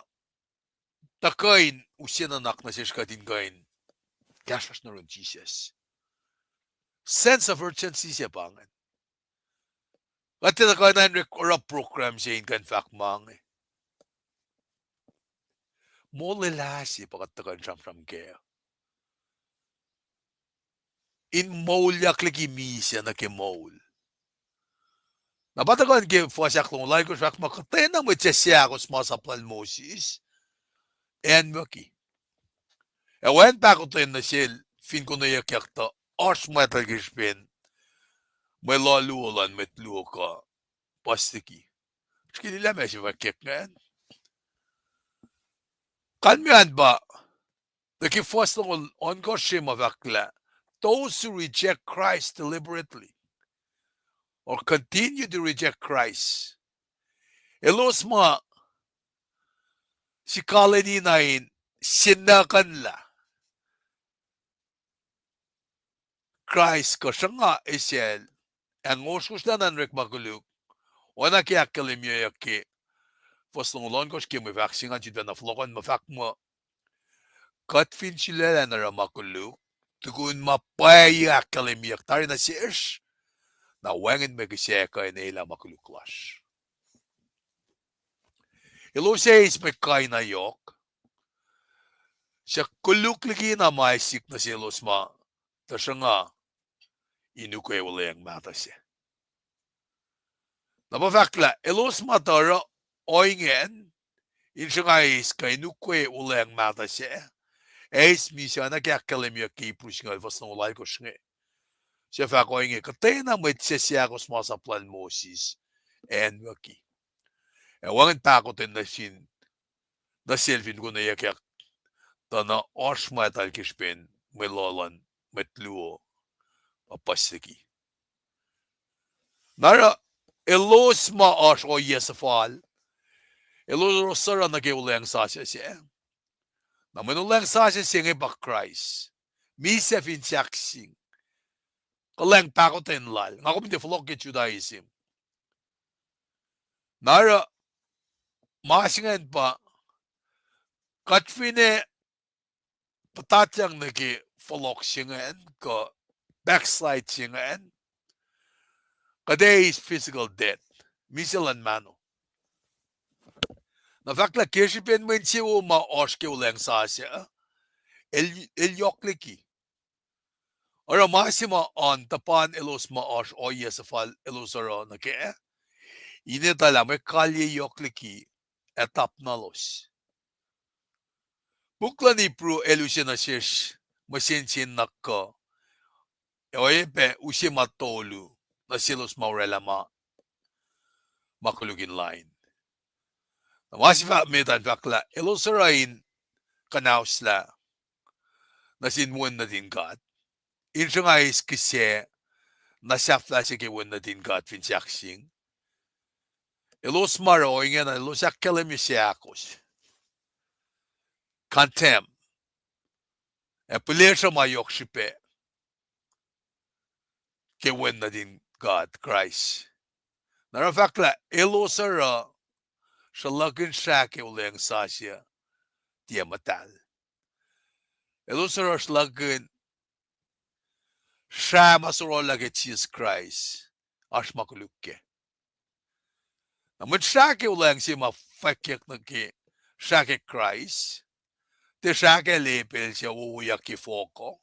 takain usiananak na siya katin kain kasas na ron Jesus sense of urgency siya pangan katita kain na rap program siya in kan fakmang molelasi pakatakan sam kaya in molyak lagi misya na kemol napatakan ke fasak long like sak makatena mo siya ako sa plan Moses and Muki when pa ko ten na sil fin ko na yakta os metal gispin may lalulan met luka pastiki skilila me siya keknan kalmian ba the first on ko shima vakla those who reject Christ deliberately or continue to reject Christ elos ma si kalani nain sinakan la Christ ko siya nga isel ang osus na nanrek makuluk wana ki akalimyo yaki first lon ko siya may vaccine at yun na flokon mafak mo katfin sila na ramakuluk tukun mapay akalimyo tari na siya na wangin megiseka in ila makuluklas. Ilo says may kay na yok. Siya kuluk lagi na maisik na si ilos ma. Tasya nga, inuke wala yung mata siya. Napafakla, ilos matara oingen, in siya nga is kay inuke wala yung mata siya. Eis misya na kaya kalimya kipus nga, vas na ulay ko siya. Siya Fahko inge katay na may siya ko sa plan Moses and Muki. Ewan pa ako tin na silfin ko na yakyak na osma tal kispin may lolan met luo papasiki. Nara elos ma os o yesafal elos rosara na kewuleng sa siya. Na manuleng sa siya nga ba Christ. Misa fin siyaksing. Kaleng pako ten lal. Nga kumite flok ke Judaism. Nara, masingan pa, katfine patatyang nagi flok singan, ka backslide singan, kaday is physical death. Misilan mano. Na fakla kirsipen mo siya ma oske uleng sa siya, el yokliki. Ora masima on tapan elos maos o yesafal elos ora na ke ine tala me kalye yokliki etap nalos bukla ni pro elusina shish masinsin nakka oepe usi matolu na silos maurela makulugin line masifa medan bakla elos ora in kanausla na sinwon na din God. Inso nga is kasi nasafla siya kiwon na din God finsiaksing. Ilos maro inge na ilos akketeyac siakos. Kantem. Epilesha mayok shipe. Kiwon na din God, Christ. Narafakla, ilosara sa lagin siya kiwoleng sasya tiya matal. Ilosara sa lagin siya masurola ke Jesus Christ as makulukke. Namun siya kiwoleng si mafakyak na ki siya ke Christ, te siya ke lepel siya uuyak ki Fahko.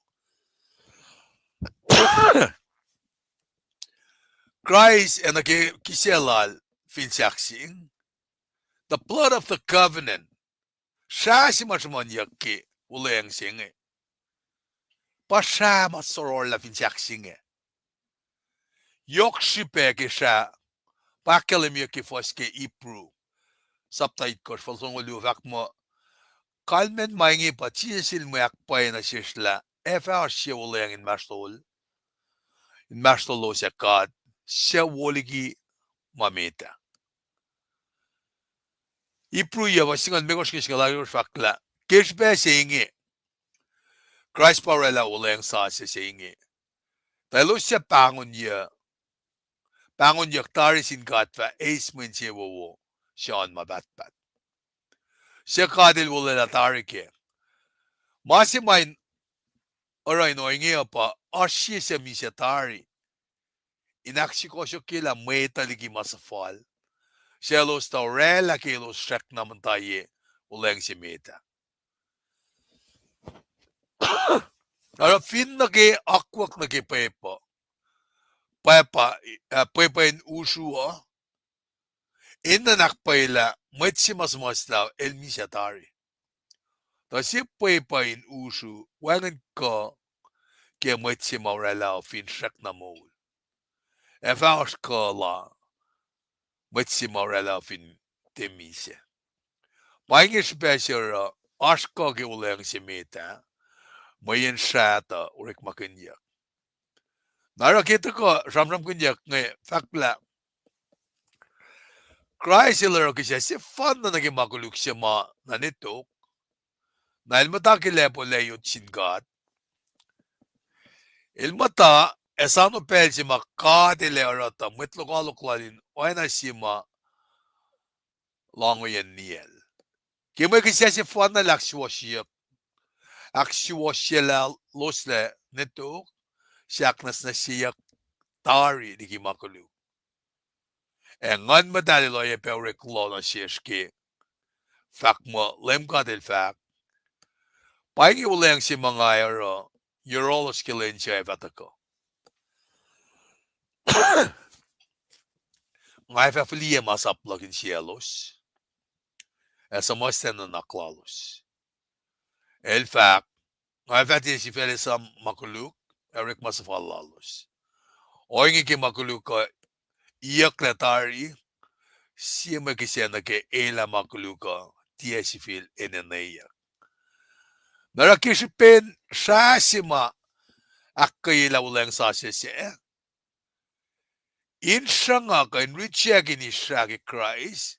Christ and the kiselal finsiaksing. The blood of the covenant. Siya si masumanyaki uleng singe. Pa siya masorol la finsiaksing. Yok shipe ki siya pakelemyaki foske ipru. Saptait kos falsong uluvak mo. Kalmen maingi pa chisil mo yakpay na sisla. Efa siya uleng in mastol. In mastolo siya kad. Siya woligi mameta. Ipru ya wasingan megos kiskalagos fakla. Kishbe singe. Christ parela uleng sa singe. Talo siya pangon ya. Pangon ya tari sin katva. Ace mo siya wo. Siya mabatbat. Siya kadil ulela tari ke. Masimain oray no inge pa. Asya siya misya tari. Inaksiko siya kila mwet ligi masafal. Siya los taurela kilo shak naman tayo uleng si meta. Ara fin na ke akwak na ke pepa. Pepa in usua. Inna nakpaila mwet si masmaslaw el misyatari. Ta si pepa in usu wangan ka ke mwet si maurelaw fin shak na mol. Efa ka la. Mwet si maurelaw fin temisya. Paing special aska ke uleng si meta. Mayan shata urik makinyak. Narakita ko ramram kunyak ngay fakla. Chrysler kasi si fan na naging makuluk siya na nito. Na ilmata kilepo layot singat. Ilmata esano pel si makati leorata mwitlokaluklalin oana si langoyan niyel. Kaya kasi si fan na lakswasyak. Akswasya losle nito. Siaknas na siyak tari di kimakuluk. Ngan madali lo ye pewrik lo na siyashki. Fak mo, LEUM GOD il fak. Paing uleng si mga ero, yurolos kilin siya evatako. Ngay fafilia masaplagin sielos. Esa mosten na naklalos. El fak, ngay fatin si Felisam makuluk, erik masafalalos. Oingi ki makuluk ko, iyak letari, siya magkisya na ke ela makuluka, tiya si Phil enenaya. Narakishipin siya sima akketeyac uleng sa siya. Insya nga ka enrichagin ni siya ki Christ,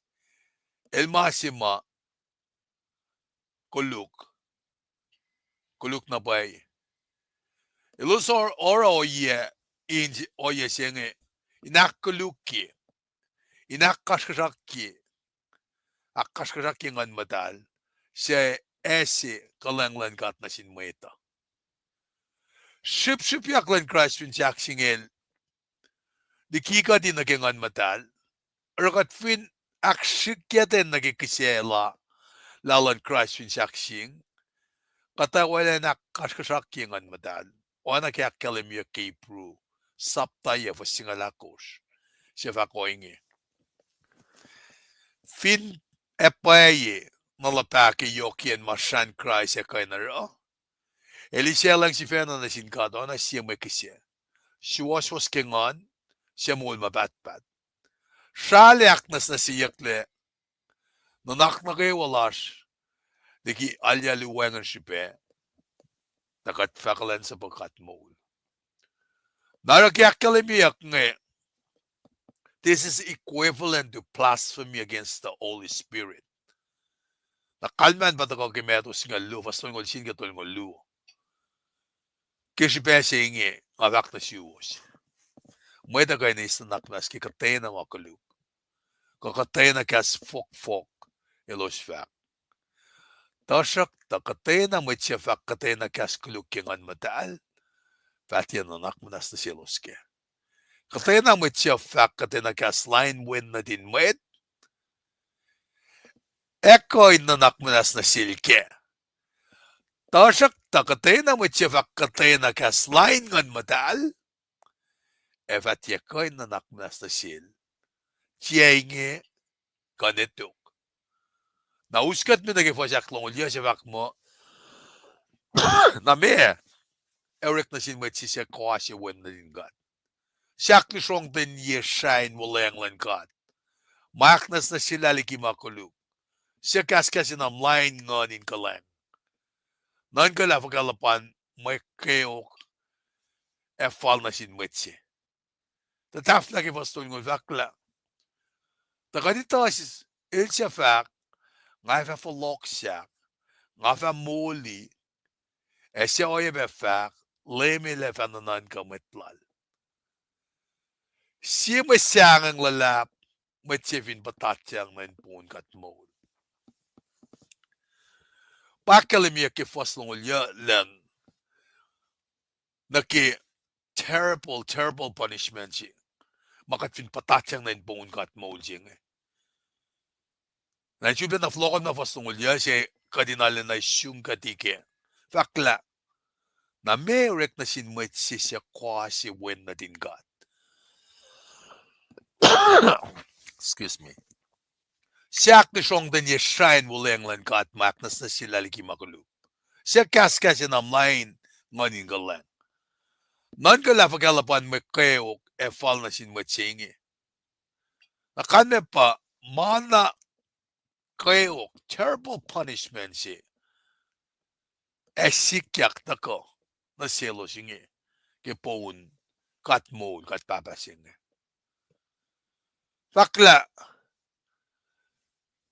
elmasima kuluk. Kuluk na bay. Ilusor ora oye siyenge inakuluki. Inakaskasaki. Akaskasaki ngan madal. Siya esi kalanglan kat na sinmeta. Ship yaklan Christ finsiak singel. Dikika din nagingan madal. Rakat fin aksikyaten nagikisela. Lalan Christ finsiak sing. Katawala na kaskasaki ngan madal. Oana kaya kalimya kipru. Saptaya fasingalakos. Siya Fahko inge. Fin epaye nalapaki yokien masan Christ ekay na ro. Elisya lang si Fena na sinkado na siya may kisya. Siwas kengan, siya mul mabatbat. Siya liaknas na siyakle. Nanak na kayo walas. Diki alya luwengan shipe. Takat fakalan sa pagkat mo. Narakyakkalimiyak nge. This is equivalent to blasphemy against the Holy Spirit. Nakalman ba tako kimetos nga lu, basta ngol sin katol ngol lu. Kishipe sa inge, ngavak na siwos. Mwet agay na isanaknas kikatay na makaluk. Kakatay na kas fok-fok ilos fak. Tasak takatay na mwet siya fak katay na kas kuluk kingan mataal. Fatya na nakmanas na silos ke. Katay na mwet siya fak katay na kas line win na din mwet. Eko'y nanakmanas na silke. Tasak takatay na mwet siya fak katay na kas line ngan mataal. Fatya ko'y nanakmanas na sil. Inge kanetuk. Nauskat mi nagifasyak lang uliya siya fak mo. Na me. Eric na sin mwet siya kwa siya win na din God. Siyak ni siyong din ye shine walang lan God. Maknas na sila likimakuluk. Siya kaskasin ang line nganin kalang. Nan kala pagkalapan, may keok fal na sin mwet siya. Tataf na kifastol ngol fakla. Takadito il siya fak, nga fa falok siya, nga fa moli, siya oye be fak, leme le fananan ka metlal. Siya may siyang lalap, may chefin patatyang na inpun katmol. Pakalimia kifastol ngol ya lang, naki terrible punishment siya. Makatfin patatyang na inpun katmol siya nga. Naisipin na flokon na fastungol ya siya kadinalin na isyong katike. Fakla, na may rek na sinwet siya kwa si wen na din God. Excuse me. Siyak na siyong din niya shine wulang lan God maknas na sila likimakuluk. Siya kaskas yun ang line nganin galang. Nan kala pagkalapan may kayok fal na sinwet siya inge. Nakane pa, mana kayok, terrible punishment siya. Sikiyak na ko na silo siya. Kipon, katmol, katpapasin. Fakla,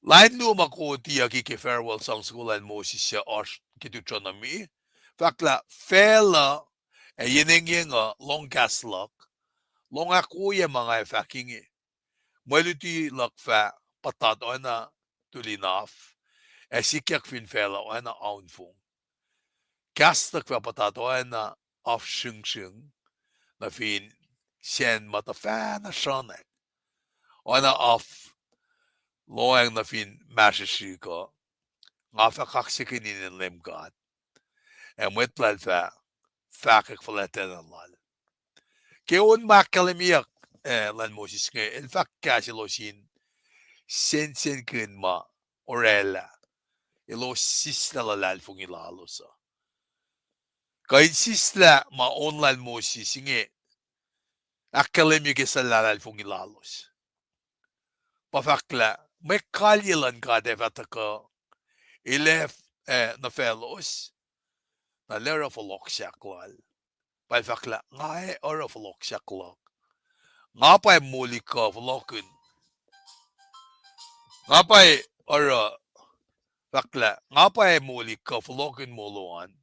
lain luma ko tiya farewell sang skulan mo siya os kitutronomy. Fakla, fela, yineng nga, long kaslok, long akuya mga faking. Maluti lakfa, patat oana, tulinaf. Sikiyak fin fela oana aunfong. Kastak va patat oana af shung na fin sen matafana shanek. Oana af loang na fin masashiko. Nga fa kaksakin in LEUM GOD. Mwet plal fa Akfulatye na lal. Keon makalimiyak lan Moses nga. In fact kasilosin sen kun ma orela. Ilo sisla Lulalfongi lalosa. Kahit sisla ma online Moses nga. Akalimik sa Lulalfongi lalos. Pafakla, may kalyalan ka devat ako ilef na fellows na lera falok siyaklal. Pafakla, nga ora falok siyaklal. Nga pa muli ka falokun. Nga pa ora fakla, nga pa muli ka falokun muluan.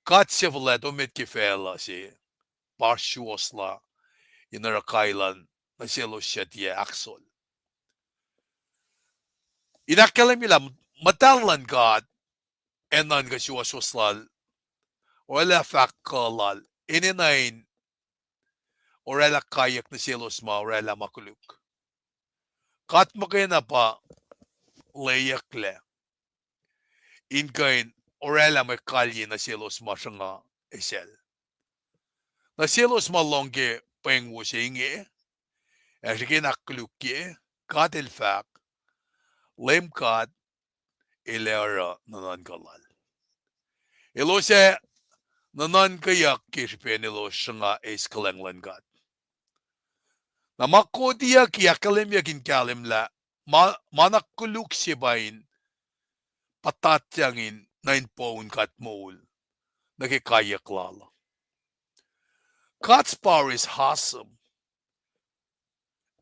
Kat siya falat umit kifela si parsyosla inarakailan na silo siya tiya aksol. Inakalimila matalan God enan ka siya soslal wala fakalal ininain orela kayak na silos ma orela makuluk. Kat makina pa layak le. Inkain orela may kalye na silos ma siya nga esel. Na silos ma longge Paing wo siya inge. Siya nakulukye. Kat ilfak. LEUM GOD ilera nanan kalal. Ilo siya nanan kayak kishpen ilo siya nga eskalanglan God. Na makodiya kiya kalim yakin kalim la manakuluk siya bain patatyangin na inpoon kat mool nakikayak lala. God's power is awesome.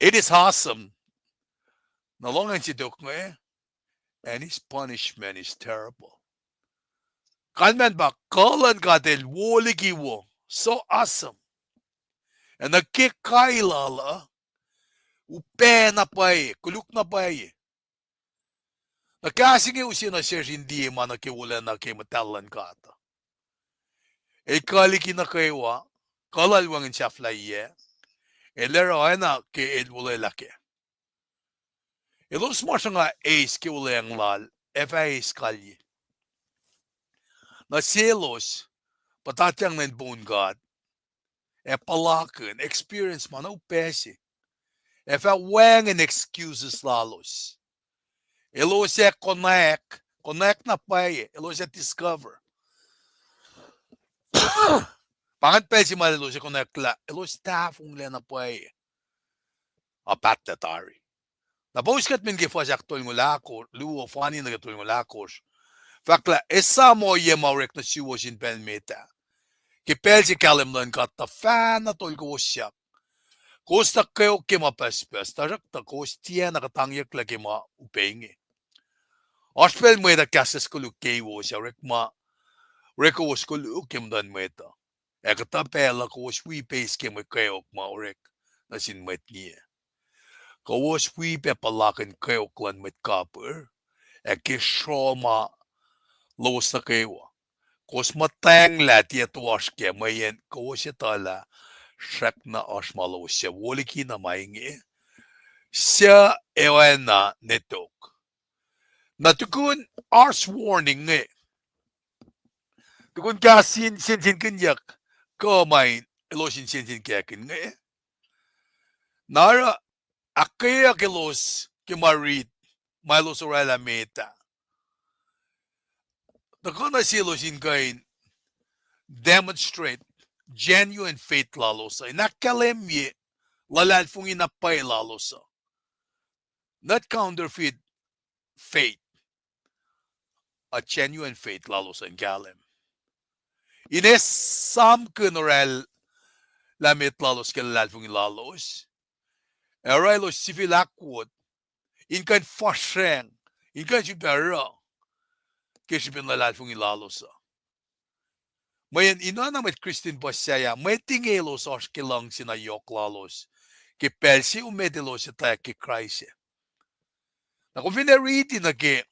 It is awesome. Nalongan si Duk nga and his punishment is terrible. Kalman ba kalan katil woligiwo so awesome. And nagkikailala upe na paye, kuluk na paye. Nakasingi usina siya hindi man nakiwala na kimatalan kata. Kaliki na kaywa, kalalwangin siya flaye, lero na ke wala laki. Ilos mo siya nga ace ki wala ang lal, FAS kalye. Na selos, patatyang ng bone God, palakan, experience man, upesi. Wang and excuses lalos. Ilos connect na paye, ilos discover. Pangat pesi malilo si connect la, ilos tafong le na paye. Apat na tari. Napos kat min gifwa siya katol ngulakor, Lulalfongi na katol ngulakor. Fakla, esa mo ye maurek na siwo sin penmeta. Kipel si kalimlan kat ta fan na tol ko siya. Kosta kayo kima pespes, tarak ta kos tiya nakatangyak la kima Paing. Ospel mo ita kasas kulu kewo siya, reko was kulu kim dan mo ita. Ekata pela ko was wipes kima kayo maurek na sin met niya. Kawas we pepalakan kayo klan met kapur, kisroma Lowos na kayo. Kos matang lati at waske mayen kawas itala, shak na asmalos siya, woliki na mainge, siya oana netok. Natukun ars warning nga. Tukun kasin kinyak, kamain, elosin kakin nga. Nara, akketeyac Mwe Read, Milos orala meta. Nakana silos inge demonstrate genuine faith lalosa. Nakalemye Lulalfongi na pacl lalosa. Not counterfeit faith. A genuine faith lalosa in kalem. Ines sam kunoral lamit lalos ke Lulalfongi lalos. Erailos sifac inkan faseng, inkan sibera, kesipin Lulalfongi lalosa. Mayan ina na met Christian basaya, may tingelos os kilang sinayok lalos, ke pelsi umedelos ita ke Christ. Na kung vinariti na ke,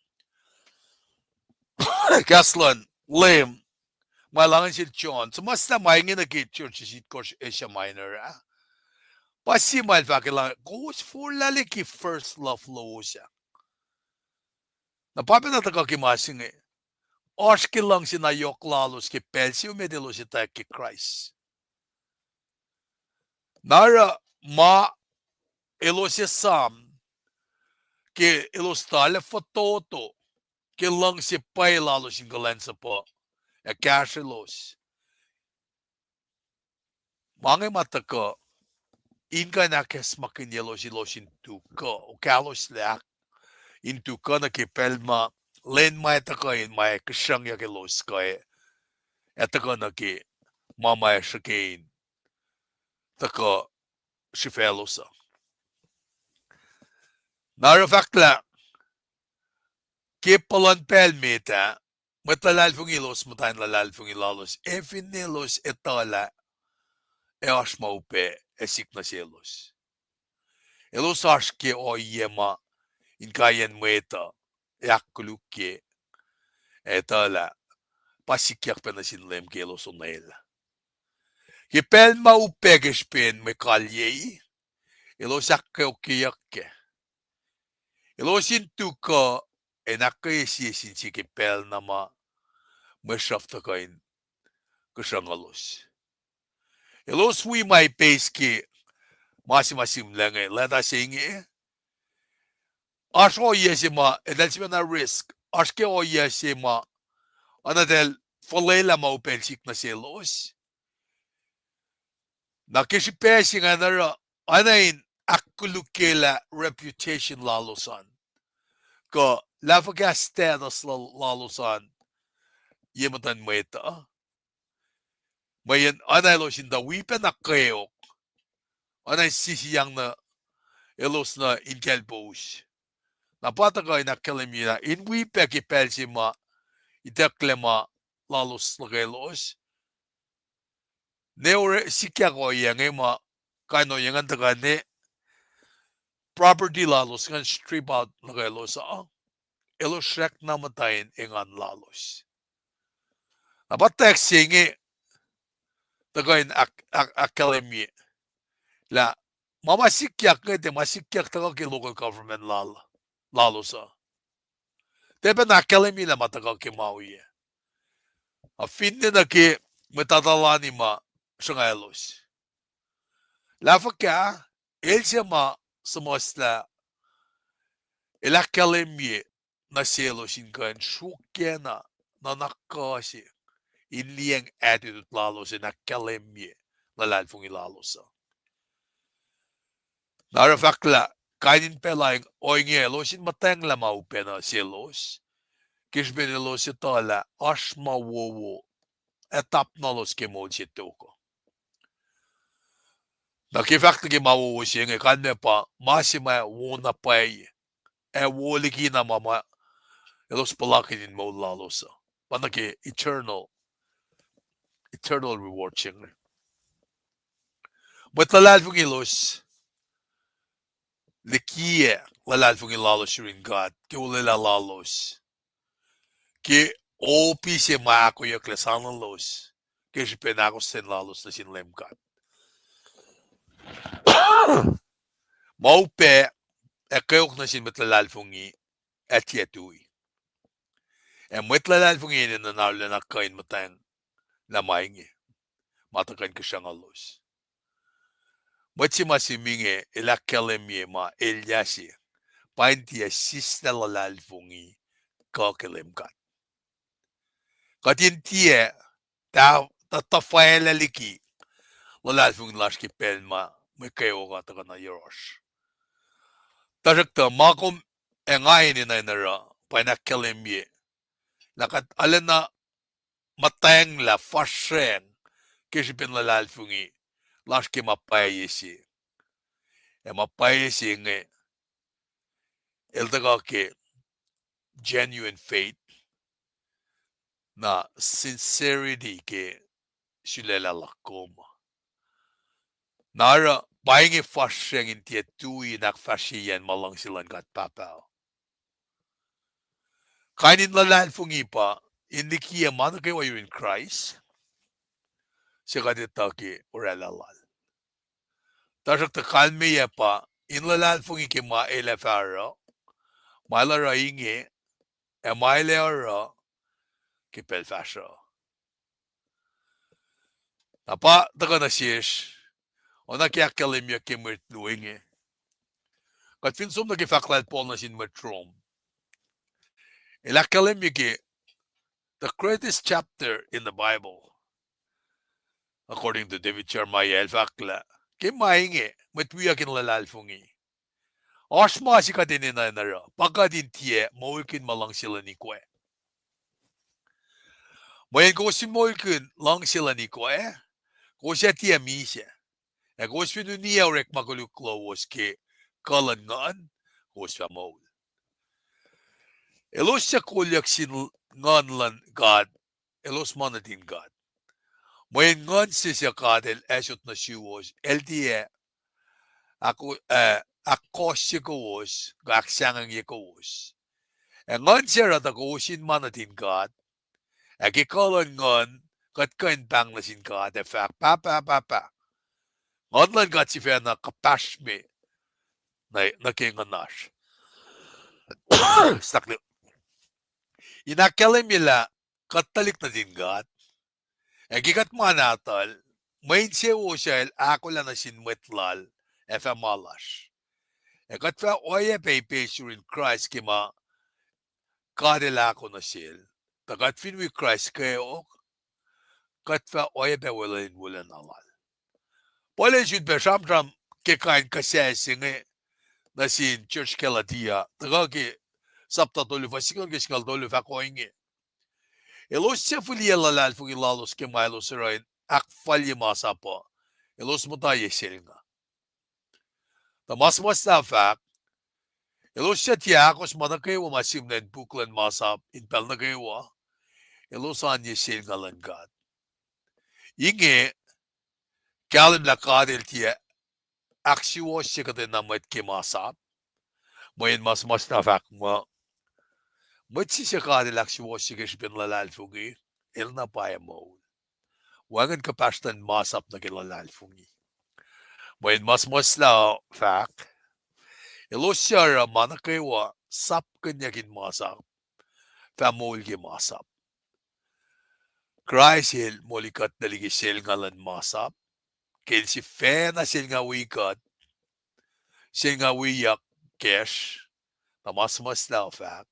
kaslan, LEUM, malangan si John, so mas na maingin na ke church si Coach Asia Minor, pasi malfa ke lang, goes for laliki first love Lowos. Napapinata ka kimasing os kilang sinayok lalos ke pelsi umedelos ita ke Christ. Nara ma elos sam ke elos tale fototo ke lang si pay lalos in kulacnsap kashilos. Mange mata ka inga na kes makinyelos ilos in tuku o kalos lak in tuku na ke pelma len may taka in may kasyang yakilos ka etaka na ke mamaya shakain taka si felosa. Nara fakla ke palan pelmeta matalalfongi los matayin Lulalfongi lalos efinilos etala eos maupe esik na sielos. Elos aske o yema in kayen mweta akkulutye etala pasikyak penasin lem ke elos onela. Ke pel maupe gespen me kalye elos akketeyac. Elos in tuku akketeyac si ke pel nama mashafta kain kasangalos. Elos we may peske masim lange leta singe. Asko yesima edel na risk. Aske o yesima anadel folela maupelsik na selos. Na kisipesi nga nara anain akkulukela reputation lalosan. Ka Lafaka status lalusan yematan mweta. Mayan anay lo sinda wipen na keok. Anay sisiyang na elos na inkelpos. Napatagay na kalimina in wipe ki pelsima iteklema lalos lagelos. Neore sikya ko yang ema kano yang antagane property lalos kan strip out lagelos elos shrek namatayin engan lalos. Napatek singi tagayin akkalemi la mamasikyak ngete masikyak taga ki local government lalosa. Tepe na akkalemi la mataga ki mauye. A finne na ki metatalani ma shangalos. Lafaka else ma samosla el akkalemi na selosin kan shukena na nakasi inliang attitude lalos in akkalemi Lulalfongi lalosa. Narafakla kainin pelaing inge losin matang lamau pena selos. Kishbenelos itala ashma wowo etap nalos ke molsitoko. Nakifakta ki mawowo singe kanme pa masima wona pay woliki na mama elos palakin in mo lalosa. Panaki eternal reward singe. But Lulalfongi los likiyac Lulalfongi lalos rin God ke ulila lalos. Que opi se mako ya klesanan los que je penako sen lalos na sin LEUM GOD. Maupe keok na sin Lulalfongi etiyatui. Mwet Lulalfongi ni nanawla na kain matang na mainge matakan kashangalos. Mwet si masiminge ilakkalemi ma elyasi paintia sisna Lulalfongi kake LEUM GOD. Katintie ta faela liki Lulalfongi lashki pelma mwkewa taka na yosh. Tajakta makom engaini na inara painakkalemi lakat alena matang la fashen kishipin Lulalfongi lashki mapayesi. Mapayesi nge eldaga ke genuine faith na sincerity ke shilela lakoma. Nara Paing fashion in tietui nak fashion malang silan kat pacl. Kainin Lulalfongi pa indikia nukewa you in Christ. Sikaditaki urelalal. Tasak ta kalmiya pa in Lulalfongi ki ma elefara malara inge mailera ki pelfasha. Napa taka na shish ona kya kalimya ki mirtluinge. Kat finsum na ki faklal pol na sin matrom. Ilakalimya ki the greatest chapter in the Bible, according to David Chermaya Fakla, ki mainge matwiyak in Lulalfongi. Osma si katinin na nara, pagkadin tiye, mawilkin malang sila ni kwe. Mayan ko si mawilkin lang sila ni kwe, ko siya tiye misya. E ko si niya rek makuluk Lowos ki kalan ngaan, ko siya mawil. Elos siya kulyak sin ngan lan God, elos manatin God. Mayan ngan siya kadel esot na wiowos, LDA, akossikos, kaksakin. Ngan siya rata ko sin manatin God, kikalan ngan, katkain bang na sin God, efak, papa. Ngan lan God si fena kapashme, na kinganash. Stakli. Inakalim nila, katalik na din God, kikat manatal, main siya siya, akollah na sin mwetlal, efamalash. Katfa oye pepe in Christ kima, kadelako na sil. Tagat finwi Christ kayo, katfa oye pe wala nalal. Pole should be shamtram ke kain kasya singe na sin church keladia. Tagaki Sapta tolu fasikon keskal tolu Fahko inge. Elos sefulia Lulalfongi lalos kemailo Srui Akfulatye masapo. Elos mutawaek selga. The mas na fact. Elos tiakos nukewa masimnen puklen masap in pel nukewa. Elos anye selga langad. Inge kalim lakadel tie aksiwo sikate na mwet ke masap. Moyen mas na fact mo. Mwet si sikate aksiwo sikesh bin Lulalfongi. El na paya mo. Wagan kapastan masap na ke Lulalfongi. Moyen mas na fact. Elos siya nukewa sap kanyakin masap. Famol ke masap. Kraisil molikat daligi sel ngalan masap. Ken si fena sel nga wikat. Sel nga wiyak cash. Na mas na fact.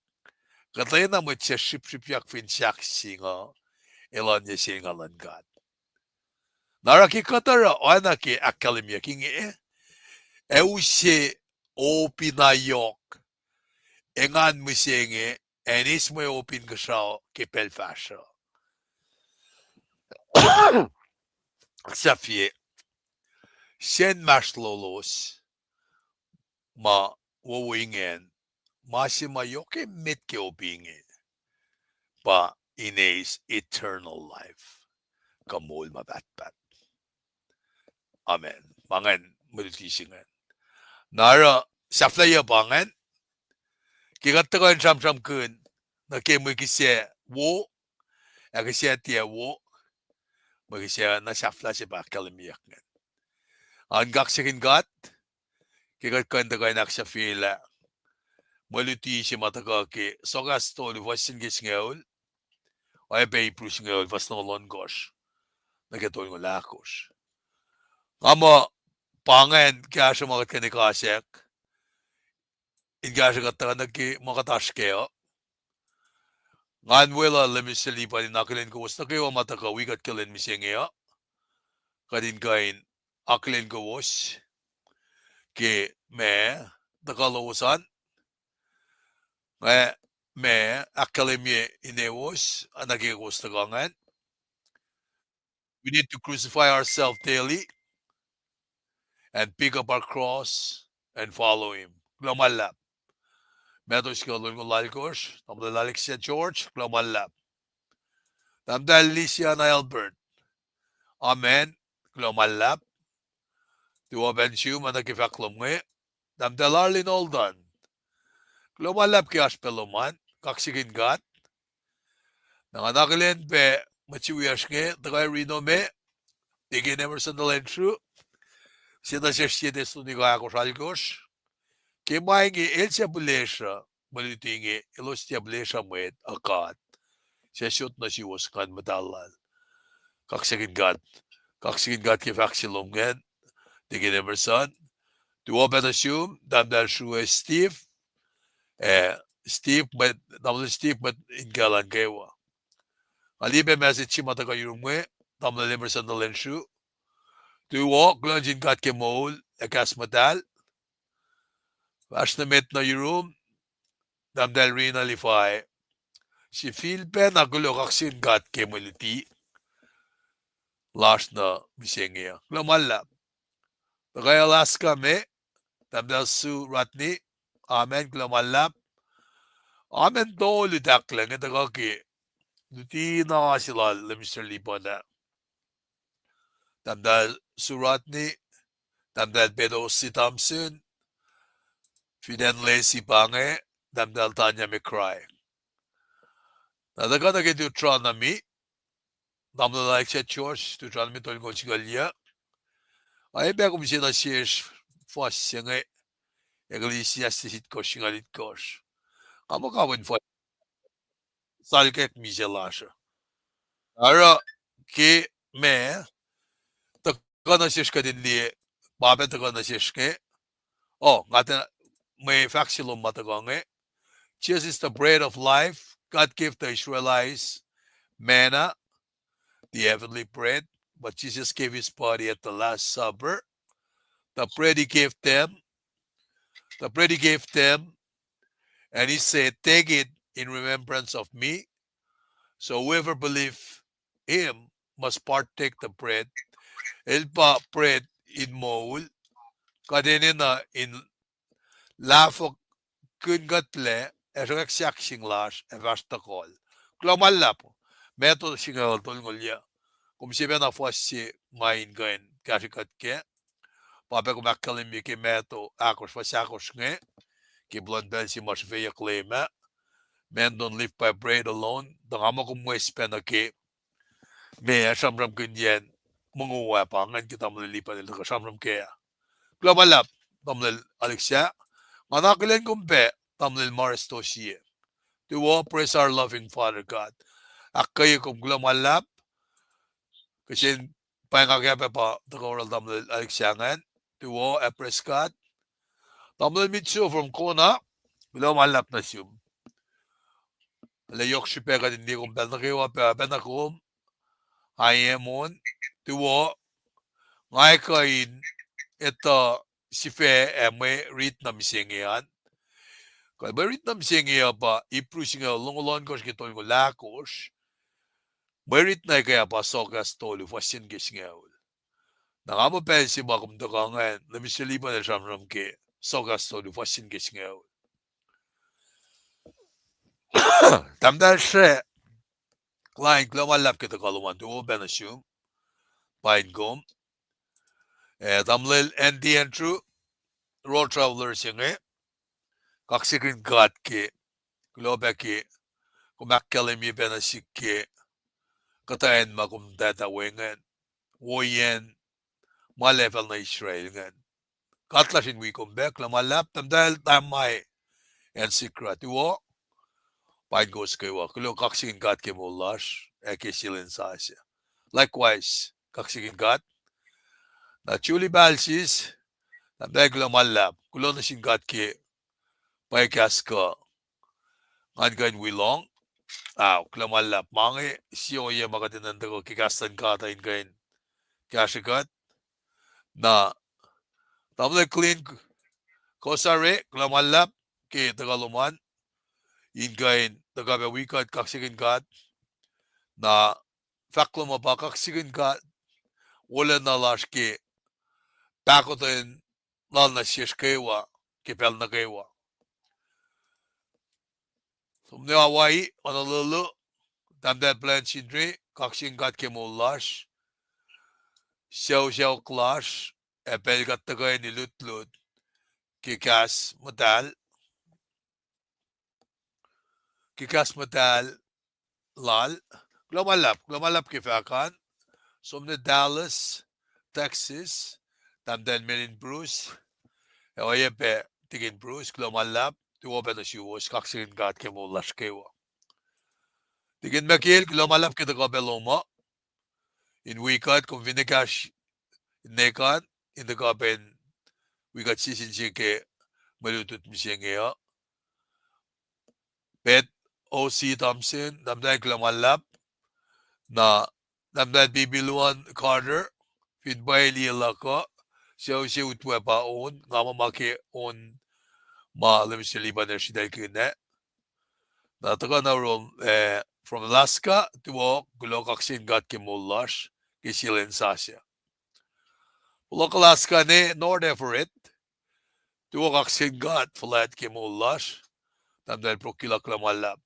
Katay na mo siya ship yak fin siyak singa. Elan niya sel ngalan gat. Naraki katara oana ke akketeyac inge. Eusye o pinayok. Engan mo singe. Enis mo opin kasao ke pelfasyo. Safie. Sen mas Lowos. Ma wawingen. Masima yoke mitke opinge. Pa ines eternal life. Kamol mabatbat. Amen. Mangan multisingan. Nara saflaya bangan. Kikatakan sam kun. Na kemo kisya wo. Akisya tiya wo. Makisya na safla si akketeyac. Ang kaksakin gat. Kikatakan naksa fila. Maluti si matagaki. Soakas tolu vasin gisngaul. Ay bay prus ngaul vas nolon gosh. Nagatol ng lakos. Ama pangan kaya siya mga kanikasyak. Inga siya katanagi makataskeo. Ngan wala lemisali pa din nakilin ko. Was na kayo mataka wikat kilin misingeo. Kadin kain akilin ko was. Ke me takalawasan. Nga me akketeyac inewos. Anagi was tagangan. We need to crucify ourselves daily and pick up our cross and follow him. Glomalap. Metos kalun ko lalikos. Tamdalalik siya George. Glomalap. Tamdal Licia na Albert. Amen. Glomalap. Tuwa bensiu manakifaklom nge. Tamdal Arlene Oldan. Glomalap ki aspeloman. Kaksakin gat. Nanganakilin pe machiwiyash nge. Tagay rino me. Tigin Emerson Dalenshu. Sina siya siya desu ni kakos alikos. Paing el siya bulesha. Malutingi. Elos siya bulesha mwet. Akat. Siya shoot na siya was kan madalal. Kaksakin gat. Kaksakin gat ki faksilom ngen. Tigin Emerson. Tuwa betasum. Damdal Srui Steve. Steve met. Damdal Steve met ingalan kewa. Alibe message si mataka yurumwe. Damdal Emerson Dalenshu. Tuwa glonjin gat ke moul. Ekas madal. Ashnamet na yurum. Damdal Rina Lifai. Si Philpe na gulo kaksin gat ke muliti. Last na misengya. Glamala. Tagay Alaska me. Damdal Su Ratni. Amen. Glamala. Amen do lidaklang. Ito kaki. Luti na sila Mr. Lipada. Damdal Su Ratni. Damdal Bedo si Thompson. Fidenle si Pange. Damdal Tanya McCry. Nadaga na kiti utran na mi. Damdal like siya George. Tutran mi tol ko sigalya. Ay be kung siya na siya fos siya nga. Ecclesiastes ko singalit kosh. Amo kawin fos. Salket mi siya lasha. Ara ki me. Taka na siya ka din liye. Babe taka na siya ke. Oh, ngata may faksilom matagange. Jesus is the bread of life. God gave the Israelites manna, the heavenly bread, but Jesus gave his body at the Last Supper. The bread he gave them And he said, take it in remembrance of me. So whoever believes him must partake the bread. Elpa bread in moul. Kadenina in lafok kungatle. Erak siak singlash. Evastakol. Klomalap. Meto singal tolngolya. Kung siya na fwasi main gain. Kashikat ke. Pape ko makalim ki meto. Akos fasakos nge. Ki blood bensi mas veya klema. Men don't live by bread alone. Dangama kung mo ispenake. Me samram kunyen. Munguwa pa. Ngan kita malilipan nila ka samram kaya. Klamalap. Tamlil Alexia. Manakilen kumpe. Tamlil Maris Toshie. To all praise our loving Father God. Akayo kung klamalap. Kasi pangagape pa. Takoral tamlil Alexia ngan. To all praise God. Tamlil Mitsu from Kona. Klamalap na siyum. Layok si peka hindi kong penakiwa penakum. Ayemon. Tuwo. Ngay kain. Ito sife Mwe Read na misingian. Kaya Mwe Read na misingian pa. Iprusin nga lungulon ko sa kitong lakos. Mwe Read na kaya pa Soakas tolu. Fasin kisingawul. Nakamo pensi ba kung dakangan. Namisilipan na siyam ke. Soakas tolu. Fasin kisingawul. Tamdal siya. Klain klamalap kita kaluman. Tuwo benasyung. Paing gom. Tamlil ND and true. Road travelers inge. Kaksakin God ke. Globe ke. Kumakalim yi benasik ke. Katayin makum datawengan. Woyen. Malefel na Israel ngan. Katlasin wikum bek. Lamalap. Tamdal tamay. And secret. Iwo. Paing gos kayo. Kulo kaksakin God ke mulash. Eke silin sa asya. Likewise. Kaksakin God. Na chuli balsis. Tamdal lamalap. Kulo na sin God ke. Paikas ka. Ngan wilong. Klamalap. Mange. Siyo ye makatinanda ko. Kikastan ka tayo kain. Kashikat. Na. Tamdal clean. Kosrae. Klamalap. Ki tagaluman. Ingain. Tagabawikat. Kaksakin ka. Na. Faklo mo pa. Kaksakin ka. Wala na lash ki. Pako tayo. Lal na siya kawa. Kipel na kawa. Tumne Hawaii, Honolulu, Tamdal Plan Sindri, Kaksin Gat Kimulash, Xiao Clash, Epel Gatagay ni Lutlut, Kikas Matal, Lal, Glomalap Kifakan, Sumne Dallas, Texas, Tamdal Melin Bruce, Ewayepe, Tigin Bruce, Glomalap, Tuopen as Wiowos, Kaksin Gat Kimulash Kewa. Tigin Makil, Glomalap Kitagabeloma, in Wikat, kung vinikash nekat, in the gaben, Wikat sisin ke malutut misengea. Bet O.C. Thompson, Damdang Klamalap, na Damdang Bibiluan Carter, Fitbay Lilaka, siya utwe pa on, ngamamake on, lemisiliban na siya kine. Nataka na ron, from Alaska, tuwo, Kulacnsap gat kimulash, kisilin sasya. Alaska ne, North Everett, tuwo Kulacnsap gat, flat kimulash, Damdang Prokila Klamalap.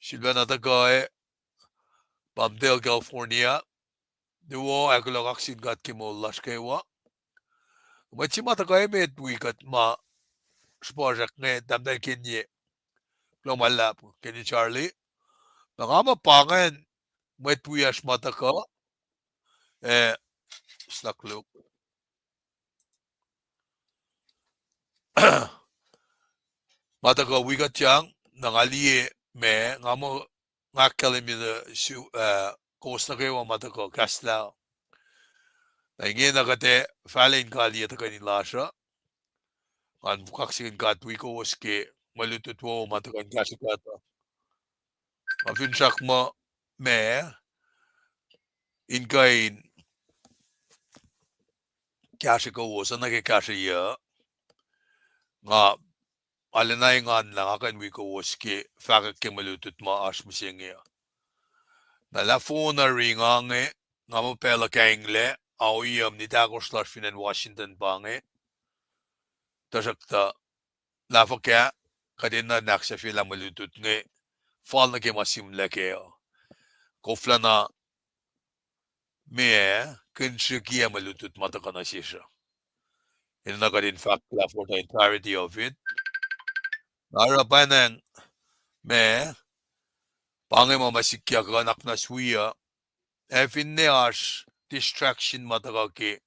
Silva nataka Palmdale, California, tuwo Kulacnsap gat kimulash kewa. Machimataka Emeet wikat ma, spojak ne, Damdang kinye, Klamalap, Kenny Charlie. Nangamapangan, mwet wiyash mataka, snakluk. Mataka wigat yang, nangaliye me, ngamo ngakalim yung coast na kayo mataka, kasla. Na inge nakate, falin kaliya taka nilasha. Ang kaksakin katwiko waske, malututwo matakan kasikata. Mafinsak mo me, inkain, kasiko wasa nagkakasya, nga Alinayngan lang akan wiowos ki Fahko ki malutut ma as musinge. Nalafona ringange ngamo pela kaingle auyam ni dagoslar finan Washington bange. Tasakta lafaka kadina naksa fila malutut nge fall na ki masim lekeo. Koflana me kinshikia malutut matakana sisha. In nakadin Fahko for the entirety of it. Narapanan me pange mo masikya ka anak na suya efin ash distraction mataka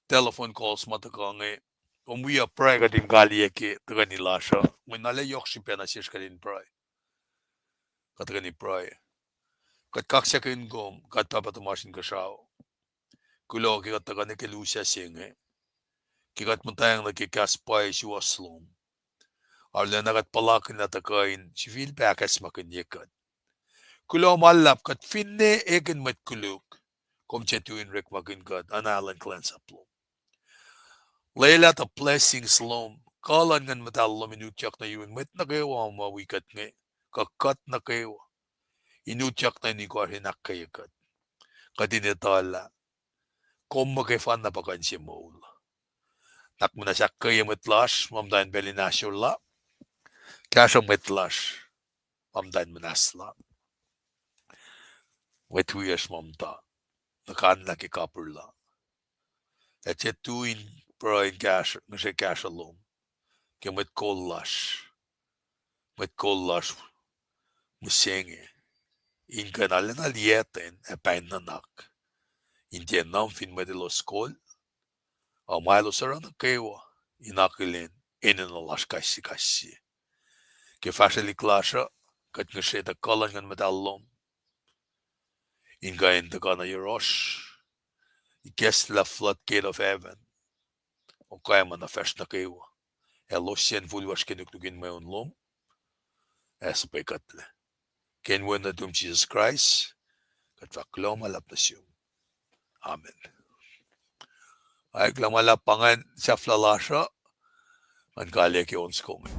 telephone calls mataka nge umuya pray ka din gali ke taga nila siya when nala yokshi penasish ka din pray kataga ni pray kat kaksakin gom kat papatamasin ka siya kulo ki kataga ni kilusya singe kikat mutayang nagkikaspay si waslom arla nakat palakin na takain si feel bakas makanyekat kulo malap kat finne egen met kuluk kom chetuin rek magin God analan kulacnsap lo. Layla ta blessings lom kalan ngan matalom inutyak na yun met nakewa mawikat nge kakat nakewa inutyak na ni ko hinakayakat kadinetala kom makefan na pakan si mol. Nak mo na siya kaya metlash mamdain belinasyo la kasyo metlash mamdain manasla. Wetuyas mamta. Nakan laki kapurla. At tuin prain cash, nasa cash alone. Kaya met kollash musenge. Inge nalan alieten e pain nanak. India nam fin medilos kol. A mailo sarana kewa. Inakilin inenalash kasi. Kaya fashali klasha. Kat ngashe ta kalangan medalom. Inga in the gana yerosh. Guess the floodgate of heaven. O kaya manifest na kewa. Elosien vulwas kinuknugin mayon lom. Esa pekatle. Ken wena dum Jesus Christ. Kat vaklom alapnasyum. Amen. Ay klamalapangan sa flalasha. Man kalya ki ons komen.